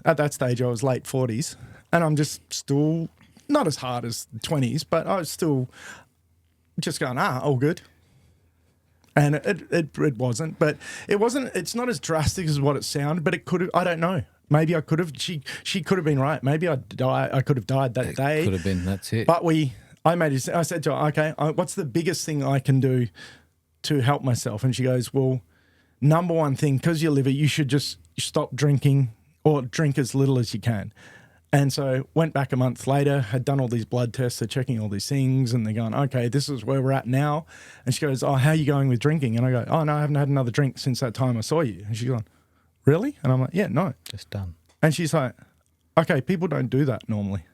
[SPEAKER 2] at that stage, I was late 40s, and I'm just still not as hard as 20s, but I was still just going, all good. And it wasn't, but it wasn't. It's not as drastic as what it sounded, but it could have. I don't know. Maybe I could have. She could have been right. Maybe I could have died that day.
[SPEAKER 3] Could have been. That's it.
[SPEAKER 2] But I said to her, okay, what's the biggest thing I can do to help myself? And she goes, well, number one thing, because your liver, you should just stop drinking or drink as little as you can. And so went back a month later, had done all these blood tests, they're checking all these things, and they're going, okay, this is where we're at now. And she goes, oh, how are you going with drinking? And I go, oh, no, I haven't had another drink since that time I saw you. And she's going, really? And I'm like, yeah, no.
[SPEAKER 3] Just done.
[SPEAKER 2] And she's like, okay, people don't do that normally.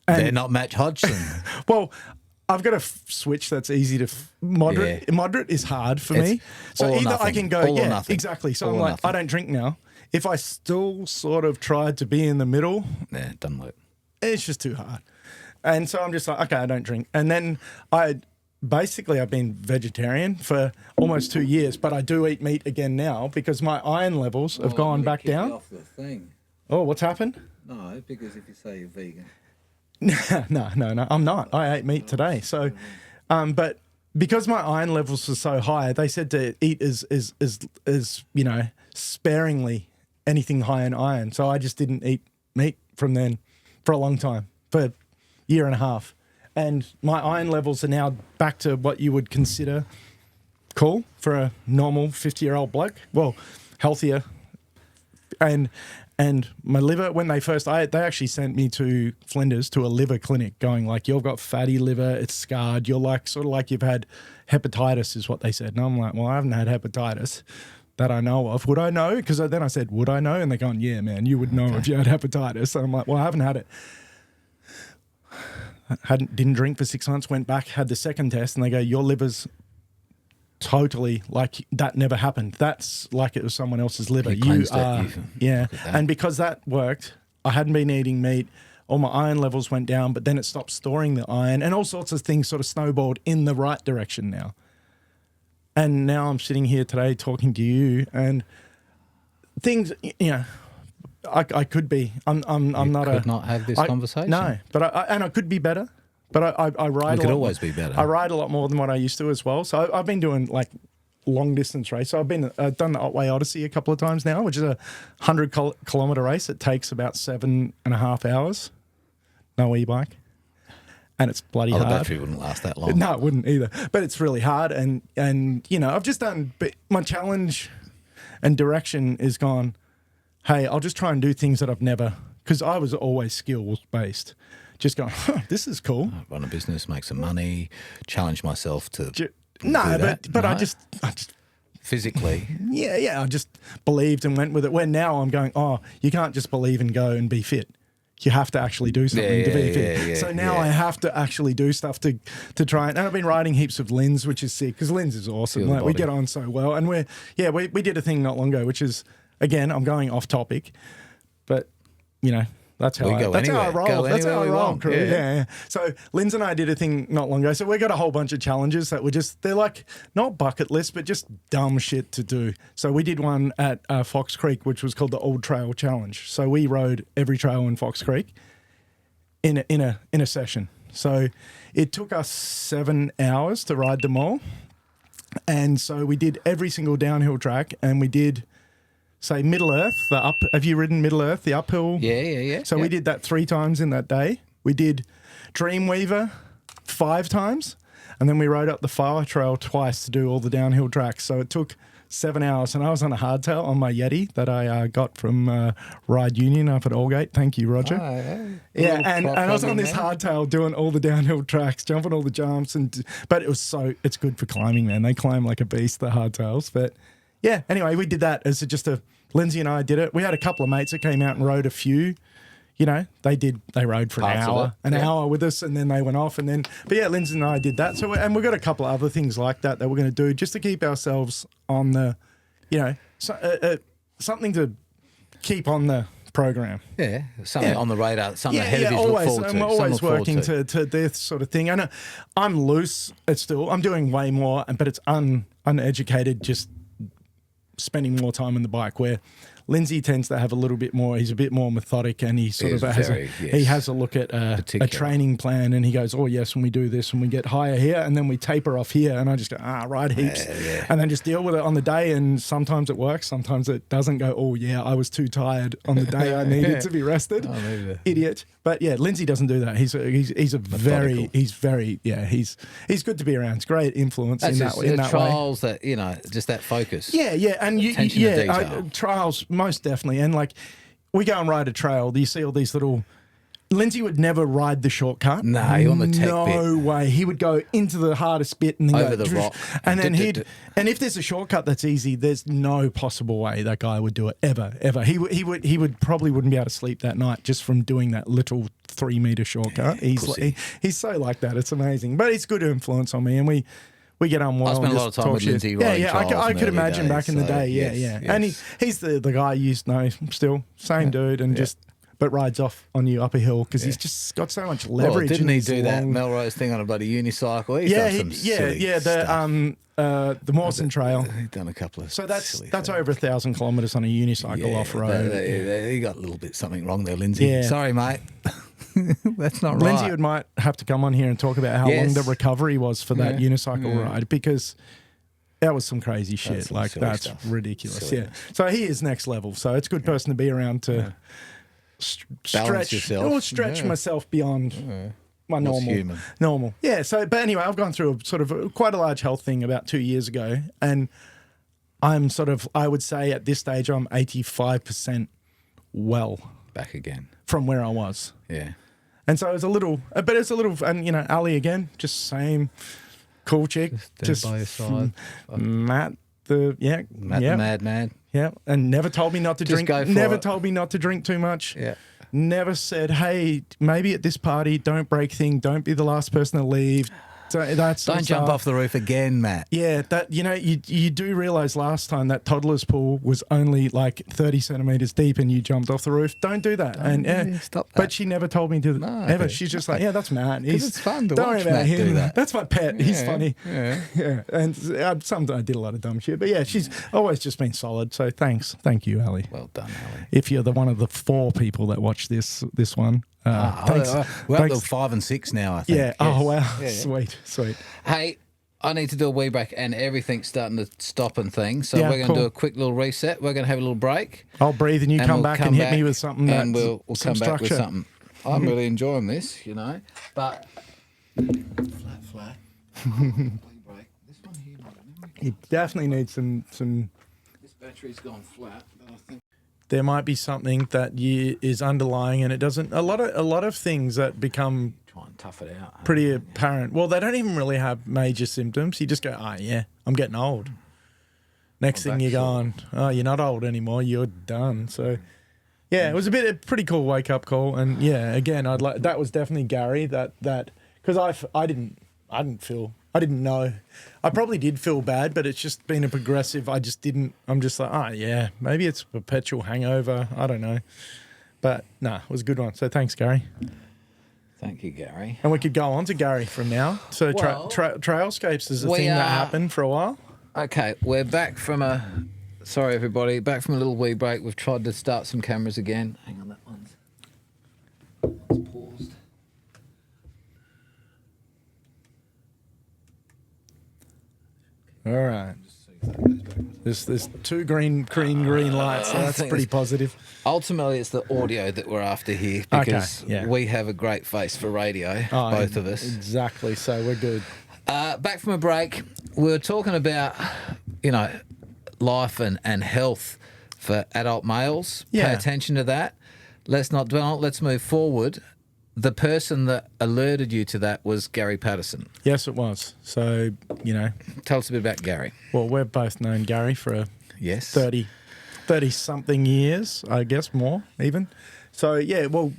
[SPEAKER 3] They're not Match Hodgson.
[SPEAKER 2] Well, I've got a switch that's easy to moderate.
[SPEAKER 3] Yeah.
[SPEAKER 2] Moderate is hard for me. So
[SPEAKER 3] all or
[SPEAKER 2] either I
[SPEAKER 3] nothing.
[SPEAKER 2] can go,
[SPEAKER 3] All or nothing.
[SPEAKER 2] exactly. So
[SPEAKER 3] All
[SPEAKER 2] I'm
[SPEAKER 3] or
[SPEAKER 2] like,
[SPEAKER 3] nothing.
[SPEAKER 2] I don't drink now. If I still sort of tried to be in the middle,
[SPEAKER 3] Yeah, it doesn't work.
[SPEAKER 2] it's just too hard. And so I'm just like, okay, I don't drink. And then I've been vegetarian for almost 2 years, but I do eat meat again now because my iron levels have gone back down.
[SPEAKER 3] Off the thing.
[SPEAKER 2] Oh, what's happened?
[SPEAKER 3] No, because if you say you're vegan.
[SPEAKER 2] No, I'm not. I ate meat today. So, but because my iron levels were so high, they said to eat as sparingly anything high in iron. So I just didn't eat meat from then for a long time, for a year and a half. And my iron levels are now back to what you would consider cool for a normal 50-year-old bloke. Well, healthier. And my liver, when they actually sent me to Flinders to a liver clinic going like, you've got fatty liver, it's scarred. You're like, sort of like you've had hepatitis is what they said. And I'm like, well, I haven't had hepatitis that I know of. Would I know? Because then I said, would I know? And they're going, yeah, man, you would know if you had hepatitis. And I'm like, well, I haven't had it. Didn't drink for 6 months, went back, had the second test, and they go, your liver's totally like that never happened. That's like it was someone else's liver.
[SPEAKER 3] You
[SPEAKER 2] yeah. And because that worked, I hadn't been eating meat. All my iron levels went down, but then it stopped storing the iron, and all sorts of things sort of snowballed in the right direction now. And now I'm sitting here today talking to you, and things, I could be. I'm not
[SPEAKER 3] could not have this conversation.
[SPEAKER 2] No, but I could be better. But I ride.
[SPEAKER 3] It could always be better.
[SPEAKER 2] I ride a lot more than what I used to as well. So I've been doing like long distance race. So I've done the Otway Odyssey a couple of times now, which is a 100-kilometer race. It takes about 7.5 hours. No e-bike. And it's bloody
[SPEAKER 3] The
[SPEAKER 2] hard.
[SPEAKER 3] battery wouldn't last that long.
[SPEAKER 2] No, it wouldn't either. But it's really hard. And you know, I've just done, but my challenge and direction is gone, hey, I'll just try and do things that I've never, because I was always skills based. Just going, this is cool.
[SPEAKER 3] Run a business, make some money, challenge myself to
[SPEAKER 2] No,
[SPEAKER 3] do that.
[SPEAKER 2] but
[SPEAKER 3] No?
[SPEAKER 2] I just
[SPEAKER 3] Physically.
[SPEAKER 2] yeah, I just believed and went with it. Where now I'm going, oh, you can't just believe and go and be fit. You have to actually do something to be fit. So now I have to actually do stuff to try and I've been riding heaps of Linz, which is sick because Linz is awesome.
[SPEAKER 3] Feel the
[SPEAKER 2] Like, we
[SPEAKER 3] body.
[SPEAKER 2] get on so well. And we did a thing not long ago, which is, again, I'm going off topic, but you know, that's how
[SPEAKER 3] We
[SPEAKER 2] I
[SPEAKER 3] go
[SPEAKER 2] that's how I
[SPEAKER 3] anywhere.
[SPEAKER 2] roll.
[SPEAKER 3] Go
[SPEAKER 2] That's how I
[SPEAKER 3] anywhere we
[SPEAKER 2] roll,
[SPEAKER 3] want.
[SPEAKER 2] crew.
[SPEAKER 3] Yeah.
[SPEAKER 2] Yeah. So Linz and I did a thing not long ago. So we got a whole bunch of challenges that were just, they're like not bucket list, but just dumb shit to do. So we did one at Fox Creek, which was called the Old Trail Challenge. So we rode every trail in Fox Creek in a session. So it took us 7 hours to ride them all. And so we did every single downhill track, and we did, say, Middle Earth, the up. Have you ridden Middle Earth, the uphill?
[SPEAKER 3] Yeah.
[SPEAKER 2] So we did that 3 times in that day. We did Dreamweaver 5 times, and then we rode up the Fire Trail twice to do all the downhill tracks. So it took 7 hours, and I was on a hardtail on my Yeti that I got from Ride Union up at Allgate. Thank you, Roger. Yeah, and I was on this hardtail doing all the downhill tracks, jumping all the jumps, but it's good for climbing, man. They climb like a beast, the hardtails. But yeah, anyway, we did that as Lindsay and I did it. We had a couple of mates that came out and rode a few. You know, they rode for
[SPEAKER 3] Parts of
[SPEAKER 2] an
[SPEAKER 3] it,
[SPEAKER 2] hour with us, and then they went off. But yeah, Lindsay and I did that. So, and we've got a couple of other things like that we're going to do just to keep ourselves on the, you know, something to keep on the program.
[SPEAKER 3] Yeah, something on the radar, something ahead of you to
[SPEAKER 2] always.
[SPEAKER 3] look forward to.
[SPEAKER 2] I'm always
[SPEAKER 3] something to look
[SPEAKER 2] working
[SPEAKER 3] forward
[SPEAKER 2] to this sort of thing. And I'm loose. I'm doing way more, but it's uneducated, just spending more time on the bike, where Lindsay tends to have a little bit more, he's a bit more methodic, and he sort of has a look at a training plan, and he goes, oh yes, when we do this and we get higher here and then we taper off here, and I just go, ride heaps and then just deal with it on the day. And sometimes it works, sometimes it doesn't. Go, oh yeah, I was too tired on the day I needed to be rested. Idiot. But yeah, Lindsay doesn't do that. He's good to be around. It's great influence.
[SPEAKER 3] That's
[SPEAKER 2] in
[SPEAKER 3] just
[SPEAKER 2] that, in
[SPEAKER 3] the
[SPEAKER 2] that
[SPEAKER 3] trials way. That, you know, just that focus.
[SPEAKER 2] Yeah, and
[SPEAKER 3] Attention to detail.
[SPEAKER 2] Trials most definitely. And like, we go and ride a trail. You see all these little. Lindsay would never ride the shortcut.
[SPEAKER 3] No, he on the tech bit.
[SPEAKER 2] No way. He would go into the hardest bit and then
[SPEAKER 3] Over
[SPEAKER 2] go
[SPEAKER 3] the rock.
[SPEAKER 2] and then and if there's a shortcut that's easy, there's no possible way that guy would do it ever. He would probably wouldn't be able to sleep that night just from doing that little 3-meter shortcut. He's so like that. It's amazing. But it's good influence on me, and we get on well.
[SPEAKER 3] I spent a lot of time with Lindsay riding trials
[SPEAKER 2] I
[SPEAKER 3] in
[SPEAKER 2] could
[SPEAKER 3] the early
[SPEAKER 2] imagine
[SPEAKER 3] days,
[SPEAKER 2] back in the day.
[SPEAKER 3] yes.
[SPEAKER 2] And he's the guy you used to know still. Same dude, and just but rides off on you up a hill because he's just got so much leverage.
[SPEAKER 3] Well, didn't
[SPEAKER 2] in
[SPEAKER 3] he
[SPEAKER 2] his
[SPEAKER 3] do that
[SPEAKER 2] long-
[SPEAKER 3] Melrose thing on a bloody unicycle? He's done some silly stuff.
[SPEAKER 2] The Mawson Trail.
[SPEAKER 3] He's done a couple of
[SPEAKER 2] So that's
[SPEAKER 3] silly
[SPEAKER 2] over 1,000 kilometres on a unicycle off road.
[SPEAKER 3] He got a little bit something wrong there, Lindsay.
[SPEAKER 2] Yeah.
[SPEAKER 3] Sorry, mate. That's not right.
[SPEAKER 2] Lindsay might have to come on here and talk about how long the recovery was for that unicycle ride, because that was some crazy shit.
[SPEAKER 3] Some
[SPEAKER 2] Like,
[SPEAKER 3] silly
[SPEAKER 2] that's
[SPEAKER 3] stuff.
[SPEAKER 2] ridiculous.
[SPEAKER 3] Silly.
[SPEAKER 2] Yeah. So he is next level. So it's a good person to be around to
[SPEAKER 3] Balance
[SPEAKER 2] stretch
[SPEAKER 3] yourself.
[SPEAKER 2] or stretch myself beyond my
[SPEAKER 3] What's
[SPEAKER 2] normal.
[SPEAKER 3] human.
[SPEAKER 2] Normal. Yeah. So, but anyway, I've gone through quite a large health thing about 2 years ago, and I'm I would say at this stage, I'm 85% well
[SPEAKER 3] Back again.
[SPEAKER 2] from where I was.
[SPEAKER 3] Yeah.
[SPEAKER 2] And so it's a little, and you know, Ali again, just same cool chick,
[SPEAKER 3] Just by your side.
[SPEAKER 2] Matt the
[SPEAKER 3] Madman.
[SPEAKER 2] yeah, and never told me not to
[SPEAKER 3] Just
[SPEAKER 2] drink.
[SPEAKER 3] go for
[SPEAKER 2] Never
[SPEAKER 3] it.
[SPEAKER 2] told me not to drink too much.
[SPEAKER 3] Yeah.
[SPEAKER 2] Never said, hey, maybe at this party, don't break thing, don't be the last person to leave. So that's
[SPEAKER 3] Don't jump off the roof again, Matt.
[SPEAKER 2] Yeah, that you do realise last time that toddler's pool was only like 30 centimetres deep and you jumped off the roof. Don't do that.
[SPEAKER 3] Stop that.
[SPEAKER 2] But she never told me to ever.
[SPEAKER 3] okay.
[SPEAKER 2] She's just like, yeah, that's Matt.
[SPEAKER 3] It's fun to
[SPEAKER 2] don't
[SPEAKER 3] watch
[SPEAKER 2] worry about
[SPEAKER 3] Matt
[SPEAKER 2] him.
[SPEAKER 3] do that.
[SPEAKER 2] That's my pet. He's funny.
[SPEAKER 3] Yeah.
[SPEAKER 2] Yeah, and I did a lot of dumb shit, but yeah, she's always just been solid. So thank you, Ali.
[SPEAKER 3] Well done, Ali.
[SPEAKER 2] If you're one of the 4 people that watch this one, Thanks.
[SPEAKER 3] We're up to
[SPEAKER 2] Thanks.
[SPEAKER 3] 5 and 6 now, I think.
[SPEAKER 2] Yeah.
[SPEAKER 3] Yes.
[SPEAKER 2] Oh wow.
[SPEAKER 3] Yeah.
[SPEAKER 2] Sweet.
[SPEAKER 3] Hey, I need to do a wee break, and everything's starting to stop and things. So
[SPEAKER 2] Yeah,
[SPEAKER 3] we're going to
[SPEAKER 2] cool.
[SPEAKER 3] do a quick little reset. We're going to have a little break.
[SPEAKER 2] I'll breathe and you come
[SPEAKER 3] we'll
[SPEAKER 2] back and hit me
[SPEAKER 3] back
[SPEAKER 2] with something
[SPEAKER 3] and
[SPEAKER 2] that's
[SPEAKER 3] we'll
[SPEAKER 2] some
[SPEAKER 3] come back with
[SPEAKER 2] structure.
[SPEAKER 3] something. I'm really enjoying this, but flat. Wee break. This one here,
[SPEAKER 2] You definitely need some.
[SPEAKER 3] this battery's gone flat, but I think
[SPEAKER 2] There might be something that is underlying, and it doesn't. A lot of things that become
[SPEAKER 3] try and tough it out.
[SPEAKER 2] pretty apparent. Well, they don't even really have major symptoms. You just go, oh yeah, I'm getting old. Next thing you're going, oh, you're not old anymore. You're done. So, yeah, it was a pretty cool wake up call. And yeah, again, that was definitely Gary. That because I didn't know. I probably did feel bad, but it's just been a progressive. I just didn't. I'm just like, oh yeah, maybe it's a perpetual hangover. I don't know. But nah, it was a good one. So thanks, Gary.
[SPEAKER 3] Thank you, Gary.
[SPEAKER 2] And we could go on to Gary from now. So
[SPEAKER 3] Well,
[SPEAKER 2] Trailscapes is a
[SPEAKER 3] we
[SPEAKER 2] thing that
[SPEAKER 3] are-
[SPEAKER 2] happened for a while.
[SPEAKER 3] Okay, we're back from sorry everybody, back from a little wee break. We've tried to start some cameras again. Hang on, that one's paused.
[SPEAKER 2] All right. There's two green lights, so
[SPEAKER 3] I
[SPEAKER 2] that's
[SPEAKER 3] think
[SPEAKER 2] pretty
[SPEAKER 3] it's-
[SPEAKER 2] positive.
[SPEAKER 3] Ultimately, it's the audio that we're after here
[SPEAKER 2] Okay,
[SPEAKER 3] because
[SPEAKER 2] yeah.
[SPEAKER 3] we have a great face for radio,
[SPEAKER 2] Oh,
[SPEAKER 3] both of us.
[SPEAKER 2] Exactly, so we're good.
[SPEAKER 3] Back from a break, we were talking about, life and health for adult males.
[SPEAKER 2] Yeah.
[SPEAKER 3] Pay attention to that. Let's not dwell on it. Let's move forward. The person that alerted you to that was Gary Patterson.
[SPEAKER 2] Yes, it was. So,
[SPEAKER 3] Tell us a bit about Gary.
[SPEAKER 2] well, we've both known Gary for
[SPEAKER 3] Yes.
[SPEAKER 2] 30-something years, I guess, more even. So, yeah, well,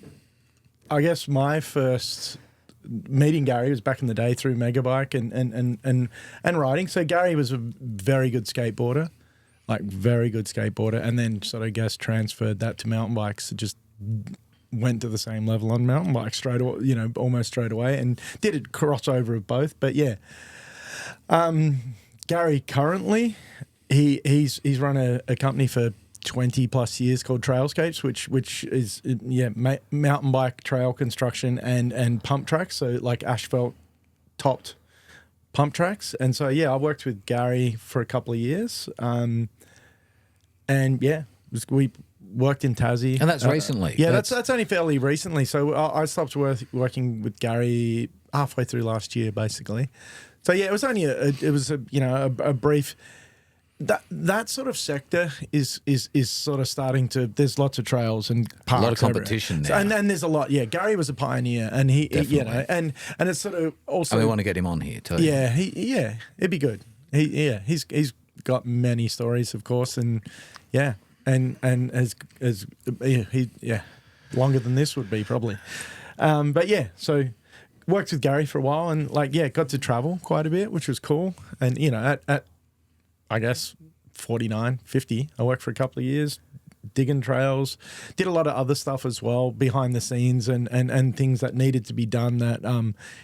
[SPEAKER 2] I guess my first meeting Gary was back in the day through Megabike and riding. So Gary was a very good skateboarder, and then sort of transferred that to mountain bikes. It just went to the same level on mountain bikes straight away, almost straight away, and did a crossover of both. But yeah, Gary currently he's run a company for 20 plus years called Trailscapes, which is mountain bike trail construction and pump tracks, so like asphalt topped pump tracks. And so I worked with Gary for a couple of years, and we worked in Tassie,
[SPEAKER 3] And that's recently.
[SPEAKER 2] Yeah, that's only fairly recently. So I stopped working with Gary halfway through last year, basically. So yeah, it was only a brief. That sort of sector is sort of starting to. There's lots of trails and parks.
[SPEAKER 3] A lot of competition
[SPEAKER 2] everywhere.
[SPEAKER 3] now.
[SPEAKER 2] And there's a lot. Yeah, Gary was a pioneer, and he
[SPEAKER 3] Definitely.
[SPEAKER 2] and it's sort of also.
[SPEAKER 3] And we want to get him on here too.
[SPEAKER 2] Yeah, it'd be good. He's got many stories, of course, and longer than this would be probably. But yeah, so worked with Gary for a while, and got to travel quite a bit, which was cool. And at I guess 49, 50, I worked for a couple of years digging trails, did a lot of other stuff as well behind the scenes and things that needed to be done that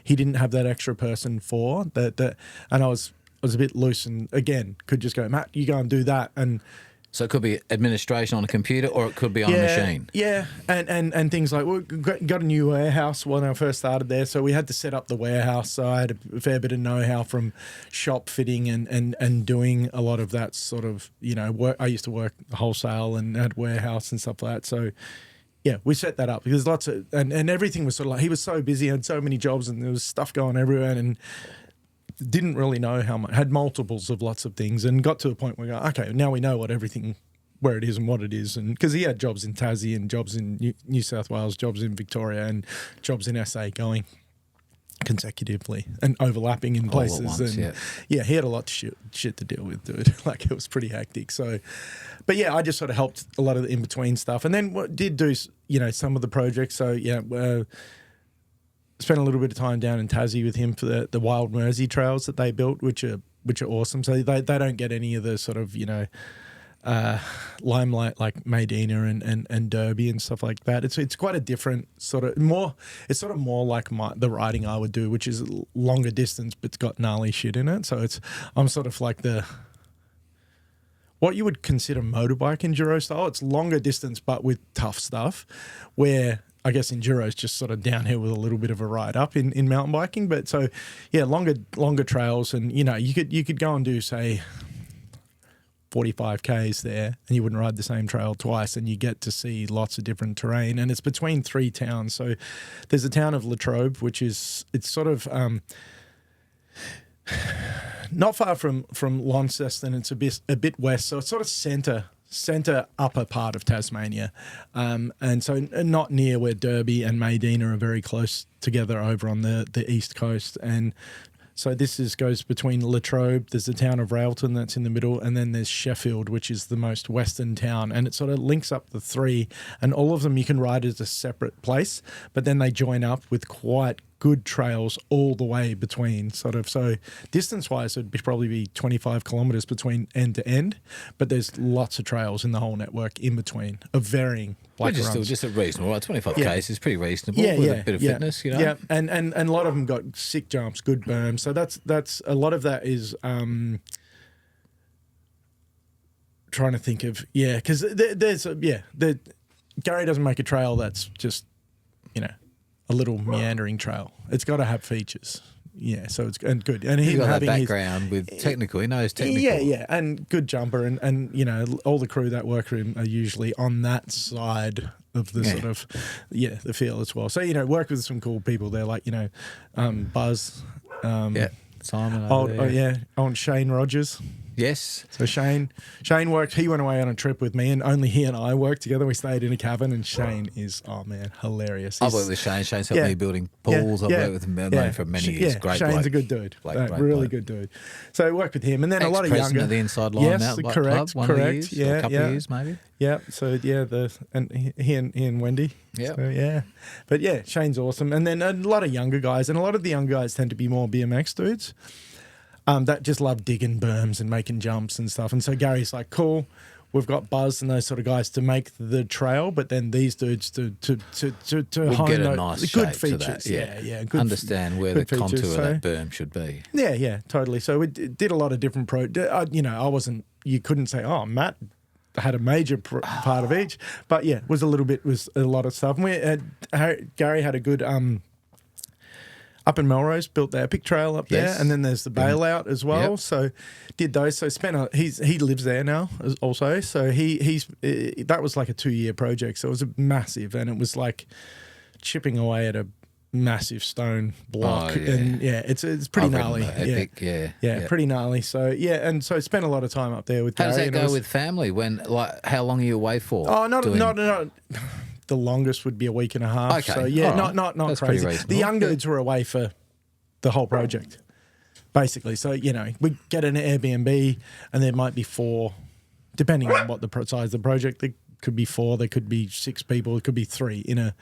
[SPEAKER 2] he didn't have that extra person for that and I was a bit loose, and again could just go, Matt, you go and do that. And
[SPEAKER 3] So it could be administration on a computer, or it could be on a machine.
[SPEAKER 2] Yeah, and things like we got a new warehouse when I first started there, so we had to set up the warehouse. So I had a fair bit of know-how from shop fitting and doing a lot of that sort of work. I used to work wholesale and had warehouse and stuff like that. So yeah, we set that up because lots of and everything was sort of like, he was so busy, had so many jobs, and there was stuff going everywhere, and didn't really know how much, had multiples of lots of things, and got to a point where we go, okay, now we know where it is and what it is. And because he had jobs in Tassie and jobs in New South Wales, jobs in Victoria and jobs in SA going consecutively and overlapping in
[SPEAKER 3] All at
[SPEAKER 2] places.
[SPEAKER 3] once,
[SPEAKER 2] and
[SPEAKER 3] yeah.
[SPEAKER 2] He had a lot of shit to deal with, dude. Like, it was pretty hectic. So, but yeah, I just sort of helped a lot of the in-between stuff, and then did do, some of the projects. So spent a little bit of time down in Tassie with him for the Wild Mersey trails that they built, which are awesome. So they don't get any of the sort of limelight like Medina and Derby and stuff like that. It's quite a different sort of more. It's sort of more like the riding I would do, which is longer distance, but it's got gnarly shit in it. So I'm sort of like what you would consider motorbike enduro style. It's longer distance, but with tough stuff, where I guess enduro is just sort of downhill with a little bit of a ride up in mountain biking. But so yeah, longer trails, and you know, you could go and do say 45 Ks there, and you wouldn't ride the same trail twice, and you get to see lots of different terrain. And it's between 3 towns. So there's the town of Latrobe, which is, it's sort of not far from Launceston. It's a bit west, so it's sort of centre upper part of Tasmania, and so not near where Derby and Maydena are very close together over on the east coast. And so this goes between Latrobe, there's the town of Railton that's in the middle, and then there's Sheffield, which is the most western town, and it sort of links up the 3, and all of them you can ride as a separate place, but then they join up with quite good trails all the way between, sort of. So distance-wise, it'd probably be 25 kilometres between end to end, but there's lots of trails in the whole network in between of varying
[SPEAKER 3] Which is
[SPEAKER 2] runs.
[SPEAKER 3] still just a reasonable, right? 25
[SPEAKER 2] Yeah.
[SPEAKER 3] Ks is pretty reasonable with a bit of fitness, you know?
[SPEAKER 2] Yeah, and a lot of them got sick jumps, good berms. So that's a lot of that is trying to think of, because Gary doesn't make a trail that's just, you know, a little meandering trail. It's got to have features. Yeah, so it's and good. And
[SPEAKER 3] He's
[SPEAKER 2] him
[SPEAKER 3] got that
[SPEAKER 2] having
[SPEAKER 3] background with technical. He knows technical.
[SPEAKER 2] Yeah, and good jumper, and you know, all the crew that work for him are usually on that side of the sort of the field as well. So you know, work with some cool people there, like you know, Buzz,
[SPEAKER 3] Simon. Over there.
[SPEAKER 2] on Shane Rogers.
[SPEAKER 3] Yes.
[SPEAKER 2] So Shane worked. He went away on a trip with me, and only he and I worked together. We stayed in a cabin, and Shane is hilarious.
[SPEAKER 3] I've worked with Shane. Shane's helped me building pools. I've worked with him for many years. Great
[SPEAKER 2] Shane's
[SPEAKER 3] bloke.
[SPEAKER 2] a good dude.
[SPEAKER 3] Great
[SPEAKER 2] really
[SPEAKER 3] bloke.
[SPEAKER 2] good dude. So I worked with him, and then a lot of
[SPEAKER 3] Ex-president
[SPEAKER 2] younger.
[SPEAKER 3] of the Inside Line Mountain Bike Club. One of the years, or a couple of years maybe.
[SPEAKER 2] Yeah. So he and Wendy.
[SPEAKER 3] Yeah.
[SPEAKER 2] So, but yeah, Shane's awesome, and then a lot of younger guys, and a lot of the young guys tend to be more BMX dudes. That just love digging berms and making jumps and stuff. And so Gary's like, cool, we've got Buzz and those sort of guys to make the trail, but then these dudes to
[SPEAKER 3] We'll
[SPEAKER 2] hone
[SPEAKER 3] get a
[SPEAKER 2] those
[SPEAKER 3] nice
[SPEAKER 2] good
[SPEAKER 3] shape
[SPEAKER 2] features.
[SPEAKER 3] to that.
[SPEAKER 2] Yeah. Good,
[SPEAKER 3] understand where the
[SPEAKER 2] good
[SPEAKER 3] contour
[SPEAKER 2] features,
[SPEAKER 3] of that berm should be.
[SPEAKER 2] Yeah, totally. So we did a lot of different I wasn't, you couldn't say, oh, Matt had a major part of each, but was a lot of stuff. And we had, Gary had a good, up in Melrose, built the Epic Trail up there, and then there's the Bailout as well.
[SPEAKER 3] Yep.
[SPEAKER 2] So did those. So he lives there now also. So he's that was like a 2-year project. So it was a massive, and it was like chipping away at a massive stone block. And it's pretty gnarly.
[SPEAKER 3] Epic,
[SPEAKER 2] pretty gnarly. So and so I spent a lot of time up there with
[SPEAKER 3] How
[SPEAKER 2] Gary.
[SPEAKER 3] does that go with family? How long are you away for?
[SPEAKER 2] Oh, not. The longest would be a week and a half.
[SPEAKER 3] Okay.
[SPEAKER 2] So
[SPEAKER 3] All right.
[SPEAKER 2] not
[SPEAKER 3] That's pretty
[SPEAKER 2] crazy.
[SPEAKER 3] reasonable.
[SPEAKER 2] The young dudes were away for the whole project, basically. So we get an Airbnb, and there might be 4, depending on what the size of the project. There could be 4, there could be 6 people, it could be 3 in a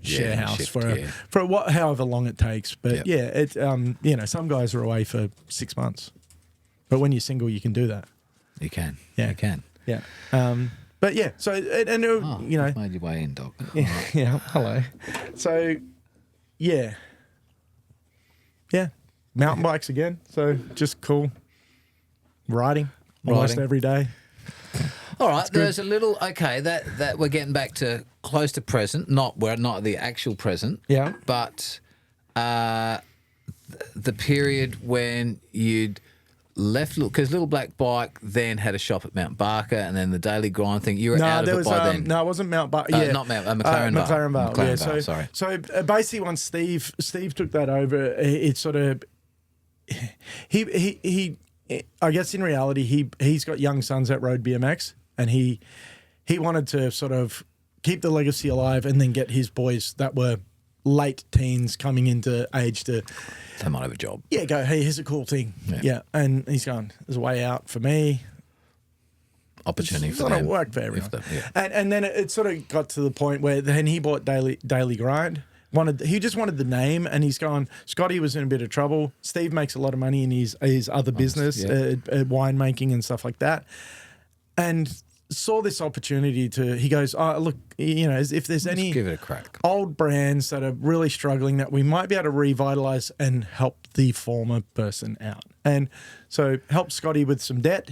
[SPEAKER 2] share house
[SPEAKER 3] shift,
[SPEAKER 2] for however long it takes. But some guys are away for 6 months, but when you're single, you can do that.
[SPEAKER 3] You can.
[SPEAKER 2] Yeah.
[SPEAKER 3] You can.
[SPEAKER 2] Yeah. But so
[SPEAKER 3] You've made your way in, dog.
[SPEAKER 2] Yeah, hello. So, mountain bikes again. So just cool riding almost every day.
[SPEAKER 3] All right, there's a little that we're getting back to close to present. We're not the actual present.
[SPEAKER 2] Yeah.
[SPEAKER 3] But the period when you'd left, because Little Black Bike then had a shop at Mount Barker, and then the daily grind thing. You were out of it by then.
[SPEAKER 2] No, it wasn't Mount Barker.
[SPEAKER 3] Not Mount McLaren Bar.
[SPEAKER 2] McLaren Bar.
[SPEAKER 3] McLaren Bar, sorry.
[SPEAKER 2] So basically, once Steve took that over, it sort of he I guess in reality he's got young sons that rode BMX, and he wanted to sort of keep the legacy alive, and then get his boys that were late teens coming into age to.
[SPEAKER 3] They might have a job.
[SPEAKER 2] Yeah, go, hey, here's a cool thing. Yeah. And he's going, there's a way out for me.
[SPEAKER 3] Opportunity
[SPEAKER 2] It's
[SPEAKER 3] for
[SPEAKER 2] not
[SPEAKER 3] them.
[SPEAKER 2] work for everyone.
[SPEAKER 3] Yeah.
[SPEAKER 2] And then it sort of got to the point where then he bought Daily Grind. He just wanted the name, and he's gone, Scotty was in a bit of trouble. Steve makes a lot of money in his other business, winemaking and stuff like that. And saw this opportunity he goes, oh, look, if there's any
[SPEAKER 3] give it a crack.
[SPEAKER 2] Old brands that are really struggling that we might be able to revitalize and help the former person out. And so helped Scotty with some debt,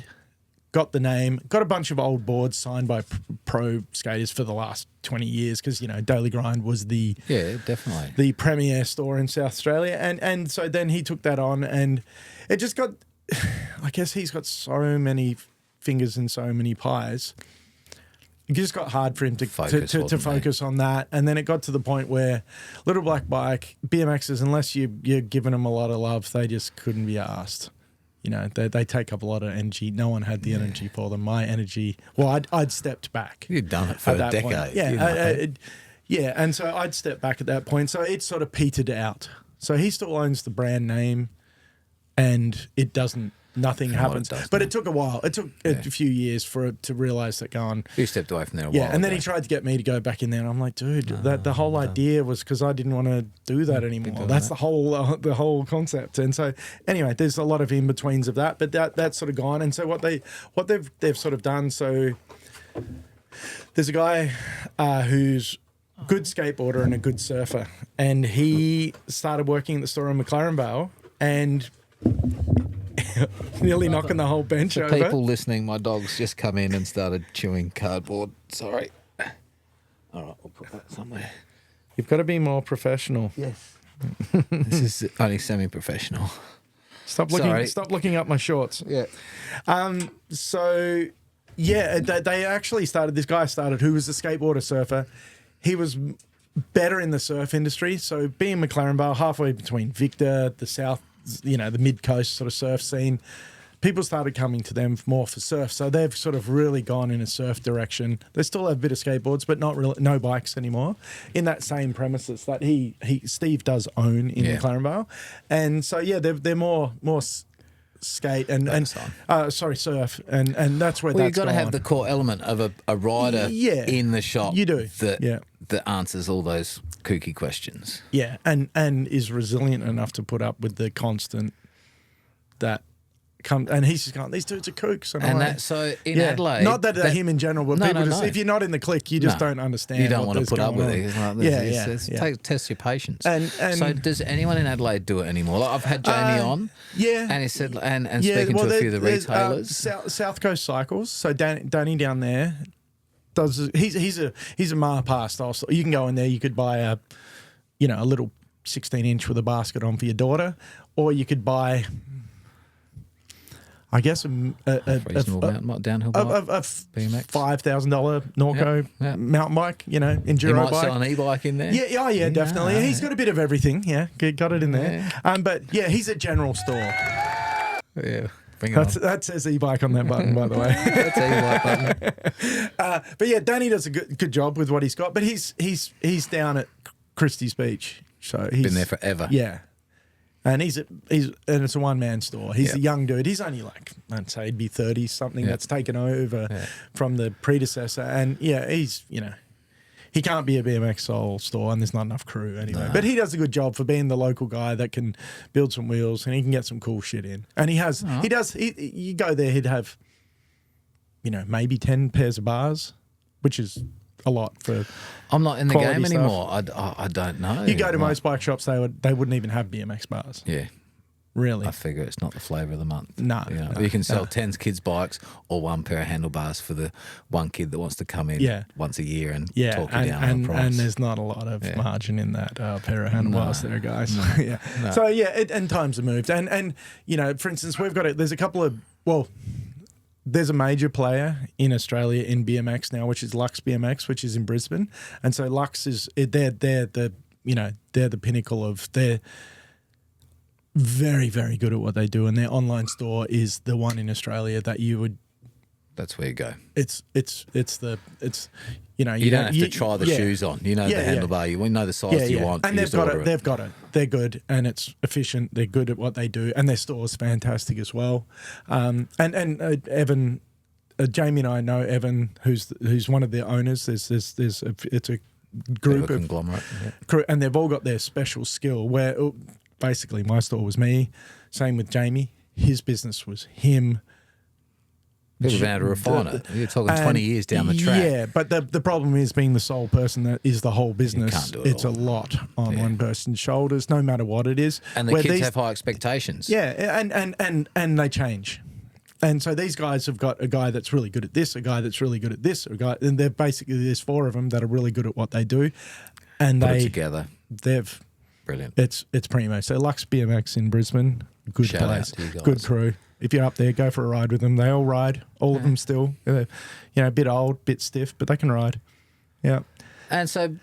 [SPEAKER 2] got the name, got a bunch of old boards signed by pro skaters for the last 20 years because, Daily Grind was the premier store in South Australia. And so then he took that on, and it just got, I guess he's got so many fingers in so many pies. It just got hard for him to focus on that. And then it got to the point where Little Black Bike, BMXs, unless you're giving them a lot of love, they just couldn't be asked. They take up a lot of energy. No one had the energy for them. My energy, I'd stepped back.
[SPEAKER 1] You'd done it for a decade.
[SPEAKER 2] Point. Yeah, and so I'd stepped back at that point. So it sort of petered out. So he still owns the brand name, and nothing happens. But it took a while. It took a few years for it to realise that going.
[SPEAKER 1] You stepped away from there a while.
[SPEAKER 2] Yeah, and then he tried to get me to go back in there, and I'm like, dude, the whole idea was because I didn't want to do that anymore. That's the whole concept. And so anyway, there's a lot of in betweens of that, but that's sort of gone. And so what they've sort of done. So there's a guy who's good skateboarder and a good surfer, and he started working at the store in McLaren Vale, and nearly knocking the whole bench over.
[SPEAKER 1] People listening, my dog's just come in and started chewing cardboard. Sorry. All right, we'll put that somewhere.
[SPEAKER 2] You've got to be more professional.
[SPEAKER 1] Yes. This is only semi-professional.
[SPEAKER 2] Stop looking up my shorts.
[SPEAKER 1] Yeah.
[SPEAKER 2] So, yeah, they actually started, this guy started who was a skateboarder surfer. He was better in the surf industry. So being McLaren Vale, halfway between Victor, the South, the mid-coast sort of surf scene, people started coming to them more for surf. So they've sort of really gone in a surf direction. They still have a bit of skateboards, but no bikes anymore in that same premises that Steve does own in McLaren Vale. And so, they're more skate and surf. And that's where
[SPEAKER 1] you've got to have the core element of a rider in the shop.
[SPEAKER 2] You do.
[SPEAKER 1] That answers all those kooky questions.
[SPEAKER 2] Yeah, and is resilient enough to put up with the constant that comes. And he's just going, these dudes are kooks.
[SPEAKER 1] And that, so in Adelaide...
[SPEAKER 2] Not that him in general, but people just... If you're not in the clique, you just don't understand.
[SPEAKER 1] You don't want to put up with it. Test your patience. And so does anyone in Adelaide do it anymore? Like I've had Jamie on.
[SPEAKER 2] Yeah.
[SPEAKER 1] And he said... And speaking to a few of the retailers.
[SPEAKER 2] South Coast Cycles. So Danny down there... He's a Marpar style. So you can go in there. You could buy a little 16-inch with a basket on for your daughter, or you could buy, I guess, a
[SPEAKER 1] reasonable downhill bike,
[SPEAKER 2] a $5,000 Norco mountain bike. Enduro
[SPEAKER 1] he might
[SPEAKER 2] bike.
[SPEAKER 1] sell an e-bike in there.
[SPEAKER 2] Yeah, definitely. He's got a bit of everything. Yeah, got it in there. But he's a general store.
[SPEAKER 1] Yeah.
[SPEAKER 2] That says e-bike on that button, by the way.
[SPEAKER 1] That's e-bike button.
[SPEAKER 2] But Danny does a good job with what he's got. But he's down at Christie's Beach, so he's
[SPEAKER 1] been there forever.
[SPEAKER 2] Yeah, and and it's a one-man store. He's a young dude. He's only like, I'd say he'd be 30 something. That's taken over from the predecessor, and he's he can't be a BMX sole store, and there's not enough crew anyway. No. But he does a good job for being the local guy that can build some wheels, and he can get some cool shit in. And you go there, he'd have, maybe 10 pairs of bars, which is a lot for.
[SPEAKER 1] I'm not in the game anymore. I don't know.
[SPEAKER 2] You go to most bike shops, they wouldn't even have BMX bars.
[SPEAKER 1] Yeah.
[SPEAKER 2] Really?
[SPEAKER 1] I figure it's not the flavour of the month.
[SPEAKER 2] No.
[SPEAKER 1] You can sell 10 kids' bikes or one pair of handlebars for the one kid that wants to come in once a year and talk you down on price.
[SPEAKER 2] And there's not a lot of margin in that pair of handlebars there, guys. No.
[SPEAKER 1] No.
[SPEAKER 2] So, and times have moved. And for instance, there's a couple of, there's a major player in Australia in BMX now, which is Lux BMX, which is in Brisbane. And so Lux they're the pinnacle of they're very, very good at what they do, and their online store is the one in Australia that you would.
[SPEAKER 1] That's where you go.
[SPEAKER 2] You
[SPEAKER 1] don't have to try the shoes on. The handlebar. We know the size you want.
[SPEAKER 2] And they've got it. They're good, and it's efficient. They're good at what they do, and their store's fantastic as well. And Evan, Jamie and I know Evan, who's one of the owners. It's a group of
[SPEAKER 1] conglomerate,
[SPEAKER 2] and they've all got their special skill. Where basically my store was me. Same with Jamie. His business was him.
[SPEAKER 1] People have been able to refine it. You're talking 20 years down the track.
[SPEAKER 2] Yeah, but the problem is being the sole person that is the whole business.
[SPEAKER 1] You can't do it
[SPEAKER 2] it's
[SPEAKER 1] all.
[SPEAKER 2] a lot on one person's shoulders, no matter what it is.
[SPEAKER 1] And the kids have high expectations.
[SPEAKER 2] Yeah, and they change. And so these guys have got a guy that's really good at this, a guy that's really good at this, and they're basically, there's 4 of them that are really good at what they do. And
[SPEAKER 3] Put it together.
[SPEAKER 2] They've
[SPEAKER 3] Brilliant.
[SPEAKER 2] It's primo. So Lux BMX in Brisbane, good
[SPEAKER 3] Shout out
[SPEAKER 2] place,
[SPEAKER 3] to you guys.
[SPEAKER 2] good crew. If you're up there, go for a ride with them. They all ride, all of them still. You know, a bit old, bit stiff, but they can ride. Yeah.
[SPEAKER 3] And so,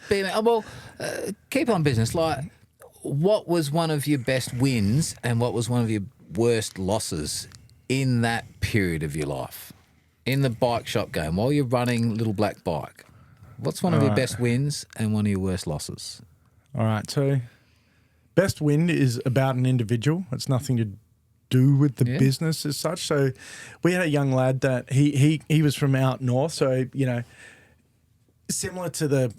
[SPEAKER 3] keep on business. Like, what was one of your best wins and what was one of your worst losses in that period of your life? In the bike shop game, while you're running Little Black Bike, what's one of your best wins and one of your worst losses?
[SPEAKER 2] All right. So, best win is about an individual. It's nothing to do with the business as such. So, we had a young lad that he was from out north. So, you know, similar to the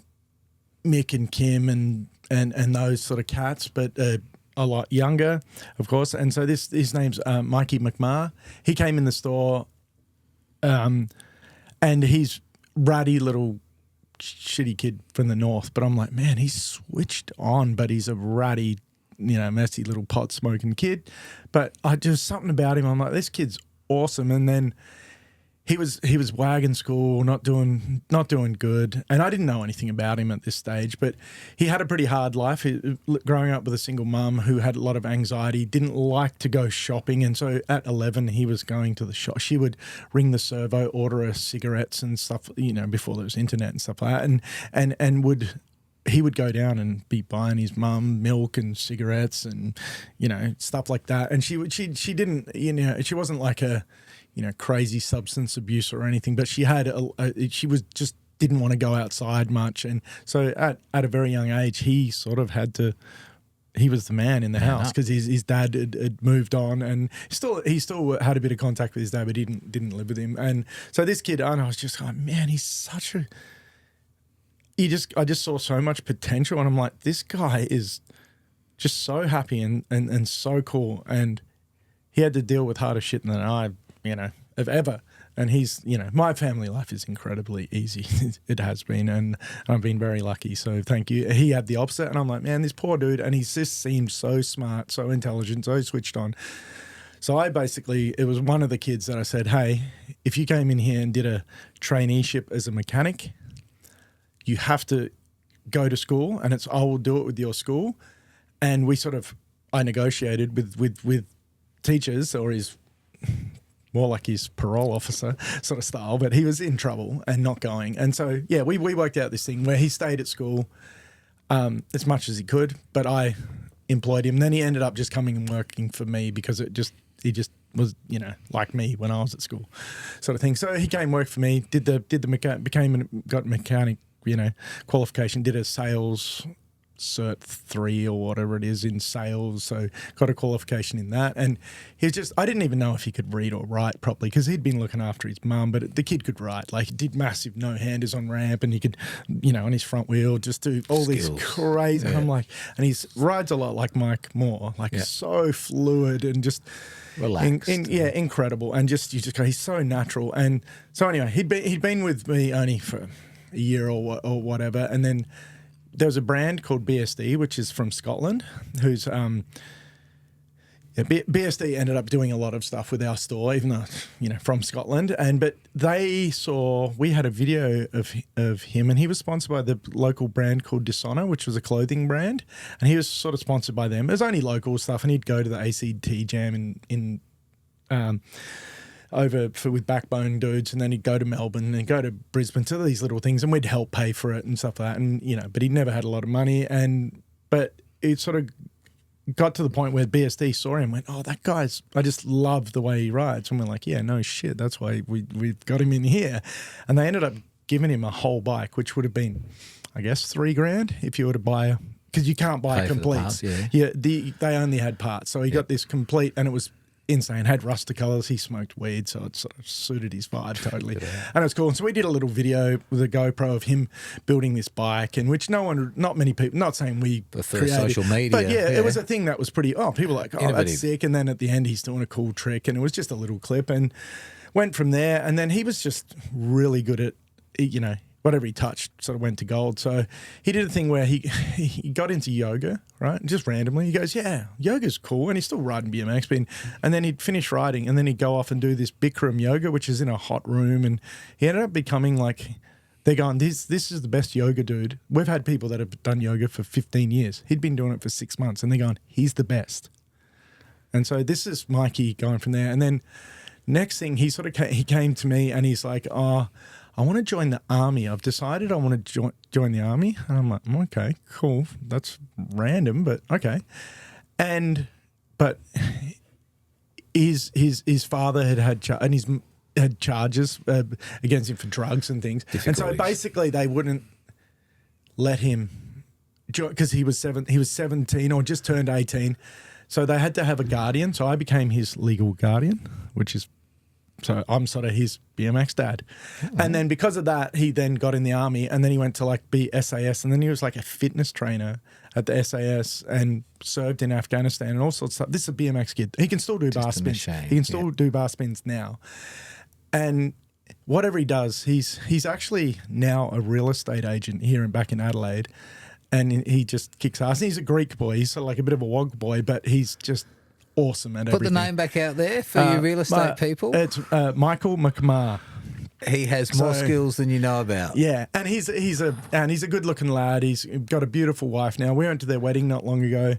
[SPEAKER 2] Mick and Kim and those sort of cats, but a lot younger, of course. And so his name's Mikey McMahon. He came in the store, and he's ratty little shitty kid from the north. But I'm like, man, he's switched on, but he's a ratty, you know, messy little pot smoking kid. But I just something about him. I'm like, this kid's awesome. And then he was wagon school, not doing good, and I didn't know anything about him at this stage. But he had a pretty hard life. Growing up with a single mum who had a lot of anxiety, didn't like to go shopping, and so at 11 he was going to the shop. She would ring the servo, order her cigarettes and stuff, you know, before there was internet and stuff like that, and he would go down and be buying his mum milk and cigarettes and, you know, stuff like that. And she didn't, you know, she wasn't like a, you know, crazy substance abuse or anything, but she had she was just didn't want to go outside much. And so at a very young age, he sort of had to, he was the man in the house because his dad had moved on, and he still had a bit of contact with his dad, but he didn't live with him. And so this kid, I was just like, man, he's such a, I just saw so much potential, and I'm like, this guy is just so happy and so cool. And he had to deal with harder shit than I, you know, have ever. And he's, you know, my family life is incredibly easy. It has been, and I've been very lucky. So thank you. He had the opposite, and I'm like, man, this poor dude, and he just seemed so smart, so intelligent, so switched on. So it was one of the kids that I said, hey, if you came in here and did a traineeship as a mechanic, you have to go to school, and I will do it with your school. And I negotiated with teachers, or more like his parole officer sort of style, but he was in trouble and not going. And so, yeah, we worked out this thing where he stayed at school as much as he could, but I employed him. Then he ended up just coming and working for me because he just was, you know, like me when I was at school sort of thing. So he came work for me, got mechanic, you know, qualification, did a sales cert 3 or whatever it is in sales, so got a qualification in that. And I didn't even know if he could read or write properly because he'd been looking after his mum, but the kid could write. Like, he did massive no-handers on ramp, and he could, you know, on his front wheel just do all
[SPEAKER 3] Skills.
[SPEAKER 2] this crazy.
[SPEAKER 3] Yeah.
[SPEAKER 2] I'm like, and he rides a lot like Mike Moore, like so fluid and just
[SPEAKER 3] Relaxed.
[SPEAKER 2] Incredible. And just you just go, he's so natural. And so anyway, he'd been with me only for a year or whatever, and then there was a brand called BSD, which is from Scotland, who's BSD ended up doing a lot of stuff with our store, even though, you know, from Scotland. But they saw, we had a video of him, and he was sponsored by the local brand called Dishonor, which was a clothing brand, and he was sort of sponsored by them. It was only local stuff, and he'd go to the ACT Jam in with Backbone dudes, and then he'd go to Melbourne and go to Brisbane to these little things, and we'd help pay for it and stuff like that. And, you know, but he'd never had a lot of money, but it sort of got to the point where BSD saw him and went, oh, that guy's, I just love the way he rides. And we're like, yeah, no shit, that's why we've got him in here. And they ended up giving him a whole bike, which would have been, I guess, $3,000 if you were to buy because you can't buy complete. They only had parts. So he got this complete, and it was insane. Had rusted colours. He smoked weed, so it sort of suited his vibe totally. And it was cool. And so we did a little video with a GoPro of him building this bike, and which not many people, not saying we created,
[SPEAKER 3] social media,
[SPEAKER 2] but it was a thing that was pretty. People were like, oh,
[SPEAKER 3] innovative.
[SPEAKER 2] That's sick. And then at the end, he's doing a cool trick, and it was just a little clip, and went from there. And then he was just really good at, you know, whatever he touched sort of went to gold. So he did a thing where he got into yoga, right? Just randomly. He goes, yeah, yoga's cool. And he's still riding BMX. And then he'd finish riding and then he'd go off and do this Bikram yoga, which is in a hot room. And he ended up becoming like, they're going, this is the best yoga dude. We've had people that have done yoga for 15 years. He'd been doing it for 6 months and they're going, he's the best. And so this is Mikey going from there. And then next thing, he came to me and he's like, oh, I want to join the army. I've decided I want to join the army. And I'm like, okay, cool. That's random, but okay. But his father had charges against him for drugs and things. And so basically they wouldn't let him join because he was 17 or just turned 18. So they had to have a guardian. So I became his legal guardian, so I'm sort of his BMX dad. Oh. And then because of that, he then got in the army and then he went to like be SAS and then he was like a fitness trainer at the SAS and served in Afghanistan and all sorts of stuff. This is a BMX kid. He can still do bar spins. He can still do bar spins now. And whatever he does, he's actually now a real estate agent here back in Adelaide. And he just kicks ass. And he's a Greek boy. He's sort of like a bit of a wog boy, but he's just awesome at everything.
[SPEAKER 3] Put the name back out there for you real estate people.
[SPEAKER 2] It's Michael McMahon.
[SPEAKER 3] He has more skills than you know about.
[SPEAKER 2] Yeah, and he's a good-looking lad. He's got a beautiful wife now. We went to their wedding not long ago.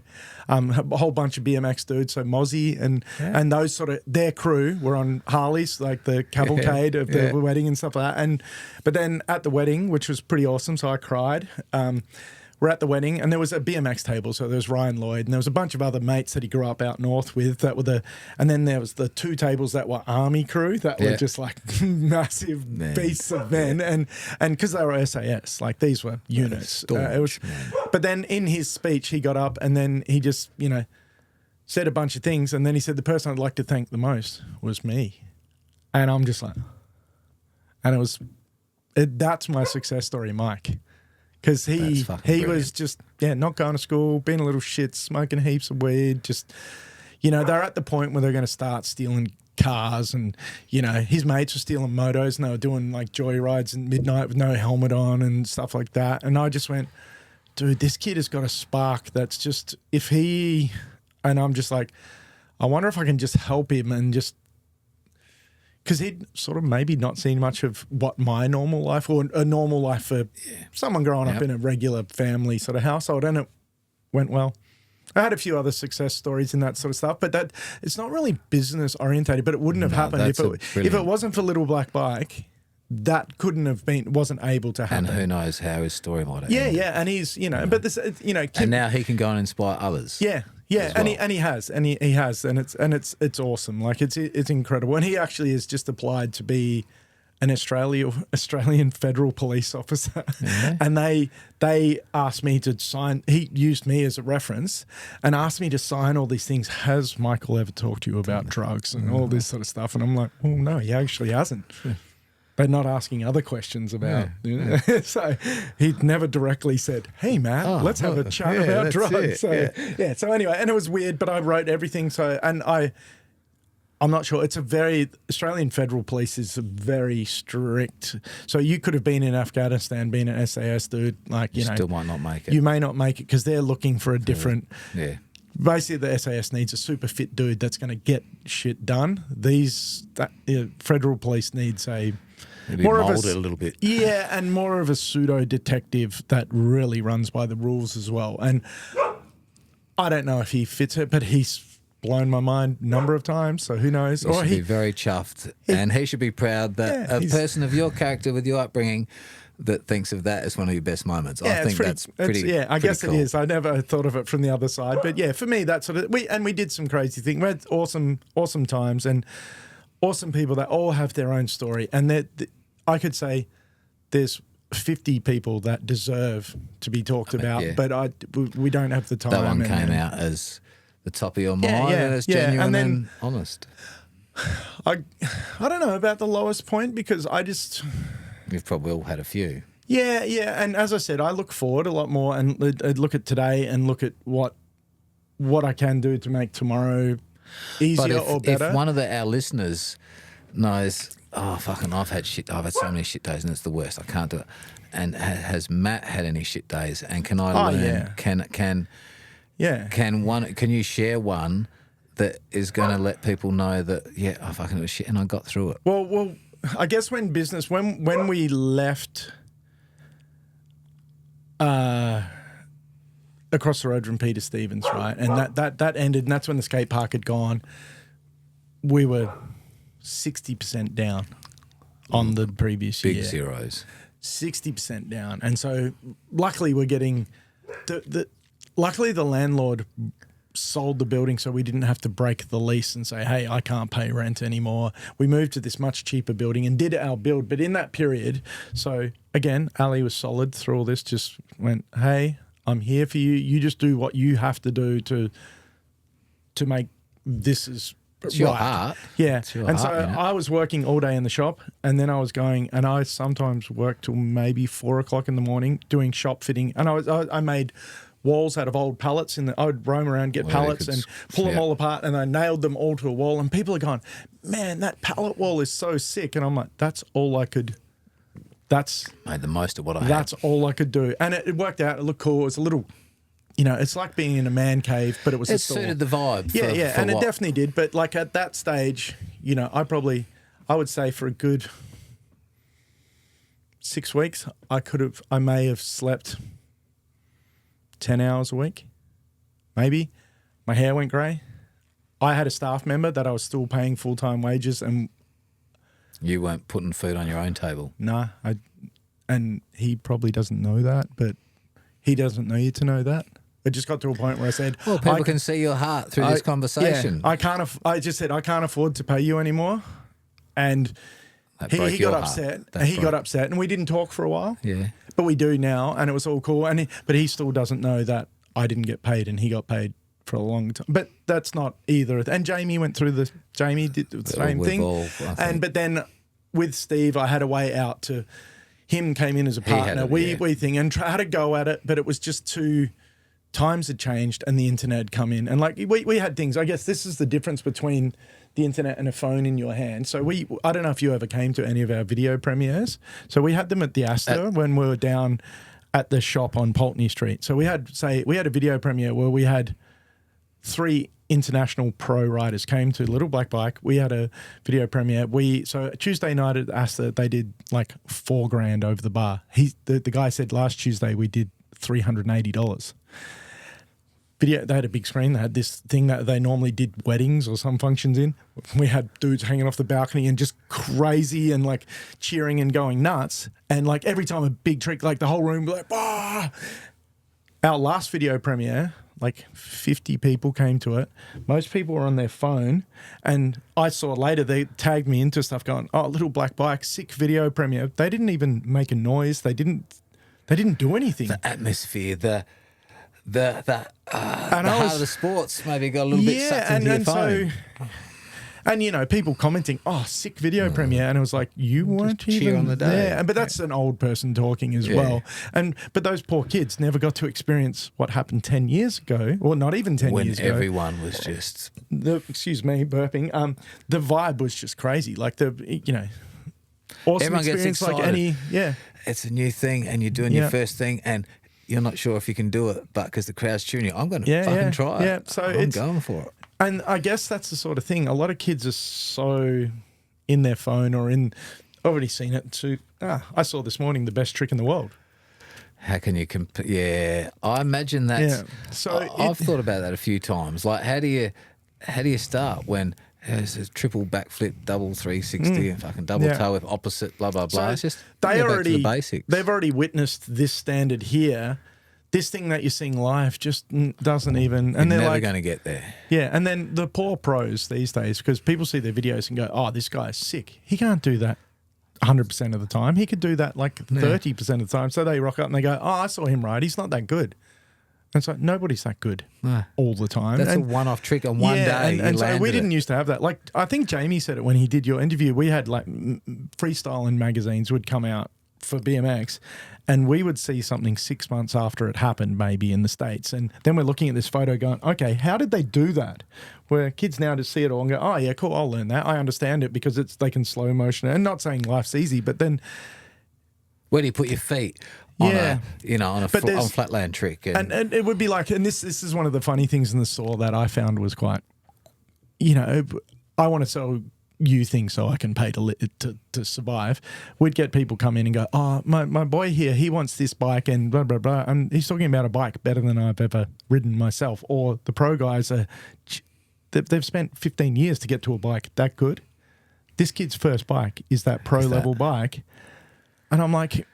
[SPEAKER 2] A whole bunch of BMX dudes, so Mozzie and those sort of their crew were on Harleys, like the cavalcade of the wedding and stuff like that. But then at the wedding, which was pretty awesome, so I cried. We're at the wedding and there was a BMX table. So there was Ryan Lloyd and there was a bunch of other mates that he grew up out north with and then there was the two tables that were army crew that were just like massive beasts of men. And because they were SAS, like these were units. But then in his speech, he got up and then he just, said a bunch of things. And then he said, the person I'd like to thank the most was me. And I'm just like, and that's my success story, Mike. Because he was just, not going to school, being a little shit, smoking heaps of weed, just, they're at the point where they're going to start stealing cars and, his mates were stealing motos and they were doing like joyrides at midnight with no helmet on and stuff like that. And I just went, dude, this kid has got a spark that's just, and I'm just like, I wonder if I can just help him and just, because he'd sort of maybe not seen much of what my normal life or a normal life for someone growing up in a regular family sort of household, and it went well. I had a few other success stories and that sort of stuff, but that it's not really business orientated. But it wouldn't have happened if it wasn't for Little Black Bike. That wasn't able to happen.
[SPEAKER 3] And who knows how his story might have
[SPEAKER 2] ended. And he's but this
[SPEAKER 3] and now he can go and inspire others.
[SPEAKER 2] Yeah, well. and he has, and it's awesome. Like it's incredible, and he actually has just applied to be an Australian federal police officer, and they asked me to sign. He used me as a reference and asked me to sign all these things. Has Michael ever talked to you about drugs and all this sort of stuff? And I'm like, oh no, he actually hasn't. But not asking other questions about, so he never directly said, "Hey, Matt, let's have a chat about drugs." So anyway, and it was weird, but I wrote everything. So, and I'm not sure. It's Australian Federal Police is very strict. So you could have been in Afghanistan, been an SAS dude, like you
[SPEAKER 3] still might not make it.
[SPEAKER 2] You may not make it because they're looking for a different. Basically, the SAS needs a super fit dude that's going to get shit done. Federal Police needs more
[SPEAKER 3] molded a little bit.
[SPEAKER 2] Yeah, and more of a pseudo detective that really runs by the rules as well. And I don't know if he fits it, but he's blown my mind a number of times, so who knows?
[SPEAKER 3] He should be very chuffed, and he should be proud that a person of your character with your upbringing that thinks of that as one of your best moments. I think that's pretty
[SPEAKER 2] I guess
[SPEAKER 3] cool.
[SPEAKER 2] It is. I never thought of it from the other side, but for me, that's sort of we did some crazy things. We had awesome times and awesome people that all have their own story, and I could say there's 50 people that deserve to be talked about, but we don't have the time.
[SPEAKER 3] That one came out as the top of your mind and it's genuine and honest.
[SPEAKER 2] I don't know about the lowest point because
[SPEAKER 3] You've probably all had a few.
[SPEAKER 2] Yeah, and as I said, I look forward a lot more and look at today and look at what I can do to make tomorrow easier or better.
[SPEAKER 3] If one of our listeners knows oh fucking, I've had so many shit days, and it's the worst. I can't do it. And has Matt had any shit days? And can I learn?
[SPEAKER 2] Yeah.
[SPEAKER 3] Can you share one that is going to let people know that I fucking it was shit and I got through it?
[SPEAKER 2] Well, I guess when we left across the road from Peter Stevens, right, and that ended, and that's when the skate park had gone. We were 60% down on the previous year.
[SPEAKER 3] Big zeros.
[SPEAKER 2] 60% down, and so luckily we're getting luckily the landlord sold the building so we didn't have to break the lease and say, hey, I can't pay rent anymore. We moved to this much cheaper building and did our build. But in that period, so again, Ali was solid through all this, just went, hey, I'm here for you. You just do what you have to do to make this is
[SPEAKER 3] It's your heart.
[SPEAKER 2] Yeah.
[SPEAKER 3] It's your
[SPEAKER 2] and
[SPEAKER 3] heart,
[SPEAKER 2] so I was working all day in the shop, and then I was going, and I sometimes worked till maybe 4 o'clock in the morning doing shop fitting. And I made walls out of old pallets. I would roam around, get pallets and pull them all apart, and I nailed them all to a wall. And people are going, man, that pallet wall is so sick. And I'm like, that's all I could.
[SPEAKER 3] Made the most of what I had.
[SPEAKER 2] That's all I could do. And it worked out. It looked cool. It was a little, it's like being in a man cave, but it was a store.
[SPEAKER 3] It suited the vibe.
[SPEAKER 2] Yeah,
[SPEAKER 3] for
[SPEAKER 2] and
[SPEAKER 3] what?
[SPEAKER 2] it definitely did. But like at that stage, I would say for a good 6 weeks, I may have slept 10 hours a week, maybe. My hair went grey. I had a staff member that I was still paying full-time wages, and
[SPEAKER 3] you weren't putting food on your own table.
[SPEAKER 2] Nah, and he probably doesn't know that, but he doesn't know you to know that. It just got to a point where I said,
[SPEAKER 3] well, people can see your heart through this conversation.
[SPEAKER 2] Yeah, I just said, I can't afford to pay you anymore. And he got upset. He got upset, and we didn't talk for a while.
[SPEAKER 3] Yeah.
[SPEAKER 2] But we do now, and it was all cool. But he still doesn't know that I didn't get paid, and he got paid for a long time. But that's not either. And Jamie did the same thing. But then with Steve, I had a way out to him. Came in as a partner. We thing and had a go at it, but it was just too. Times had changed, and the internet had come in, and like we had things. I guess this is the difference between the internet and a phone in your hand. So I don't know if you ever came to any of our video premieres. So we had them at the Astor when we were down at the shop on Pulteney Street. So we had a video premiere where we had 3 international pro riders came to Little Black Bike. We had a video premiere. So Tuesday night at Astor, they did like $4,000 over the bar. The guy said last Tuesday we did $380. Video, they had a big screen. They had this thing that they normally did weddings or some functions in. We had dudes hanging off the balcony and just crazy and like cheering and going nuts. And like every time a big trick, like the whole room like, ah! Our last video premiere, like 50 people came to it. Most people were on their phone. And I saw later they tagged me into stuff going, oh, Little Black Bike, sick video premiere. They didn't even make a noise. They didn't do anything.
[SPEAKER 3] The atmosphere, the heart of the sports maybe got a little bit sucked into your phone.
[SPEAKER 2] And people commenting, oh, sick video premiere. And it was like, you weren't even
[SPEAKER 3] on the day.
[SPEAKER 2] there. But that's an old person talking as well. But those poor kids never got to experience what happened 10 years ago, or not even 10 years ago.
[SPEAKER 3] When everyone was just...
[SPEAKER 2] excuse me, burping. The vibe was just crazy. Like awesome
[SPEAKER 3] everyone
[SPEAKER 2] experience
[SPEAKER 3] gets excited.
[SPEAKER 2] Like any,
[SPEAKER 3] It's a new thing, and you're doing your first thing, and you're not sure if you can do it, but because the crowd's cheering you, I'm going to fucking try it.
[SPEAKER 2] Yeah, so
[SPEAKER 3] I'm going for it.
[SPEAKER 2] And I guess that's the sort of thing. A lot of kids are so in their phone or already seen it. I saw this morning the best trick in the world.
[SPEAKER 3] How can you compare? Yeah, I imagine that.
[SPEAKER 2] Yeah. So
[SPEAKER 3] I've thought about that a few times. Like, how do you start when there's a triple backflip, double 360, and fucking double toe with opposite, blah blah blah.
[SPEAKER 2] So
[SPEAKER 3] it's just
[SPEAKER 2] back to the
[SPEAKER 3] basics.
[SPEAKER 2] They've already witnessed this standard here. This thing that you're seeing live just doesn't even. And
[SPEAKER 3] You're
[SPEAKER 2] they're
[SPEAKER 3] never going to get there.
[SPEAKER 2] Yeah, and then the poor pros these days, because people see their videos and go, "Oh, this guy's sick. He can't do that 100% of the time. He could do that like 30% of the time." So they rock up and they go, "Oh, I saw him ride. He's not that good." And so nobody's that good all the time.
[SPEAKER 3] That's a one-off trick on one day.
[SPEAKER 2] And so we didn't used to have that. Like I think Jamie said it when he did your interview. We had like freestyle and magazines would come out for BMX, and we would see something 6 months after it happened, maybe in the States. And then we're looking at this photo going, okay, how did they do that? Where kids now just see it all and go, oh, yeah, cool, I'll learn that. I understand it because they can slow motion. And not saying life's easy, but then...
[SPEAKER 3] Where do you put your feet? On
[SPEAKER 2] Yeah.
[SPEAKER 3] on flatland trick.
[SPEAKER 2] And it would be like, and this is one of the funny things in the store that I found was quite, I want to sell you things so I can pay to survive. We'd get people come in and go, oh, my boy here, he wants this bike and blah, blah, blah. And he's talking about a bike better than I've ever ridden myself. Or the pro guys they've spent 15 years to get to a bike that good. This kid's first bike is that pro level bike. And I'm like,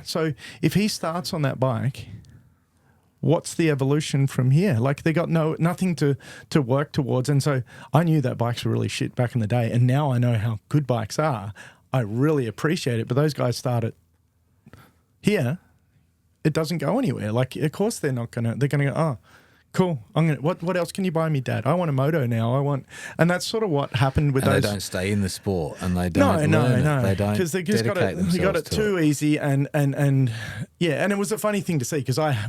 [SPEAKER 2] so if he starts on that bike, what's the evolution from here? Like they got nothing to work towards. And so I knew that bikes were really shit back in the day. And now I know how good bikes are. I really appreciate it. But those guys started here. It doesn't go anywhere. Like, of course they're going to go, oh, cool. What else can you buy me, Dad? I want a moto now. And that's sort of what happened with those.
[SPEAKER 3] They don't stay in the sport, and they don't
[SPEAKER 2] No.
[SPEAKER 3] They don't
[SPEAKER 2] because they just got it too easy, and yeah, and it was a funny thing to see because I,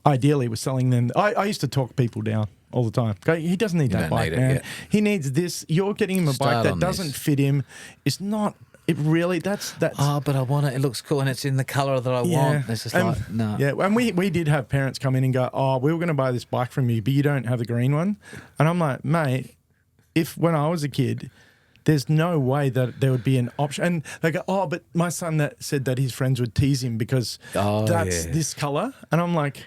[SPEAKER 2] ideally was selling them. I used to talk people down all the time. Go, he doesn't need that bike, man. He needs this. You're getting him a bike that doesn't fit him. It's not. It really, that's.
[SPEAKER 3] Oh, but I want it. It looks cool, and it's in the colour that I want. It's just like, no.
[SPEAKER 2] Yeah, and we did have parents come in and go, oh, we were going to buy this bike from you, but you don't have the green one. And I'm like, mate, when I was a kid, there's no way that there would be an option. And they go, oh, but my son that said that his friends would tease him because that's this colour. And I'm like,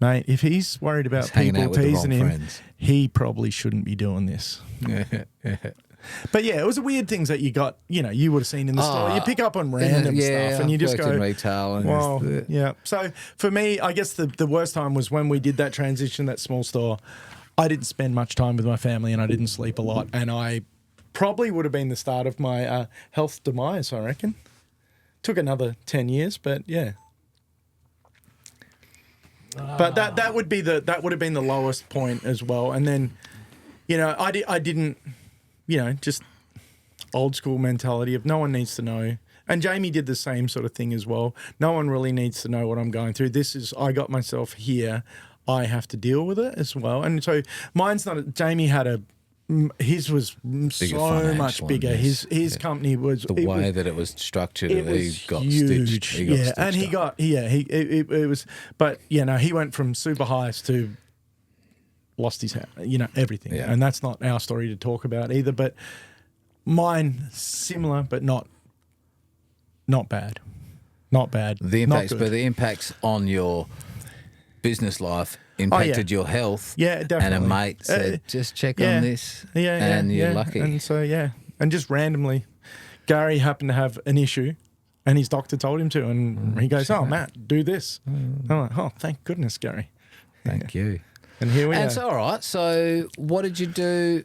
[SPEAKER 2] mate, if he's worried about people teasing him, he probably shouldn't be doing this. But yeah, it was the weird things that you got, you would have seen in the store. You pick up on random stuff and you just go,
[SPEAKER 3] in retail. And
[SPEAKER 2] yeah. So for me, I guess the worst time was when we did that transition, that small store. I didn't spend much time with my family and I didn't sleep a lot. And I probably would have been the start of my health demise, I reckon. Took another 10 years, but yeah. But that would have been the lowest point as well. And then, I didn't, just old school mentality of no one needs to know. And Jamie did the same sort of thing as well. No one really needs to know what I'm going through. I got myself here. I have to deal with it as well. And so mine's not, Jamie had his was so much bigger. His company was
[SPEAKER 3] the way that it was structured.
[SPEAKER 2] It was
[SPEAKER 3] he got
[SPEAKER 2] huge.
[SPEAKER 3] stitched.
[SPEAKER 2] And it was. But he went from super highs to lost his, everything.
[SPEAKER 3] Yeah.
[SPEAKER 2] And that's not our story to talk about either. But mine similar, but not bad. Not bad.
[SPEAKER 3] The impacts on your business life impacted your health.
[SPEAKER 2] Yeah, definitely.
[SPEAKER 3] And a mate said, just check on this. And you're lucky.
[SPEAKER 2] And so, and just randomly, Gary happened to have an issue and his doctor told him to. And he goes, oh, Matt, do this. I'm like, oh, thank goodness, Gary.
[SPEAKER 3] Thank you.
[SPEAKER 2] And here we are.
[SPEAKER 3] And so, all right. So what did you do?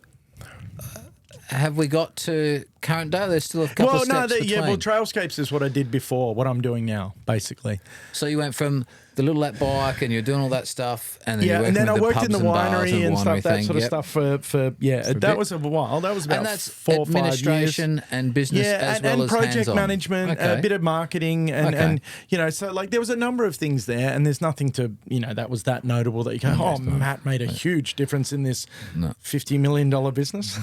[SPEAKER 3] Have we got to current day? There's still a couple of steps between.
[SPEAKER 2] Trailscapes is what I did before, what I'm doing now, basically.
[SPEAKER 3] So you went from the little lap bike and you're doing all that stuff, and then
[SPEAKER 2] and then I worked in the winery and stuff, that sort of stuff for that was a while. That was about
[SPEAKER 3] and that's
[SPEAKER 2] 4 or 5 years.
[SPEAKER 3] Administration and business as well as
[SPEAKER 2] project
[SPEAKER 3] hands-on.
[SPEAKER 2] management, a bit of marketing, and so like there was a number of things there, and there's nothing to that was that notable that you go, Matt made a huge difference in this $50 million business.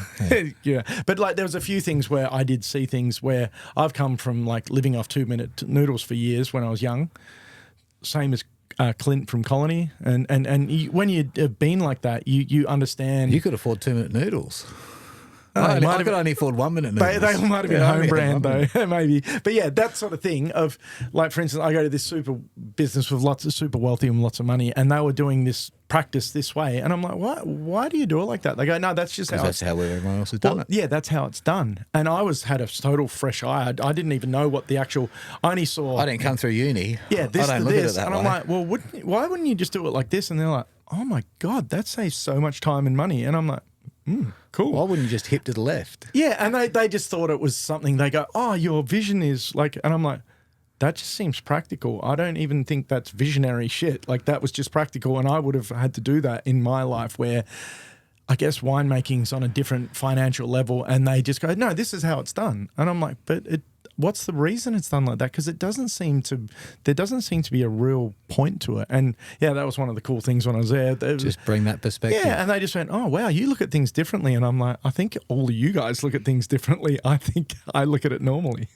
[SPEAKER 2] Yeah, but like there was a few things where I did see things where I've come from like living off 2-minute noodles for years when I was young. Same as Clint from Colony, and when you've been like that, you understand.
[SPEAKER 3] You could afford 2-minute noodles. I could only afford 1-minute noodles.
[SPEAKER 2] They might have been home brand though, maybe. But yeah, that sort of thing of like, for instance, I go to this super business with lots of super wealthy and lots of money, and they were doing this practice this way, and I'm like, why do you do it like that? They go, no, that's just how
[SPEAKER 3] everyone else has done it.
[SPEAKER 2] Yeah, that's how it's done. And I had a total fresh eye. I didn't even know what the actual. I only saw.
[SPEAKER 3] I didn't come through uni.
[SPEAKER 2] Yeah, this
[SPEAKER 3] I don't
[SPEAKER 2] to
[SPEAKER 3] look
[SPEAKER 2] this,
[SPEAKER 3] at it that
[SPEAKER 2] and I'm
[SPEAKER 3] way.
[SPEAKER 2] like, well, why wouldn't you just do it like this? And they're like, oh my god, that saves so much time and money. And I'm like, cool.
[SPEAKER 3] Why wouldn't you just hip to the left?
[SPEAKER 2] Yeah, and they just thought it was something. They go, oh, your vision is like, and I'm like, that just seems practical. I don't even think that's visionary shit. Like that was just practical, and I would have had to do that in my life where I guess winemaking's on a different financial level, and they just go, no, this is how it's done. And I'm like, but what's the reason it's done like that? Because there doesn't seem to be a real point to it. And yeah, that was one of the cool things when I was there.
[SPEAKER 3] Just bring that perspective.
[SPEAKER 2] Yeah, and they just went, oh, wow, you look at things differently. And I'm like, I think all of you guys look at things differently. I think I look at it normally.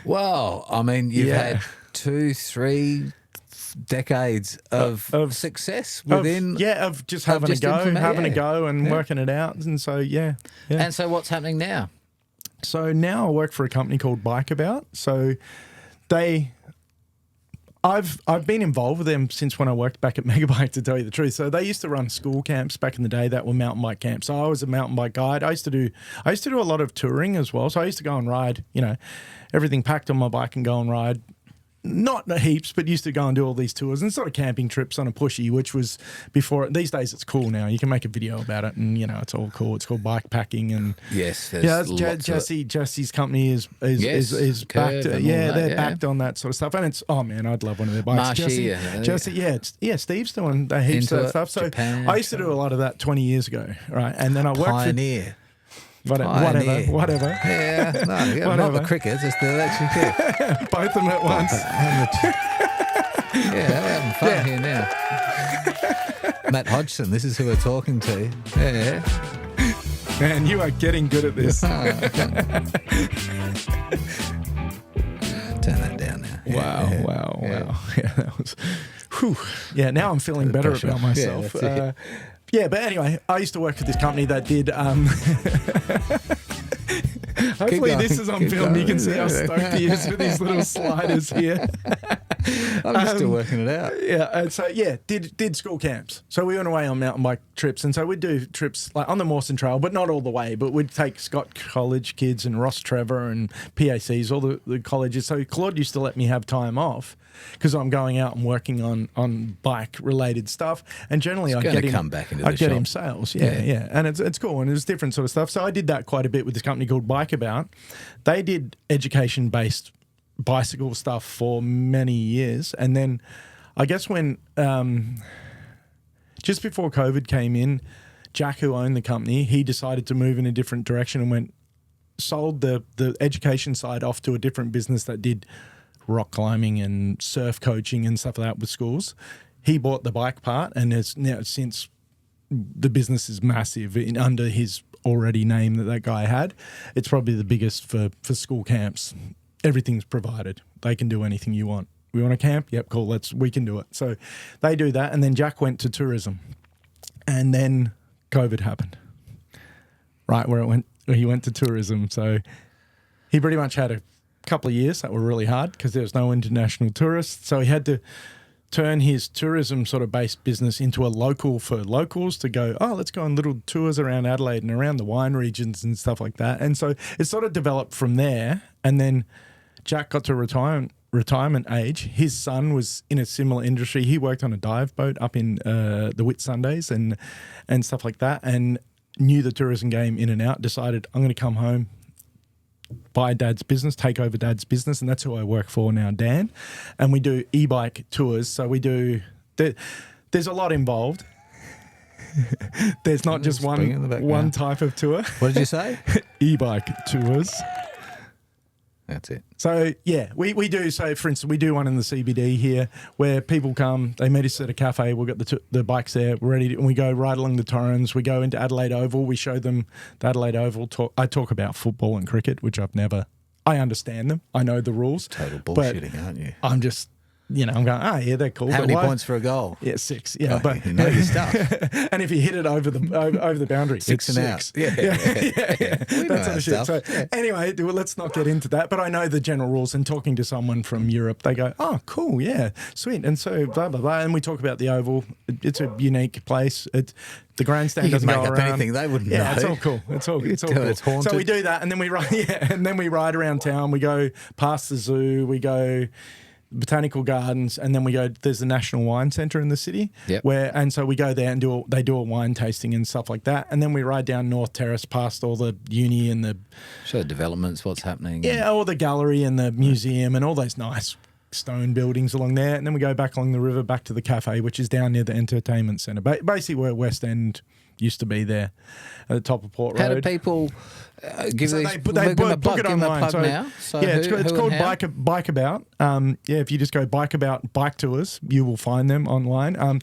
[SPEAKER 3] Well, I mean, you've had 2-3 decades of success within...
[SPEAKER 2] of just having a go and working it out. And so, yeah.
[SPEAKER 3] And so what's happening now?
[SPEAKER 2] So now I work for a company called Bikeabout. So I've been involved with them since when I worked back at Megabike, to tell you the truth. So they used to run school camps back in the day that were mountain bike camps. So I was a mountain bike guide. I used to do a lot of touring as well. So I used to go and ride, everything packed on my bike and go and ride. Not heaps, but used to go and do all these tours and sort of camping trips on a pushy, which was before. These days it's cool now. You can make a video about it and, it's all cool. It's called bike packing. And
[SPEAKER 3] yes,
[SPEAKER 2] Jesse's company is backed. They're backed on that sort of stuff. And it's, oh man, I'd love one of their bikes. Jesse, Steve's doing heaps of that stuff. So Japan, I used to do a lot of that 20 years ago, right? And then I worked
[SPEAKER 3] Pioneer.
[SPEAKER 2] Whatever.
[SPEAKER 3] Yeah, no, not the crickets, it's the electric chair.
[SPEAKER 2] Both of them at once.
[SPEAKER 3] Yeah, we're having fun here now. Matt Hodgson, this is who we're talking to. Yeah.
[SPEAKER 2] Man, you are getting good at this.
[SPEAKER 3] Turn that down now.
[SPEAKER 2] Wow. Yeah, that was... Whew. Yeah, now I'm feeling better about myself. Yeah, but anyway, I used to work for this company that did... Hopefully this is on film. You can see how stoked he is with these little sliders here.
[SPEAKER 3] I'm still working it out.
[SPEAKER 2] Yeah, and so did school camps. So we went away on mountain bike trips, and so we'd do trips like on the Mawson Trail, but not all the way. But we'd take Scott College kids and Ross Trevor and PACs, all the colleges. So Claude used to let me have time off because I'm going out and working on bike related stuff, and generally I'd get him
[SPEAKER 3] come back into the shop.
[SPEAKER 2] Get him sales. Yeah, and it's cool, and it's different sort of stuff. So I did that quite a bit with this company called Bikeabout. They did education based bicycle stuff for many years, and then I guess when just before COVID came in, Jack, who owned the company, he decided to move in a different direction and sold the education side off to a different business that did rock climbing and surf coaching and stuff like that with schools. He bought the bike part, and has now since the business is massive under his already name that guy had. It's probably the biggest for school camps. Everything's provided. They can do anything you want. We want to camp? Yep, cool. We can do it. So they do that. And then Jack went to tourism. And then COVID happened. Right he went to tourism. So he pretty much had a couple of years that were really hard because there was no international tourists. So he had to turn his tourism sort of based business into a local for locals to go, let's go on little tours around Adelaide and around the wine regions and stuff like that. And so it sort of developed from there. And then Jack got to retirement age. His son was in a similar industry. He worked on a dive boat up in the Whitsundays and stuff like that, and knew the tourism game in and out, decided I'm going to come home, buy Dad's business, take over Dad's business, and that's who I work for now, Dan. And we do e-bike tours. So we do... There's a lot involved. There's not just one type of tour.
[SPEAKER 3] What did you say?
[SPEAKER 2] E-bike tours.
[SPEAKER 3] That's it.
[SPEAKER 2] So, yeah, we do. So, for instance, we do one in the CBD here where people come, they meet us at a cafe, we've got the bikes there, we're ready, and we go right along the Torrens. We go into Adelaide Oval, we show them the Adelaide Oval. I talk about football and cricket, which I understand them. I know the rules.
[SPEAKER 3] Total bullshitting, aren't you?
[SPEAKER 2] I'm just... I'm going, they're cool.
[SPEAKER 3] How many points for a goal?
[SPEAKER 2] Yeah, 6. Yeah, but
[SPEAKER 3] you know your stuff.
[SPEAKER 2] And if you hit it over the boundary,
[SPEAKER 3] six
[SPEAKER 2] it's
[SPEAKER 3] and
[SPEAKER 2] 6.
[SPEAKER 3] out. Yeah.
[SPEAKER 2] That sort of shit. So anyway, let's not get into that. But I know the general rules. And talking to someone from Europe, they go, "Oh, cool, yeah, sweet." And so blah blah blah. And we talk about the Oval. It's a unique place. The grandstand doesn't go around.
[SPEAKER 3] Anything they wouldn't know.
[SPEAKER 2] It's all cool. It's all cool.
[SPEAKER 3] It's haunted.
[SPEAKER 2] So we do that, and then we ride around town. We go past the zoo. We go botanical gardens, and then we go, there's the National Wine Centre in the city, and so we go there and they do a wine tasting and stuff like that, and then we ride down North Terrace past all the uni and the
[SPEAKER 3] show developments, what's happening,
[SPEAKER 2] all the gallery and the museum and all those nice stone buildings along there, and then we go back along the river back to the cafe, which is down near the entertainment centre, basically where West End used to be there at the top of Port Road.
[SPEAKER 3] How do people give
[SPEAKER 2] So
[SPEAKER 3] these?
[SPEAKER 2] they book it online. So,
[SPEAKER 3] now. So
[SPEAKER 2] yeah,
[SPEAKER 3] who
[SPEAKER 2] it's called
[SPEAKER 3] and how?
[SPEAKER 2] Bikeabout. If you just go Bikeabout bike tours, you will find them online.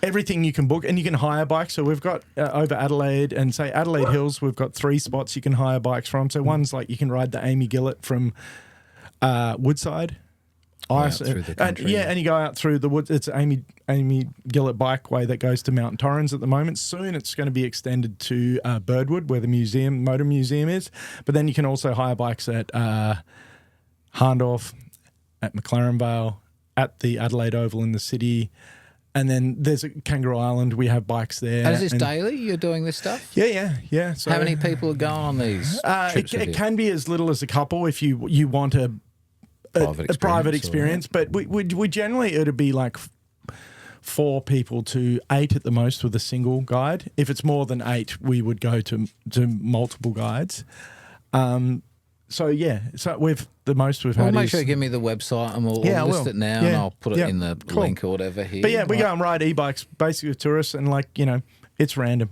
[SPEAKER 2] Everything you can book, and you can hire bikes. So we've got over Adelaide and say Adelaide Hills, we've got 3 spots you can hire bikes from. So one's like you can ride the Amy Gillett from Woodside.
[SPEAKER 3] Through the country.
[SPEAKER 2] And you go out through the woods. It's Amy Gillett Bikeway that goes to Mount Torrens at the moment. Soon it's going to be extended to Birdwood, where the motor museum is. But then you can also hire bikes at Harndorf, at McLaren Vale, at the Adelaide Oval in the city. And then there's Kangaroo Island. We have bikes there.
[SPEAKER 3] And is this daily? You're doing this stuff?
[SPEAKER 2] Yeah. So,
[SPEAKER 3] How many people are going on these trips with
[SPEAKER 2] it
[SPEAKER 3] you?
[SPEAKER 2] can be as little as a couple if you want a private experience, but we generally it'd be like 4 people to 8 at the most with a single guide. If it's more than 8, we would go to multiple guides. So we've
[SPEAKER 3] Well,
[SPEAKER 2] had.
[SPEAKER 3] make sure you give me the website and we'll list it now, and I'll put it in the link or whatever here.
[SPEAKER 2] But we go and ride e-bikes basically with tourists, and it's random.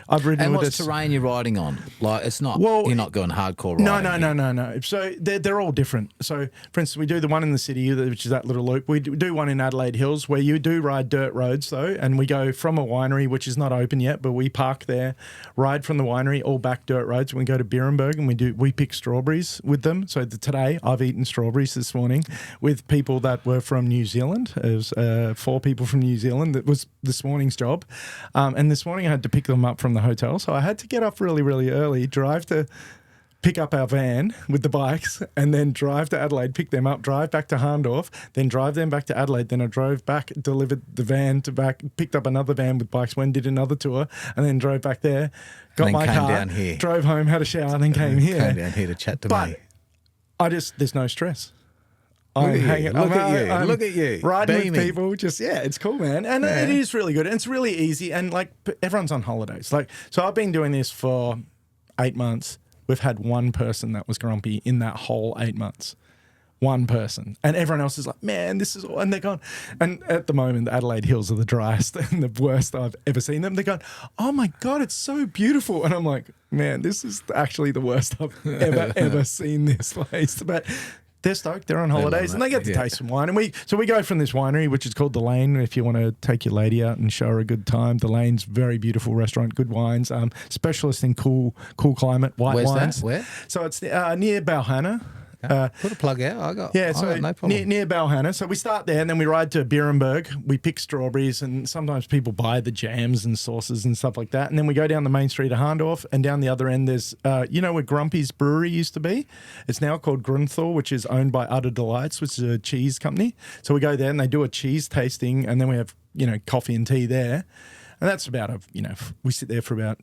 [SPEAKER 2] I've ridden
[SPEAKER 3] And
[SPEAKER 2] with
[SPEAKER 3] what's
[SPEAKER 2] this.
[SPEAKER 3] terrain you're riding on? Like, it's not.
[SPEAKER 2] Well,
[SPEAKER 3] you're not going hardcore riding.
[SPEAKER 2] No. So they're all different. So, for instance, we do the one in the city, which is that little loop. We do one in Adelaide Hills where you do ride dirt roads, though, and we go from a winery, which is not open yet, but we park there, ride from the winery, all back dirt roads. We go to Birrenberg and we pick strawberries with them. So today I've eaten strawberries this morning with people that were from New Zealand. It was 4 people from New Zealand. That was this morning's job. And this morning I had to pick them up from the hotel. So I had to get up really, really early, drive to pick up our van with the bikes, and then drive to Adelaide, pick them up, drive back to Harndorf, then drive them back to Adelaide. Then I drove back, delivered the van to back, picked up another van with bikes, went, did another tour, and then drove back there, got my car,
[SPEAKER 3] down here.
[SPEAKER 2] drove home, had a shower, and then came here.
[SPEAKER 3] Came down here to chat to me.
[SPEAKER 2] But there's no stress.
[SPEAKER 3] Look at you.
[SPEAKER 2] Riding
[SPEAKER 3] Beaming.
[SPEAKER 2] with people, it's cool, man. And it is really good. And it's really easy. And everyone's on holidays. So I've been doing this for 8 months. We've had one person that was grumpy in that whole 8 months. One person. And everyone else is like, man, this is all. And they're going, and at the moment, the Adelaide Hills are the driest and the worst I've ever seen them. They're going, oh my God, it's so beautiful. And I'm like, man, this is actually the worst I've ever seen this place. But they're stoked. They're on holidays and they get to taste some wine. And we go from this winery, which is called The Lane. If you want to take your lady out and show her a good time, The Lane's very beautiful restaurant, good wines, specialist in cool climate, white
[SPEAKER 3] Where's
[SPEAKER 2] wines.
[SPEAKER 3] that? Where?
[SPEAKER 2] So it's near Balhanna.
[SPEAKER 3] Put a plug out. I got no problem.
[SPEAKER 2] near Balhanna. So we start there and then we ride to Birrenberg. We pick strawberries and sometimes people buy the jams and sauces and stuff like that. And then we go down the main street of Harndorf, and down the other end there's, where Grumpy's Brewery used to be? It's now called Grunthal, which is owned by Utter Delights, which is a cheese company. So we go there and they do a cheese tasting, and then we have, coffee and tea there. And that's about we sit there for about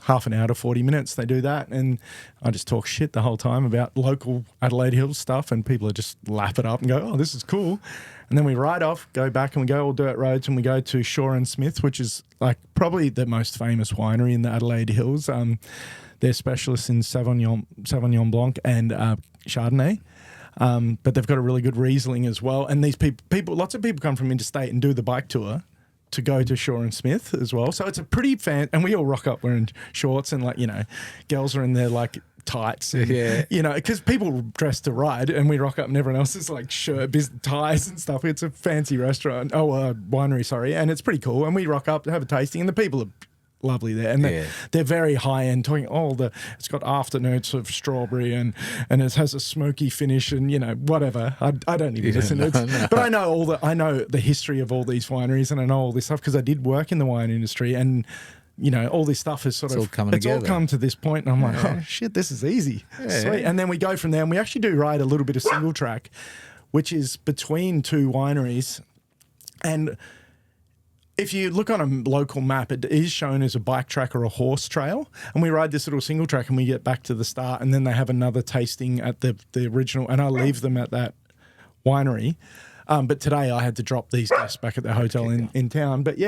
[SPEAKER 2] half an hour to 40 minutes. They do that, and I just talk shit the whole time about local Adelaide Hills stuff, and people are just lap it up and go, oh, this is cool. And then we ride off, go back, and we go all dirt roads, and we go to Shaw and Smith, which is probably the most famous winery in the Adelaide Hills. They're specialists in Sauvignon Blanc and Chardonnay. But they've got a really good Riesling as well. And these people, lots of people come from interstate and do the bike tour to go to Shaw and Smith as well. So it's a pretty and we all rock up wearing shorts and girls are in their tights, and, because people dress to ride, and we rock up and everyone else is shirt, ties and stuff. It's a fancy restaurant, winery, sorry, and it's pretty cool. And we rock up, have a tasting, and the people are lovely there, and they're very high end, talking it's got afternotes of strawberry and it has a smoky finish and whatever. I don't even listen to it, but I know the history of all these wineries, and I know all this stuff because I did work in the wine industry, and all this stuff is all come to this point, and I'm like, oh shit, this is easy. Sweet. And then we go from there, and we actually do ride a little bit of single track, which is between 2 wineries. And if you look on a local map, it is shown as a bike track or a horse trail. And we ride this little single track and we get back to the start, and then they have another tasting at the original, and I leave them at that winery. But today I had to drop these guests back at the hotel in town. But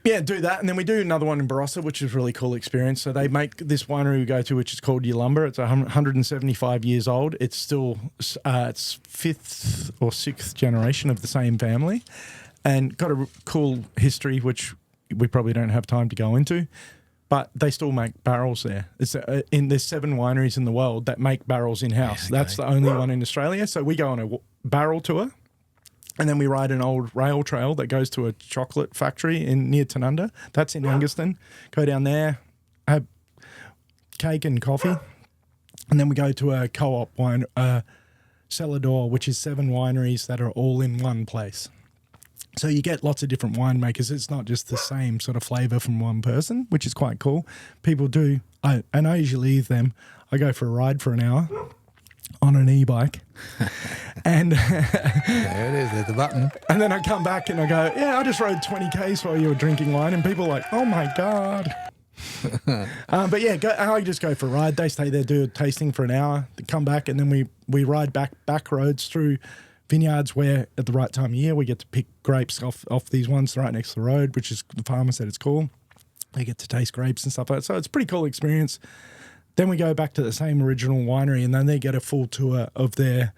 [SPEAKER 2] Yeah, do that. And then we do another one in Barossa, which is a really cool experience. So they make this winery we go to, which is called Yulumba. It's 175 years old. It's still it's fifth or sixth generation of the same family, and got a cool history, which we probably don't have time to go into. But they still make barrels there. There's 7 wineries in the world that make barrels in-house.
[SPEAKER 3] Yeah,
[SPEAKER 2] That's the only one in Australia. So we go on a barrel tour. And then we ride an old rail trail that goes to a chocolate factory near Tanunda. That's in Angaston. Go down there, have cake and coffee. And then we go to a co-op wine, cellar door, which is 7 wineries that are all in one place. So you get lots of different winemakers. It's not just the same sort of flavour from one person, which is quite cool. People do, and I usually leave them. I go for a ride for an hour on an e-bike. And
[SPEAKER 3] There it is. There's the button.
[SPEAKER 2] and then I come back and I go, yeah, I just rode 20 Ks while you were drinking wine. And people are like, oh my God. But yeah, I just go for a ride. They stay there, do a tasting for an hour, they come back, and then we ride back roads through vineyards where at the right time of year we get to pick grapes off these ones right next to the road, which is the farmer said it's cool. They get to taste grapes and stuff like that. So it's a pretty cool experience. Then we go back to the same original winery, and then they get a full tour of their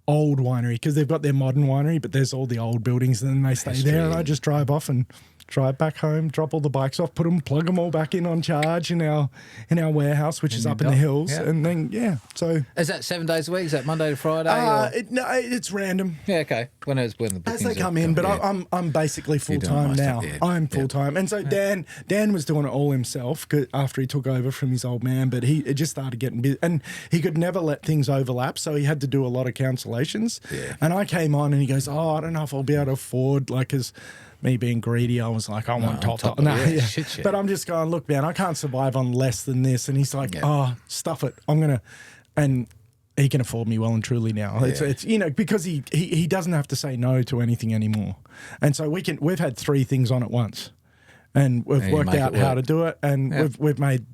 [SPEAKER 2] old winery, because they've got their modern winery, but there's all the old buildings, and then they stay there. And I just drive off and drive back home, drop all the bikes off, plug them all back in on charge in our warehouse, which is up in the hills.
[SPEAKER 3] Yeah.
[SPEAKER 2] And then, so.
[SPEAKER 3] Is that 7 days a week? Is that Monday to Friday?
[SPEAKER 2] It's random.
[SPEAKER 3] Yeah, okay. When the bookings
[SPEAKER 2] As they come in, but I'm basically full time now. I'm full time, and so Dan was doing it all himself after he took over from his old man. But it just started getting busy, and he could never let things overlap, so he had to do a lot of cancellations.
[SPEAKER 3] Yeah.
[SPEAKER 2] And I came on, and he goes, "Oh, I don't know if I'll be able to afford because." Me being greedy, I was like, I want top. No,
[SPEAKER 3] yeah. Shit.
[SPEAKER 2] But I'm just going, look, man, I can't survive on less than this. And he's like, oh, stuff it. I'm going to, and he can afford me well and truly now.
[SPEAKER 3] Yeah.
[SPEAKER 2] It's because he doesn't have to say no to anything anymore. And so we've had 3 things on at once, and we've worked out how to do it. And we've made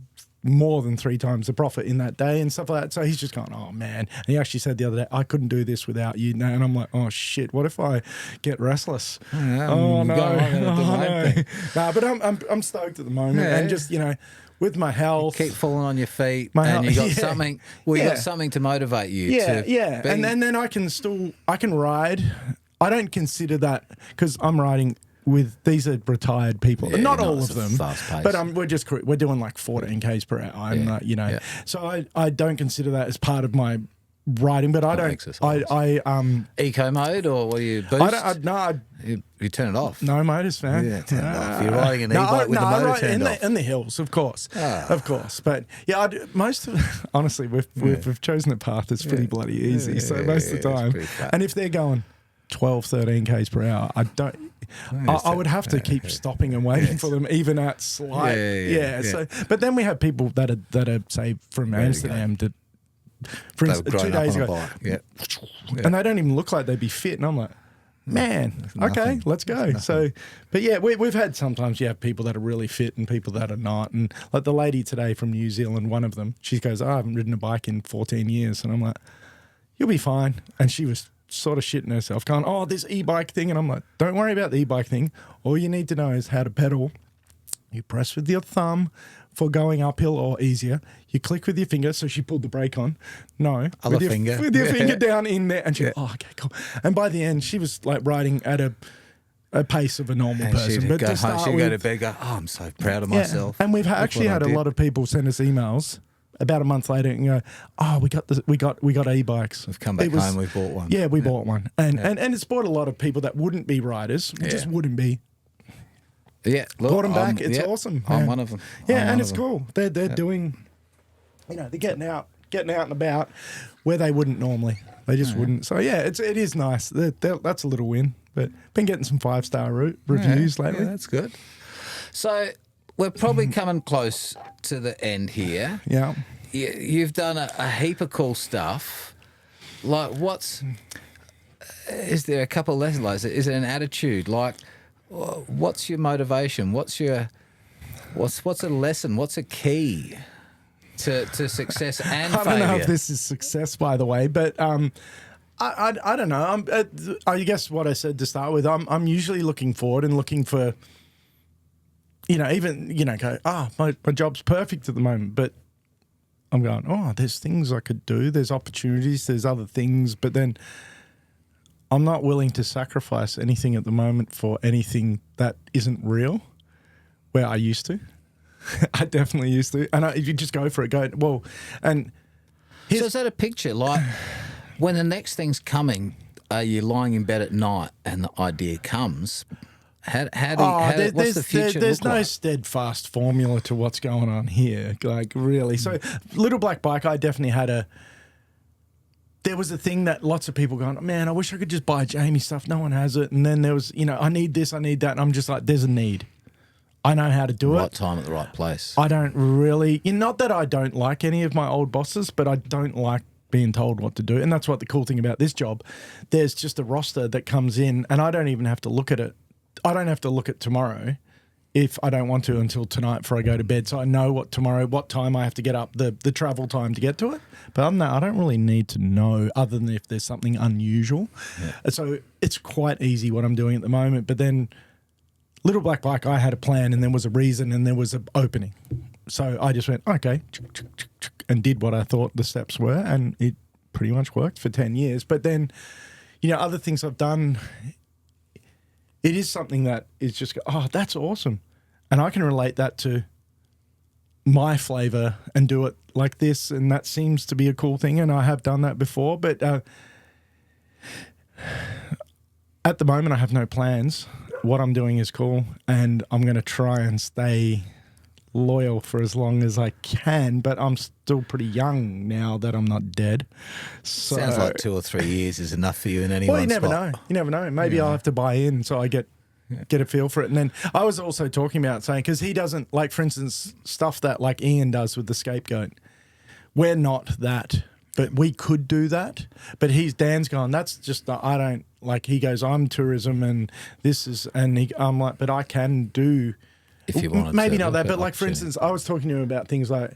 [SPEAKER 2] more than 3 times the profit in that day and stuff like that. So he's just going, oh man. And he actually said the other day, I couldn't do this without you. And I'm like, oh shit, what if I get restless? Oh no. No, but I'm stoked at the moment.
[SPEAKER 3] Yeah.
[SPEAKER 2] And just, with my health.
[SPEAKER 3] Keep falling on your feet, and you got something. Well, you got something to motivate you.
[SPEAKER 2] Yeah. And then I can ride. I don't consider that, because I'm riding with, these are retired people, not all of them, but we're doing like 14 Ks per hour. And, so I don't consider that as part of my riding, but I don't
[SPEAKER 3] exercise. Eco mode, or will you boost? You turn it off.
[SPEAKER 2] No motors, man.
[SPEAKER 3] Yeah, turn it off. You're riding an e-bike with the motor turned off.
[SPEAKER 2] In the hills, of course, But yeah, honestly, we've chosen a path that's pretty bloody easy. So most of the time, and if they're going 12, 13 Ks per hour, I would have to keep stopping and waiting for them, even at slight. So, but then we have people that are say from Amsterdam to, for instance, 2 days ago, and they don't even look like they'd be fit, and I'm like, man, okay, let's go. So, but yeah, we've had sometimes you have people that are really fit and people that are not, and like the lady today from New Zealand, one of them, she goes, I haven't ridden a bike in 14 years, and I'm like, you'll be fine, and she was sort of shitting herself, going, oh, this e-bike thing. And I'm like, don't worry about the e-bike thing. All you need to know is how to pedal. You press with your thumb for going uphill or easier. You click with your finger. So she pulled the brake on. No.
[SPEAKER 3] Other finger.
[SPEAKER 2] With your finger down in there. And she oh, okay, cool. And by the end, she was like riding at a pace of a normal person.
[SPEAKER 3] She'd go to bed, go, oh, I'm so proud of myself.
[SPEAKER 2] And we've actually had a lot of people send us emails about a month later and go, oh, we got e-bikes.
[SPEAKER 3] We've come back home, we've bought one.
[SPEAKER 2] Yeah, we bought one. And it's bought a lot of people that wouldn't be riders, just wouldn't be.
[SPEAKER 3] Yeah, look,
[SPEAKER 2] brought them back. It's awesome.
[SPEAKER 3] I'm one of them.
[SPEAKER 2] Yeah, and it's cool. They're doing, they're getting out and about where they wouldn't normally. They just wouldn't. So yeah, it is nice. That's a little win. But been getting some 5-star reviews lately.
[SPEAKER 3] Yeah, that's good. So we're probably coming close to the end here.
[SPEAKER 2] Yeah.
[SPEAKER 3] You've done a heap of cool stuff. Like, is there a couple of lessons? Like, is it an attitude? Like, what's your motivation? What's a lesson? What's a key to success and failure?
[SPEAKER 2] I don't know if this is success, by the way, but I don't know. I guess what I said to start with, I'm usually looking forward and looking for even, go, my job's perfect at the moment, but I'm going, there's things I could do. There's opportunities. There's other things. But then I'm not willing to sacrifice anything at the moment for anything that isn't real, where I used to. I definitely used to. And if you just go for it, so
[SPEAKER 3] is that a picture? Like when the next thing's coming, are you lying in bed at night and the idea comes? What's the future
[SPEAKER 2] There's
[SPEAKER 3] look
[SPEAKER 2] no
[SPEAKER 3] like?
[SPEAKER 2] steadfast formula to what's going on here, like really. So Little Black Bike, I definitely had there was a thing that lots of people going, man, I wish I could just buy Jamie stuff. No one has it. And then there was, I need this, I need that. And I'm just like, there's a need. I know how to do
[SPEAKER 3] Right
[SPEAKER 2] it.
[SPEAKER 3] time at the right place.
[SPEAKER 2] I don't really, not that I don't like any of my old bosses, but I don't like being told what to do. And that's what the cool thing about this job. There's just a roster that comes in and I don't even have to look at it. I don't have to look at tomorrow if I don't want to until tonight before I go to bed. So I know what time I have to get up, the travel time to get to it. But other than that, I don't really need to know other than if there's something unusual. Yeah. So it's quite easy what I'm doing at the moment. But then Little Black Bike, I had a plan and there was a reason and there was an opening. So I just went, okay, and did what I thought the steps were. And it pretty much worked for 10 years. But then, other things I've done, it is something that is just, that's awesome. And I can relate that to my flavor and do it like this. And that seems to be a cool thing. And I have done that before. But at the moment, I have no plans. What I'm doing is cool. And I'm going to try and stay loyal for as long as I can, but I'm still pretty young now that I'm not dead. So,
[SPEAKER 3] sounds like 2 or 3 years is enough for you in any one spot.
[SPEAKER 2] Know. You never know. Maybe I'll have to buy in so I get a feel for it. And then I was also talking about saying, because he doesn't, like, for instance, stuff that like Ian does with the scapegoat. We're not that, but we could do that. But Dan's gone, that's just, I don't, like, he goes, I'm tourism and this is, and I'm like, but I can do,
[SPEAKER 3] if you wanted
[SPEAKER 2] maybe
[SPEAKER 3] to
[SPEAKER 2] not that, but like, for instance, I was talking to him about things like,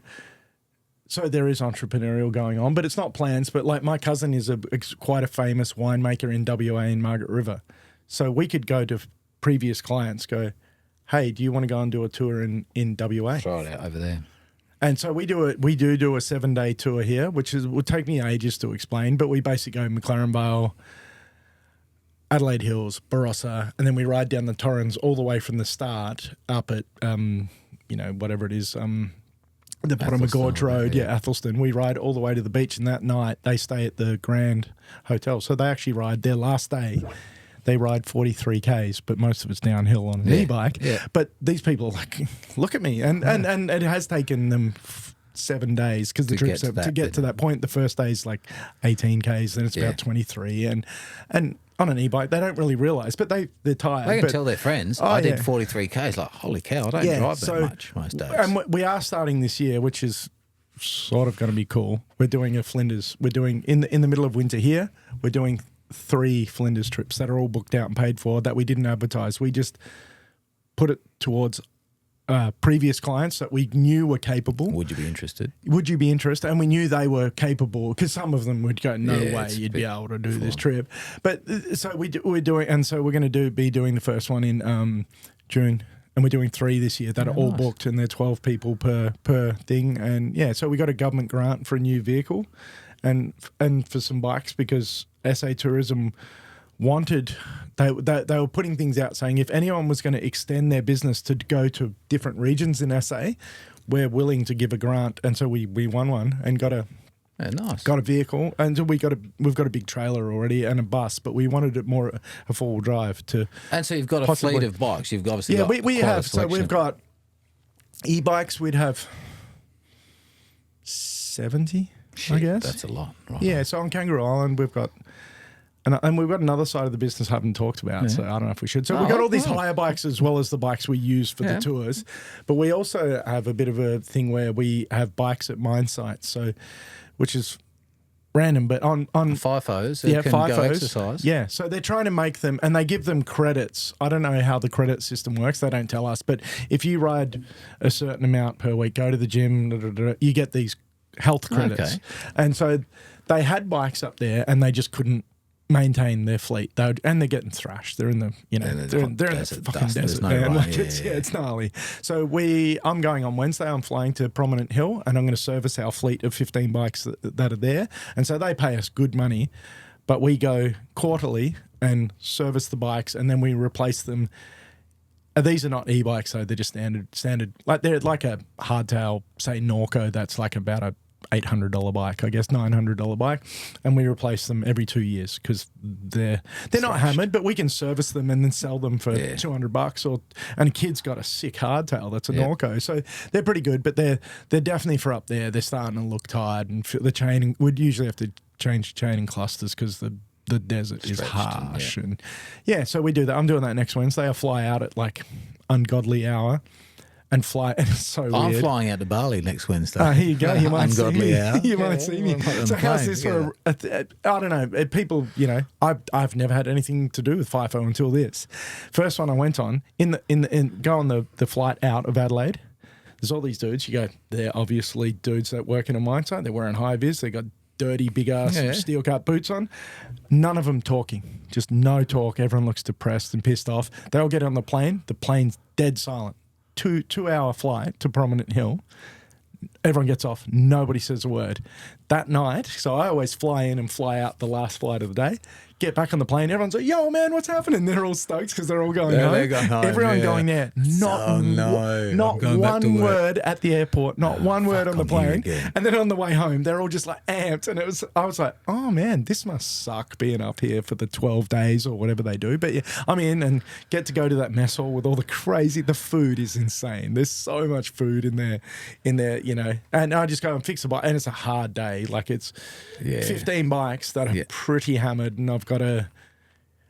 [SPEAKER 2] so there is entrepreneurial going on, but it's not plans. But like my cousin is quite a famous winemaker in WA in Margaret River. So we could go to previous clients, go, hey, do you want to go and do a tour in WA?
[SPEAKER 3] Try it out over there. And
[SPEAKER 2] so we do a 7-day tour here, which would take me ages to explain, but we basically go McLaren Vale, Adelaide Hills, Barossa, and then we ride down the Torrens all the way from the start up at, whatever it is, the bottom of Gorge Road, Athelston. We ride all the way to the beach, and that night they stay at the Grand Hotel. So they actually ride their last day. They ride 43 Ks, but most of it's downhill on an e-bike. Yeah. But these people are like, look at me. And it has taken them 7 days because the trip's to get to that point. The first day is like 18 Ks, then it's about 23. And on an e-bike, they don't really realise, but they're tired.
[SPEAKER 3] They can tell their friends, I did 43 Ks, like, holy cow, I don't drive that much most days.
[SPEAKER 2] And we are starting this year, which is sort of going to be cool. We're doing a Flinders. We're doing, in the middle of winter here, we're doing 3 Flinders trips that are all booked out and paid for that we didn't advertise. We just put it towards previous clients that we knew were capable.
[SPEAKER 3] Would you be interested?
[SPEAKER 2] And we knew they were capable because some of them would go, no way you'd be able to do this trip. But so we're doing, and so we're going to be doing the first one in June. And we're doing 3 this year that are all booked, and they're 12 people per thing. And so we got a government grant for a new vehicle and for some bikes because SA Tourism wanted, they were putting things out saying if anyone was going to extend their business to go to different regions in SA, we're willing to give a grant. And so we won one and got a vehicle, and so we've got a big trailer already and a bus, but we wanted it more a 4-wheel drive to.
[SPEAKER 3] And so you've got a fleet of bikes. You've obviously got
[SPEAKER 2] we have. So we've got e-bikes. We'd have 70. I guess
[SPEAKER 3] that's a lot. Right?
[SPEAKER 2] Yeah. So on Kangaroo Island, we've got. And we've got another side of the business I haven't talked about, so I don't know if we should. So we've got all these hire bikes as well as the bikes we use for the tours. But we also have a bit of a thing where we have bikes at mine sites, so which is random, but on
[SPEAKER 3] FIFOs, can go exercise.
[SPEAKER 2] Yeah, so they're trying to make them, and they give them credits. I don't know how the credit system works. They don't tell us. But if you ride a certain amount per week, go to the gym, you get these health credits. Okay. And so they had bikes up there, and they just couldn't maintain their fleet. And they're getting thrashed. They're in the they're in the fucking desert.
[SPEAKER 1] No
[SPEAKER 2] Man.
[SPEAKER 1] right.
[SPEAKER 2] Like it's gnarly. So I'm going on Wednesday. I'm flying to Prominent Hill, and I'm going to service our fleet of 15 bikes that are there. And so they pay us good money, but we go quarterly and service the bikes, and then we replace them. These are not e-bikes, though. They're just standard. Like they're like a hardtail, say Norco. That's like about a $800 bike, I guess, $900 bike, and we replace them every 2 years because they're not hammered, but we can service them and then sell them for $200. And a kid's got a sick hardtail that's a Norco, so they're pretty good, but they're definitely for up there. They're starting to look tired, and the chaining, we'd usually have to change chaining clusters because the desert is harsh, and so we do that. I'm doing that next Wednesday. I fly out at like ungodly hour. And fly, and it's so weird.
[SPEAKER 1] I'm flying out to Bali next Wednesday.
[SPEAKER 2] Here you go. You might see me. You might see me. So how's this for? I don't know. People, I've never had anything to do with FIFO until this. First one I went on go on the flight out of Adelaide. There's all these dudes. You go, they're obviously dudes that work in a mine site. They're wearing high vis. They got dirty big ass steel cut boots on. None of them talking. Just no talk. Everyone looks depressed and pissed off. They all get on the plane. The plane's dead silent. 2-hour flight to Prominent Hill. Everyone gets off. Nobody says a word. That night, so I always fly in and fly out the last flight of the day. Get back on the plane. Everyone's like, yo, man, what's happening? They're all stoked because they're all going home.
[SPEAKER 1] They're going home.
[SPEAKER 2] Everyone going there. Not one word at the airport. Not one word on the plane. And then on the way home, they're all just like amped. And I was like, oh, man, this must suck being up here for the 12 days or whatever they do. But yeah, I'm in and get to go to that mess hall with all the the food is insane. There's so much food in there, And I just go and fix a bike. And it's a hard day. Like it's 15 bikes that are pretty hammered, and I've got to,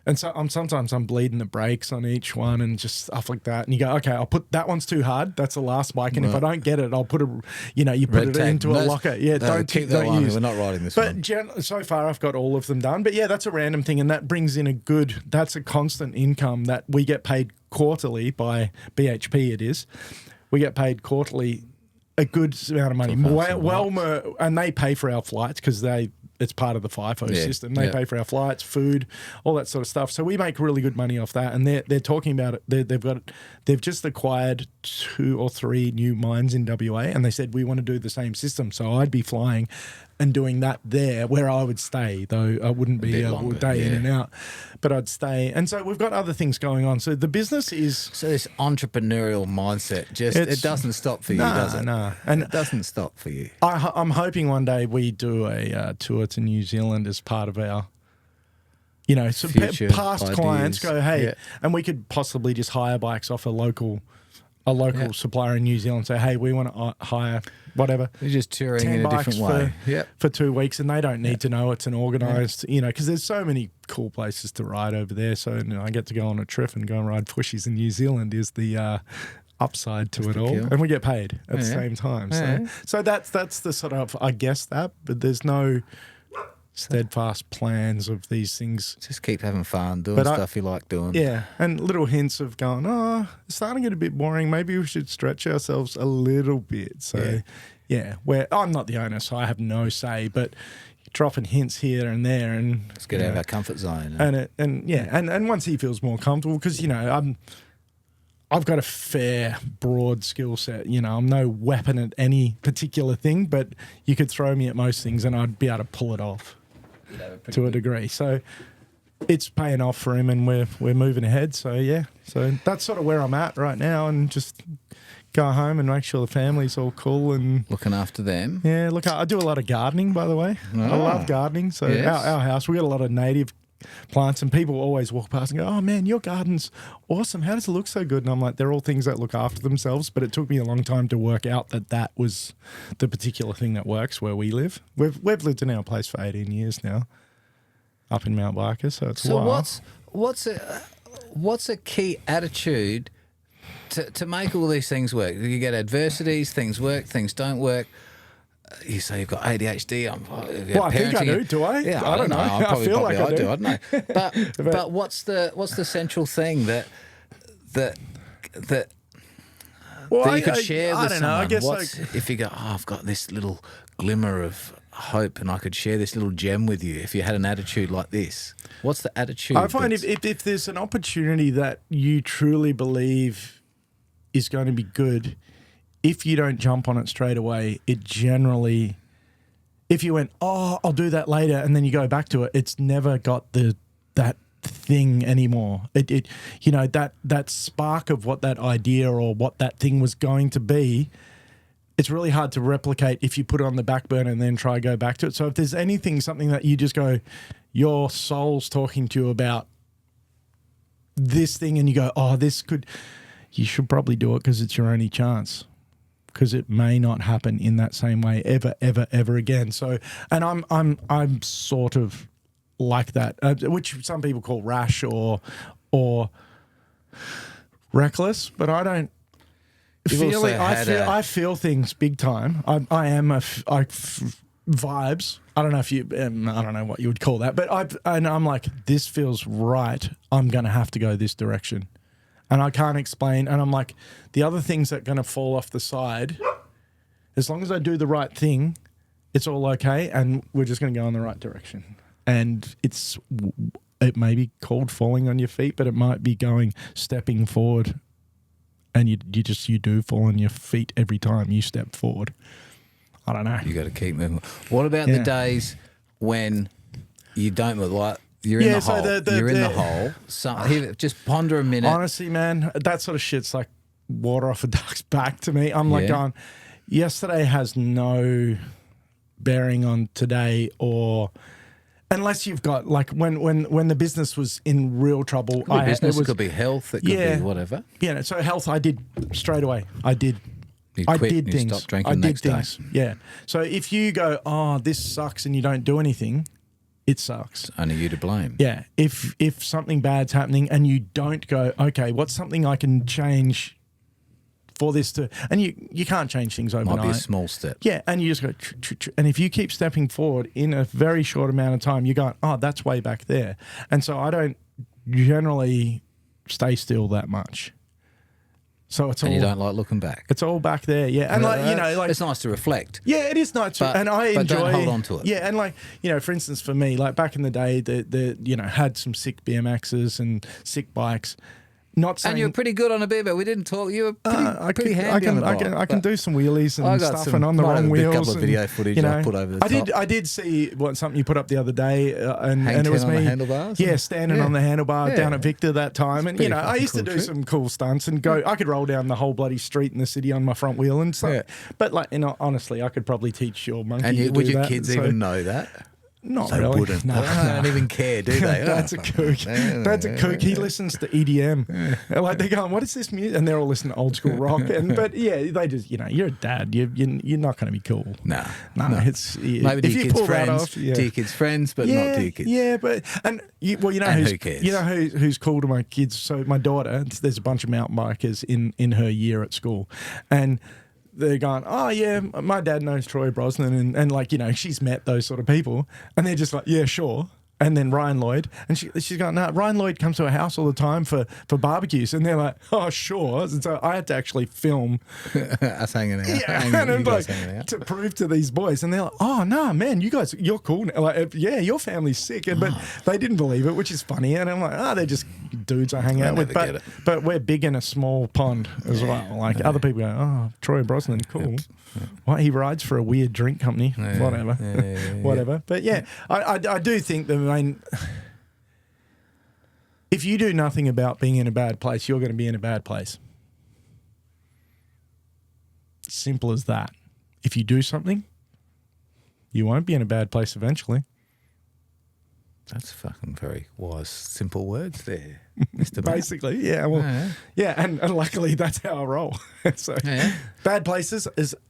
[SPEAKER 2] and so sometimes I'm bleeding the brakes on each one and just stuff like that. And you go, okay, I'll put that one's too hard. That's the last bike, and if I don't get it, I'll put you put it into a locker. Yeah, don't keep that one.
[SPEAKER 1] We're not riding this
[SPEAKER 2] but
[SPEAKER 1] one.
[SPEAKER 2] So far, I've got all of them done. But yeah, that's a random thing, and that brings in that's a constant income that we get paid quarterly by BHP. It is, we get paid quarterly. A good amount of money, and they pay for our flights because it's part of the FIFO system. They pay for our flights, food, all that sort of stuff. So we make really good money off that. And they're talking about it. They've just acquired 2 or 3 new mines in WA, and they said we want to do the same system. So I'd be flying and doing that there where I would stay, though I wouldn't be a day in and out, but I'd stay. And so we've got other things going on. So the business is...
[SPEAKER 1] So this entrepreneurial mindset, it doesn't stop for you, does it?
[SPEAKER 2] No.
[SPEAKER 1] And it doesn't stop for you.
[SPEAKER 2] I'm hoping one day we do a tour to New Zealand as part of our... some past ideas. Clients go, hey, and we could possibly just hire bikes off a local supplier in New Zealand. Say, hey, we want to hire whatever.
[SPEAKER 1] You're just touring in a different way
[SPEAKER 2] for 2 weeks, and they don't need to know it's an organised, because there's so many cool places to ride over there. So I get to go on a trip and go and ride pushies in New Zealand is the upside to it all, and we get paid at the same time. So that's the sort of, I guess that, but there's no steadfast plans of these things.
[SPEAKER 1] Just keep having fun, doing stuff you like doing.
[SPEAKER 2] Yeah, and little hints of going, it's starting to get a bit boring. Maybe we should stretch ourselves a little bit. So, where I'm not the owner, so I have no say, but dropping hints here and there, and
[SPEAKER 1] let's get out of our comfort zone.
[SPEAKER 2] And once he feels more comfortable, because I've got a fair, broad skill set. I'm no weapon at any particular thing, but you could throw me at most things and I'd be able to pull it off to a degree. So it's paying off for him, and we're moving ahead. So that's sort of where I'm at right now, and just go home and make sure the family's all cool and
[SPEAKER 1] looking after them.
[SPEAKER 2] Yeah, look, I do a lot of gardening, by the way. I love gardening. So our house, we got a lot of native plants, and people always walk past and go, oh man, your garden's awesome, how does it look so good? And I'm like, they're all things that look after themselves, but it took me a long time to work out that was the particular thing that works where we live. We've lived in our place for 18 years now up in Mount Barker, so it's a while.
[SPEAKER 1] What's a key attitude to make all these things work? You get adversities, things work, things don't work. You say you've got ADHD.
[SPEAKER 2] I think I do. Do I?
[SPEAKER 1] Yeah,
[SPEAKER 2] I don't know. I feel like I do.
[SPEAKER 1] I don't know. But what's the central thing that you could share with someone?
[SPEAKER 2] I guess
[SPEAKER 1] if you go, I've got this little glimmer of
[SPEAKER 3] hope and I could share this little gem with you if you had an attitude like this? What's the attitude?
[SPEAKER 2] I find if there's an opportunity that you truly believe is going to be good, if you don't jump on it straight away, it generally, if you went, oh, I'll do that later, and then you go back to it, it's never got that thing anymore. It you know, that spark of what that idea or what that thing was going to be, it's really hard to replicate if you put it on the back burner and then try to go back to it. So if there's something that you just go, your soul's talking to you about this thing, and you go, oh, you should probably do it because it's your only chance, because it may not happen in that same way ever again. So, and I'm sort of like that, which some people call rash or reckless, but I don't. I feel things big time. I am vibes. I don't know if you. I don't know what you would call that, but I'm like, this feels right. I'm going to have to go this direction, and I can't explain. And I'm like, the other things that are going to fall off the side, as long as I do the right thing, it's all okay, and we're just going to go in the right direction. And it may be called falling on your feet, but it might be stepping forward. And you do fall on your feet every time you step forward. I don't know.
[SPEAKER 3] You got to keep moving. What about the days when you don't move? Like you're in the hole. You're in the hole. So just ponder a minute.
[SPEAKER 2] Honestly, man, that sort of shit's like water off a duck's back to me. I'm like going, yesterday has no bearing on today, or unless you've got like when the business was in real trouble.
[SPEAKER 3] It could be health. It could be whatever.
[SPEAKER 2] Yeah. So health, I did straight away. I did things.
[SPEAKER 3] Stopped drinking the next day.
[SPEAKER 2] Yeah. So if you go, oh, this sucks, and you don't do anything, it sucks.
[SPEAKER 3] Only you to blame.
[SPEAKER 2] Yeah. If something bad's happening and you don't go, okay, what's something I can change for this to, and you can't change things overnight.
[SPEAKER 3] Might be a small step.
[SPEAKER 2] Yeah, and you just go, and if you keep stepping forward in a very short amount of time, you're going, oh, that's way back there. And so I don't generally stay still that much. So it's all.
[SPEAKER 3] And you don't like looking back.
[SPEAKER 2] It's all back there, yeah. And
[SPEAKER 3] it's nice to reflect.
[SPEAKER 2] Yeah, it is nice, and I enjoy.
[SPEAKER 3] But don't hold on to it.
[SPEAKER 2] Yeah, and for instance, for me, like back in the day, had some sick BMXs and sick bikes. Not saying,
[SPEAKER 3] and you're pretty good on a BMX. We didn't talk. You were pretty handy on the bike.
[SPEAKER 2] I can do some wheelies and stuff, and on the wrong wheels.
[SPEAKER 3] A couple of video footage I put over the top.
[SPEAKER 2] I did see something you put up the other day, and it was me.
[SPEAKER 3] On the handlebars?
[SPEAKER 2] Yeah, standing on the handlebar down at Victor that time, and I used to do some cool stunts and go. I could roll down the whole bloody street in the city on my front wheel and stuff. Yeah. But honestly, I could probably teach your monkey. And
[SPEAKER 3] would your kids even know that?
[SPEAKER 2] Not
[SPEAKER 3] they
[SPEAKER 2] really.
[SPEAKER 3] Wouldn't.
[SPEAKER 2] No,
[SPEAKER 3] they don't even care, do they?
[SPEAKER 2] That's a kook. That's a kook. He listens to EDM. Like they're going, what is this music? And they're all listening to old school rock. But they just, you're a dad. You're not going to be cool.
[SPEAKER 3] No.
[SPEAKER 2] It's
[SPEAKER 3] maybe to your kids' friends. To your kids' friends, but not to your kids.
[SPEAKER 2] Yeah, but
[SPEAKER 3] who cares?
[SPEAKER 2] You know who's cool to my kids. So my daughter, there's a bunch of mountain bikers in her year at school, and they're going, oh, yeah, my dad knows Troy Brosnan, and she's met those sort of people. And they're just like, yeah, sure. And then Ryan Lloyd. And she's going, no, Ryan Lloyd comes to our house all the time for barbecues. And they're like, oh, sure. And so I had to actually film.
[SPEAKER 3] Us hanging out.
[SPEAKER 2] Yeah, to prove to these boys. And they're like, oh, no, man, you're cool. Like, yeah, your family's sick. But they didn't believe it, which is funny. And I'm like, they're just dudes I hang out with. But we're big in a small pond as well. Like other people go, oh, Troy Brosnan, cool. Yep. Well, he rides for a weird drink company, whatever. Whatever. But yeah, I do think the main. If you do nothing about being in a bad place, you're going to be in a bad place. Simple as that. If you do something, you won't be in a bad place eventually.
[SPEAKER 3] That's fucking very wise, simple words there, Mr.
[SPEAKER 2] Basically, yeah. Well, yeah, and luckily that's how I roll. So bad places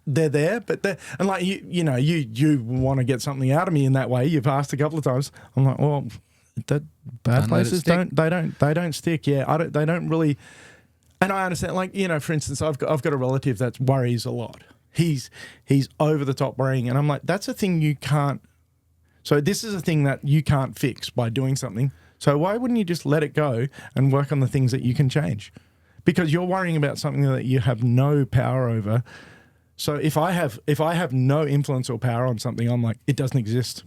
[SPEAKER 2] they're there, but and like you want to get something out of me in that way. You've asked a couple of times. I'm like, well, bad places don't stick. Yeah, they don't really. And I understand, like for instance, I've got a relative that worries a lot. He's over the top worrying, and I'm like, that's a thing you can't. So this is a thing that you can't fix by doing something. So why wouldn't you just let it go and work on the things that you can change? Because you're worrying about something that you have no power over. So if I have no influence or power on something, I'm like, it doesn't exist.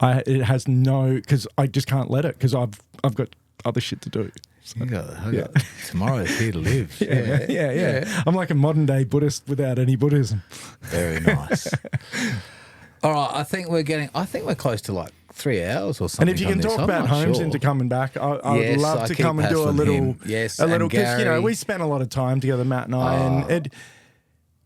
[SPEAKER 2] It has no, because I just can't let it, because I've got other shit to do. So,
[SPEAKER 3] I got tomorrow's here to live.
[SPEAKER 2] Yeah. I'm like a modern day Buddhist without any Buddhism.
[SPEAKER 3] Very nice. All right, I think we're close to like 3 hours or something.
[SPEAKER 2] And if you can talk about Holmes into coming back, I would love to come and do a little, because we spent a lot of time together, Matt and I, and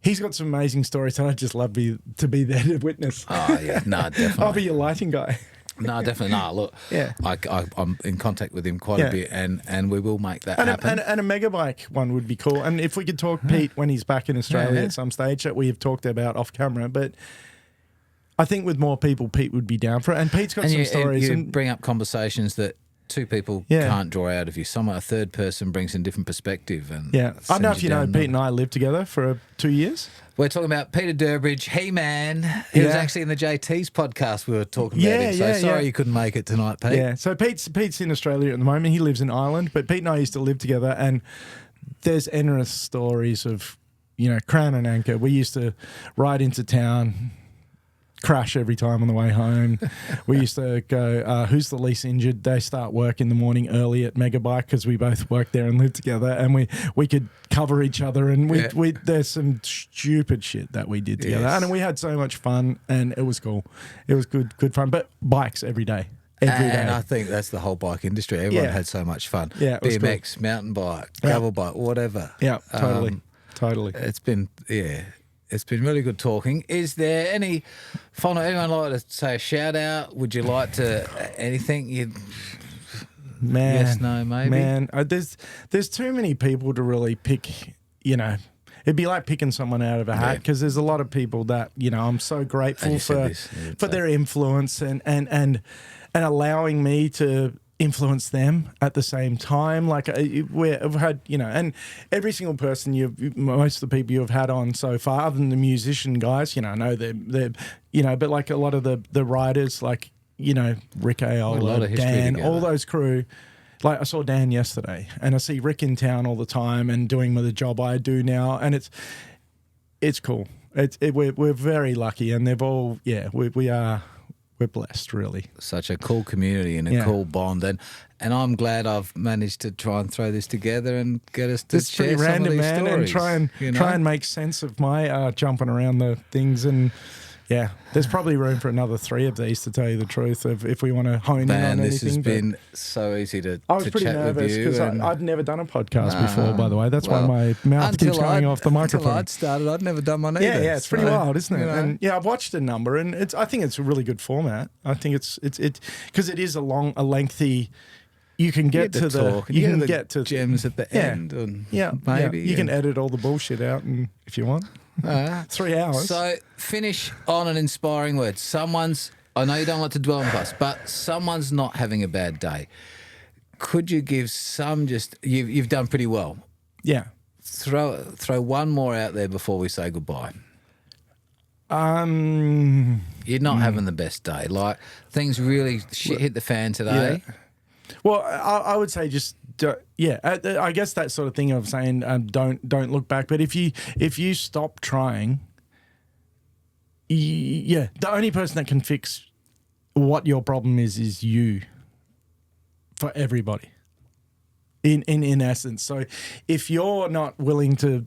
[SPEAKER 2] he's got some amazing stories, and I'd just love to be there to witness.
[SPEAKER 3] Oh yeah, no, definitely.
[SPEAKER 2] I'll be your lighting guy.
[SPEAKER 3] No, definitely not. Look,
[SPEAKER 2] yeah,
[SPEAKER 3] I'm in contact with him quite a bit, and we will make that happen.
[SPEAKER 2] And a Megabike one would be cool. And if we could talk Pete when he's back in Australia at some stage, that we have talked about off camera, but I think with more people, Pete would be down for it. And Pete's got some stories.
[SPEAKER 3] You bring up conversations that two people can't draw out of you. A third person brings in different perspective. And
[SPEAKER 2] I don't know if you know, Pete and I lived together for 2 years.
[SPEAKER 3] We're talking about Peter Durbridge, He-Man. He was actually in the JT's podcast. We were talking about him. So sorry you couldn't make it tonight, Pete.
[SPEAKER 2] Yeah, so Pete's in Australia at the moment. He lives in Ireland, but Pete and I used to live together, and there's endless stories of, Crown and Anchor. We used to ride into town, crash every time on the way home. We used to go, who's the least injured? They start work in the morning early at Megabike, because we both worked there and lived together, and we could cover each other, and we there's some stupid shit that we did together, and we had so much fun, and it was cool. It was good fun, but bikes every day.
[SPEAKER 3] And I think that's the whole bike industry. Everyone had so much fun.
[SPEAKER 2] Yeah,
[SPEAKER 3] BMX, mountain bike, gravel bike, whatever.
[SPEAKER 2] Yeah, totally.
[SPEAKER 3] It's been really good talking. Is there any final? Anyone like to say a shout out? Would you like to anything? Yes, no, maybe.
[SPEAKER 2] Man, there's too many people to really pick. It'd be like picking someone out of a hat, because there's a lot of people that I'm so grateful for their influence and allowing me to influence them at the same time. Like we've had, and every single person most of the people you've had on so far, other than the musician guys, I know they're but like a lot of the writers, like, Rick Aola, Dan, all those crew. Like I saw Dan yesterday, and I see Rick in town all the time and doing the job I do now, and it's cool. We're very lucky, and they've all we're blessed, really.
[SPEAKER 3] Such a cool community and a cool bond, and I'm glad I've managed to try and throw this together and get us to share some of these stories.
[SPEAKER 2] And try and make sense of my jumping around the things, and there's probably room for another 3 of these, to tell you the truth, if we want to hone in on anything.
[SPEAKER 3] This has been so easy to
[SPEAKER 2] I was pretty
[SPEAKER 3] chat
[SPEAKER 2] nervous, because I'd never done a podcast before, by the way. That's why my mouth keeps going off the microphone.
[SPEAKER 3] Until I'd started, I'd never done one either.
[SPEAKER 2] Yeah, it's pretty wild, isn't it? And I've watched a number, and I think it's a really good format. I think it's because it is a lengthy. You can get to the you can get to
[SPEAKER 3] gems at the end, and maybe
[SPEAKER 2] you can edit all the bullshit out, and if you want. 3 hours.
[SPEAKER 3] So finish on an inspiring word. I know you don't like to dwell on us, but someone's not having a bad day. Could you give some you've done pretty well.
[SPEAKER 2] Yeah.
[SPEAKER 3] Throw one more out there before we say goodbye. You're not having the best day. Like, things really hit the fan today.
[SPEAKER 2] Yeah. Well, I would say just I guess that sort of thing of saying don't look back. But if you stop trying, the only person that can fix what your problem is you. For everybody, in essence. So if you're not willing to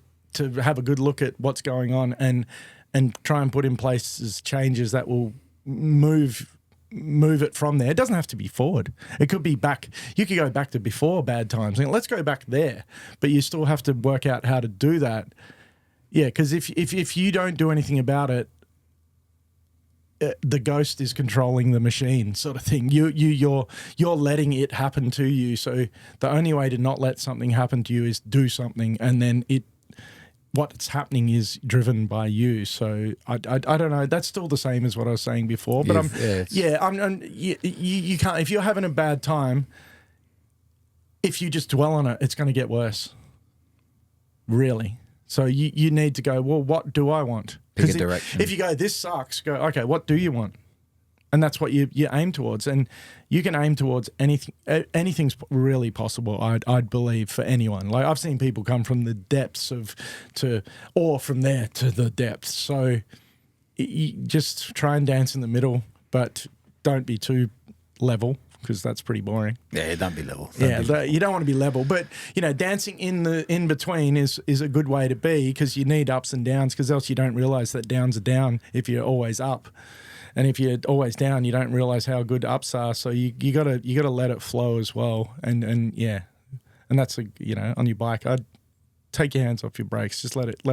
[SPEAKER 2] have a good look at what's going on and try and put in place changes that will move it from there. It doesn't have to be forward. It could be back. You could go back to before bad times. Let's go back there. But you still have to work out how to do that. Yeah, because if you don't do anything about it, the ghost is controlling the machine, sort of thing. You're letting it happen to you. So the only way to not let something happen to you is do something, and then what's happening is driven by you. So I don't know. That's still the same as what I was saying before. But you can't. If you're having a bad time, if you just dwell on it, it's going to get worse. Really. So you need to go, well, what do I want?
[SPEAKER 3] Pick a direction.
[SPEAKER 2] If you go, this sucks, go, okay, what do you want? And that's what you aim towards. And you can aim towards anything. Anything's really possible, I'd believe, for anyone. Like, I've seen people come from the depths or from there to the depths. So you just try and dance in the middle, but don't be too level, because that's pretty boring.
[SPEAKER 3] Yeah, don't be level.
[SPEAKER 2] You don't want to be level. But, dancing in between is a good way to be, because you need ups and downs, because else you don't realise that downs are down if you're always up. And if you're always down, you don't realise how good ups are. So you gotta let it flow as well. And that's on your bike, I'd take your hands off your brakes. Just let it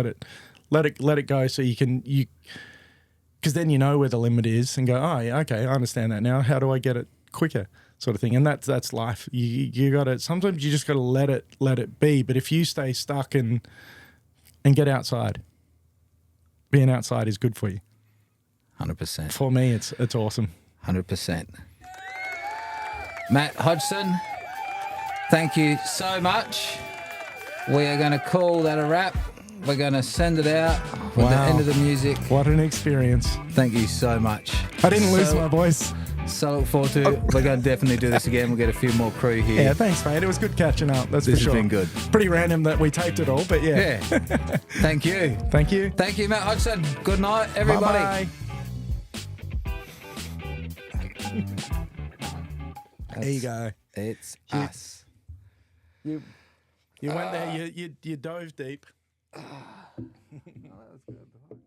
[SPEAKER 2] go. So because then you know where the limit is, and go, oh yeah, okay, I understand that now. How do I get it quicker, sort of thing? And that's life. You gotta, sometimes you just gotta let it be. But if you stay stuck and get outside, being outside is good for you.
[SPEAKER 3] 100%.
[SPEAKER 2] For me, it's awesome.
[SPEAKER 3] 100%. Matt Hodgson, thank you so much. We are going to call that a wrap. We're going to send it out with the end of the music.
[SPEAKER 2] What an experience.
[SPEAKER 3] Thank you so much.
[SPEAKER 2] I didn't lose my voice.
[SPEAKER 3] So look forward to it. We're going to definitely do this again. We'll get a few more crew here.
[SPEAKER 2] Yeah, thanks, mate. It was good catching up. That's
[SPEAKER 3] This
[SPEAKER 2] for sure.
[SPEAKER 3] has been good.
[SPEAKER 2] Pretty random that we taped it all, but yeah.
[SPEAKER 3] Thank you.
[SPEAKER 2] Thank you.
[SPEAKER 3] Thank you, Matt Hodgson. Good night, everybody.
[SPEAKER 2] Bye-bye. There you go.
[SPEAKER 3] It's us.
[SPEAKER 2] You went there. You dove deep.
[SPEAKER 3] Oh, that was good.